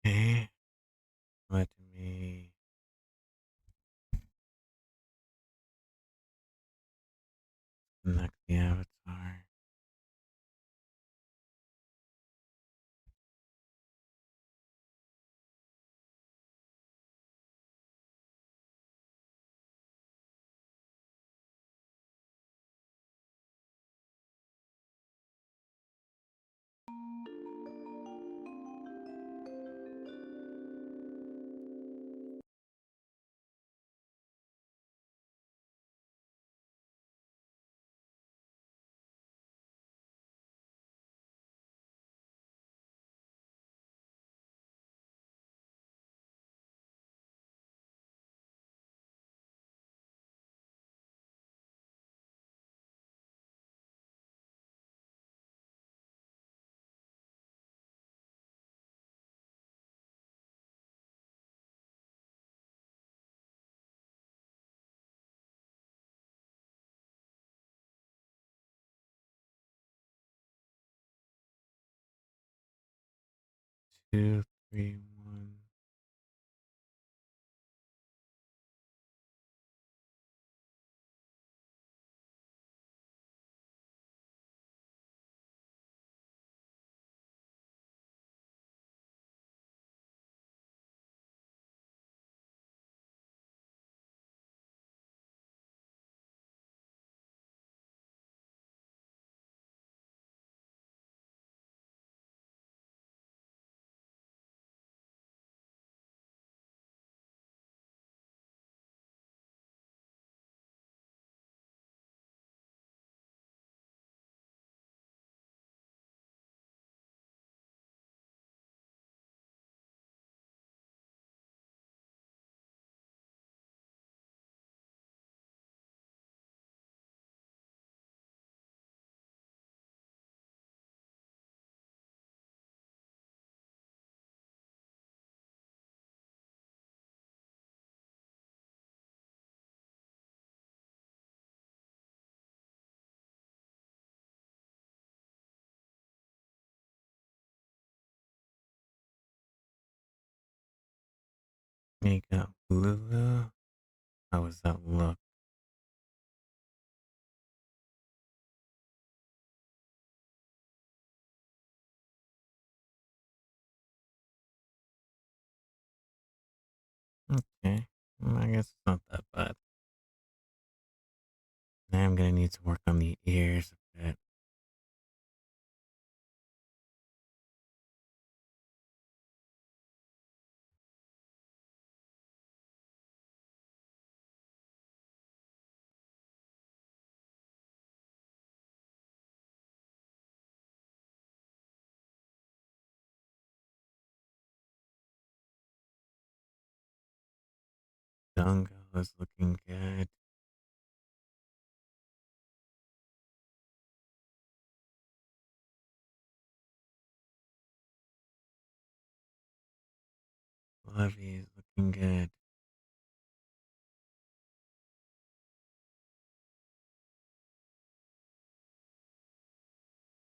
Okay, let me connect the avatar. 2, 3, 1. You got Lulu. How does that look? Okay. I guess it's not that bad. Now I'm gonna need to work on the ears a bit. Jungle is looking good. Levy is looking good.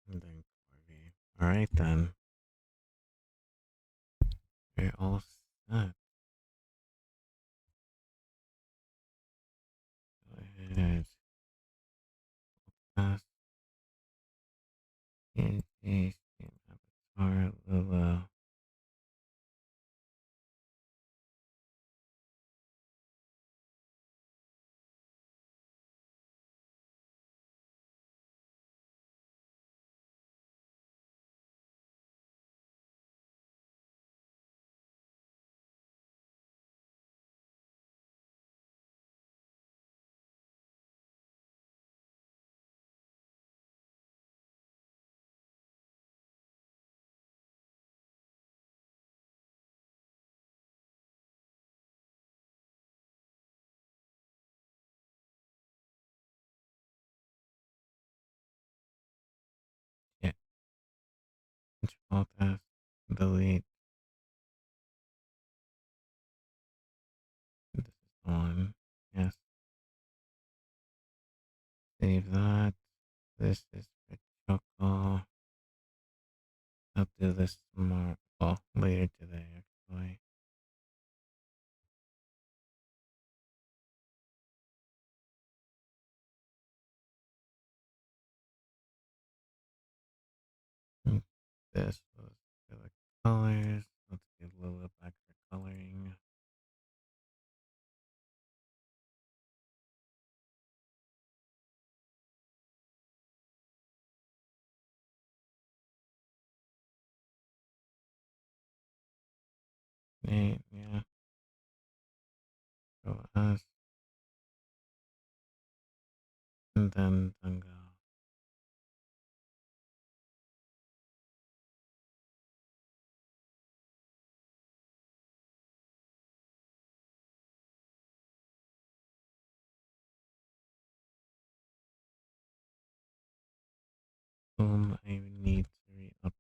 And then Corby. Alright then. We're all set. Go ahead. Pass. DnD. Avatar. Lulu. Yeah. Control test. Delete. This is on. Yes. Save that. This is for Choco. I'll do this tomorrow. Well, later today, actually. This was for the colors. Let's give Lila back her coloring. Yeah. Go us. And then Dungo. Whom I need to re-upload.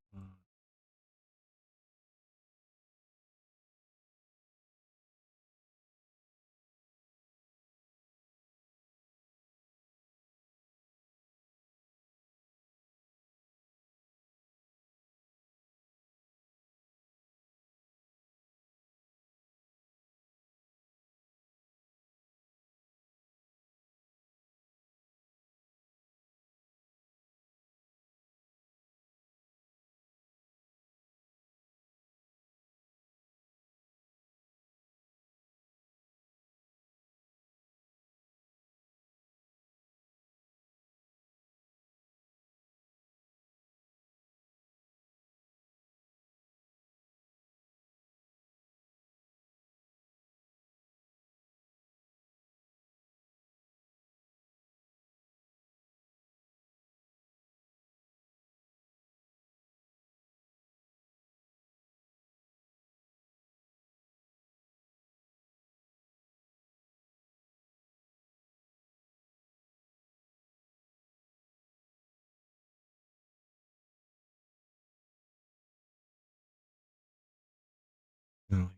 Mm.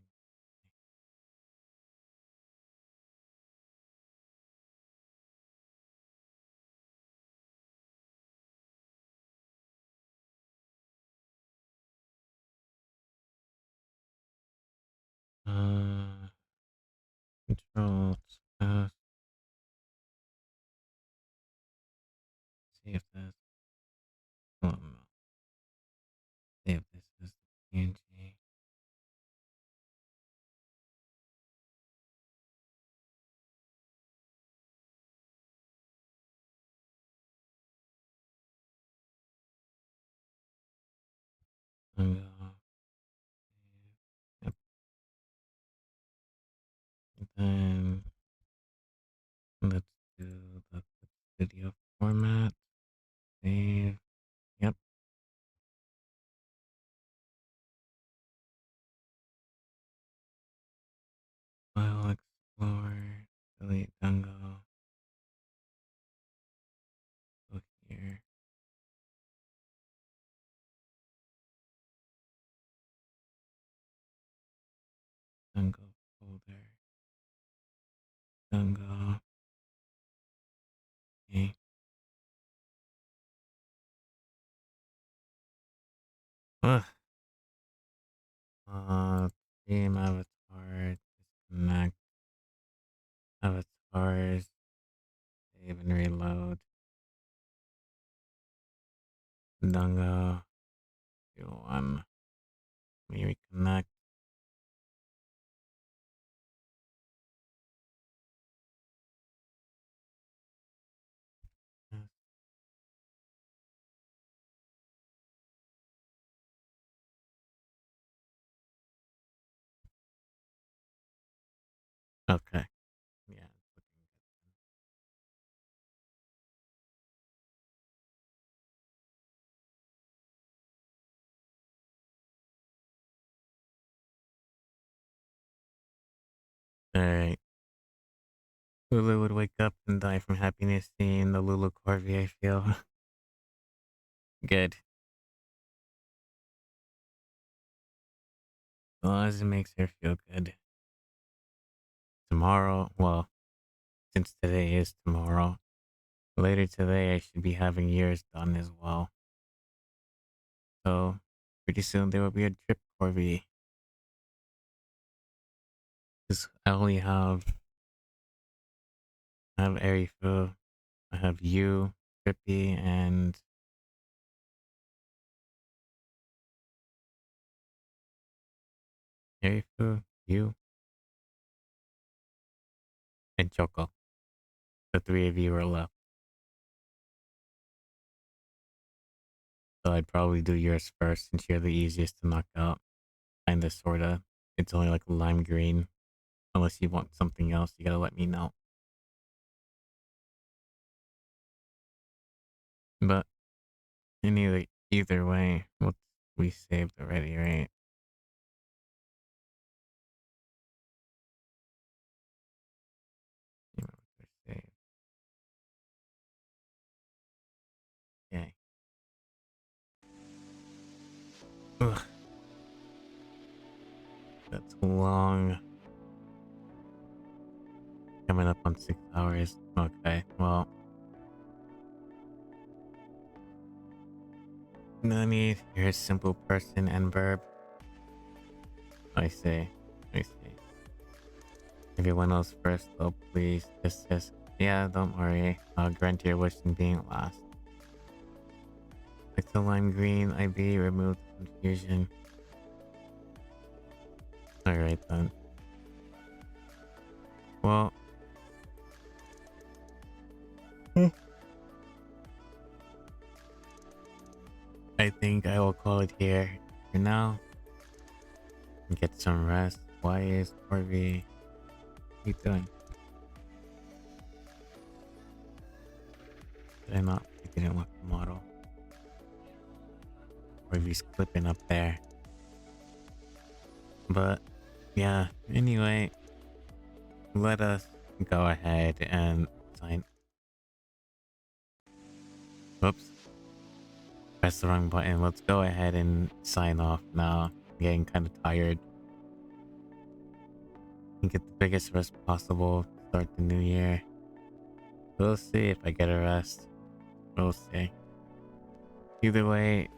Control. See if this. Oh no. See if this is the PNG. And, yep. Then let's do the video format. Save. Yep. File Explorer. Delete Dungo. Go here. Dungo folder. Dungo. Okay. Ugh. Team avatar. Disconnect. Avatars. Save and reload. Dungo. Do one. Let me reconnect. Yes. Okay. Yeah. Alright. Lulu would wake up and die from happiness seeing the Lulu Corvi, I feel. Good. As long as it makes her feel good. Tomorrow, well, since today is tomorrow, later today I should be having yours done as well. So, pretty soon there will be a trip Corvi. Because I have Arifu, I have you, Trippy, and Arifu, you, and Choco. The three of you are left. So I'd probably do yours first since you're the easiest to knock out. Kinda, sorta. It's only like lime green. Unless you want something else, you gotta let me know. But either way, we saved already, right? You know, we're saved. Okay. Ugh. That's long. Coming up on 6 hours. Okay, well. Nani, you're a simple person and verb. I see. Everyone else first, though, please. Just. Yeah, don't worry. I'll grant your wish in being last. Like the lime green, IB, remove confusion. Alright then. Well. I think I will call it here for now. Get some rest. Why is Corby? What are you doing? Did I not? I didn't look the model. Corby's clipping up there. But yeah, anyway, let us go ahead and sign. Whoops. Press the wrong button. Let's go ahead and sign off now. I'm getting kind of tired. and get the biggest rest possible. Start the new year. We'll see if I get a rest. We'll see. Either way,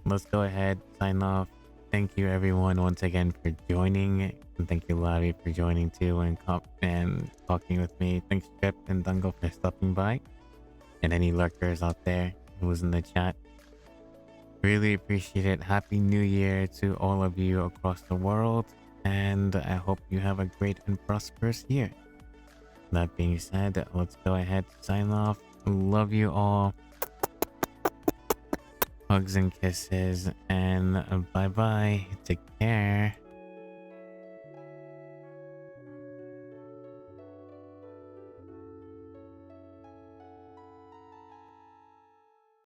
let's go ahead, sign off. Thank you everyone once again for joining. And thank you Lavi for joining too and talking with me. Thanks Trip and Dungo for stopping by. And any lurkers out there who was in the chat. Really appreciate it. Happy New Year to all of you across the world. And I hope you have a great and prosperous year. That being said, let's go ahead to sign off. Love you all. Hugs and kisses. And bye bye. Take care.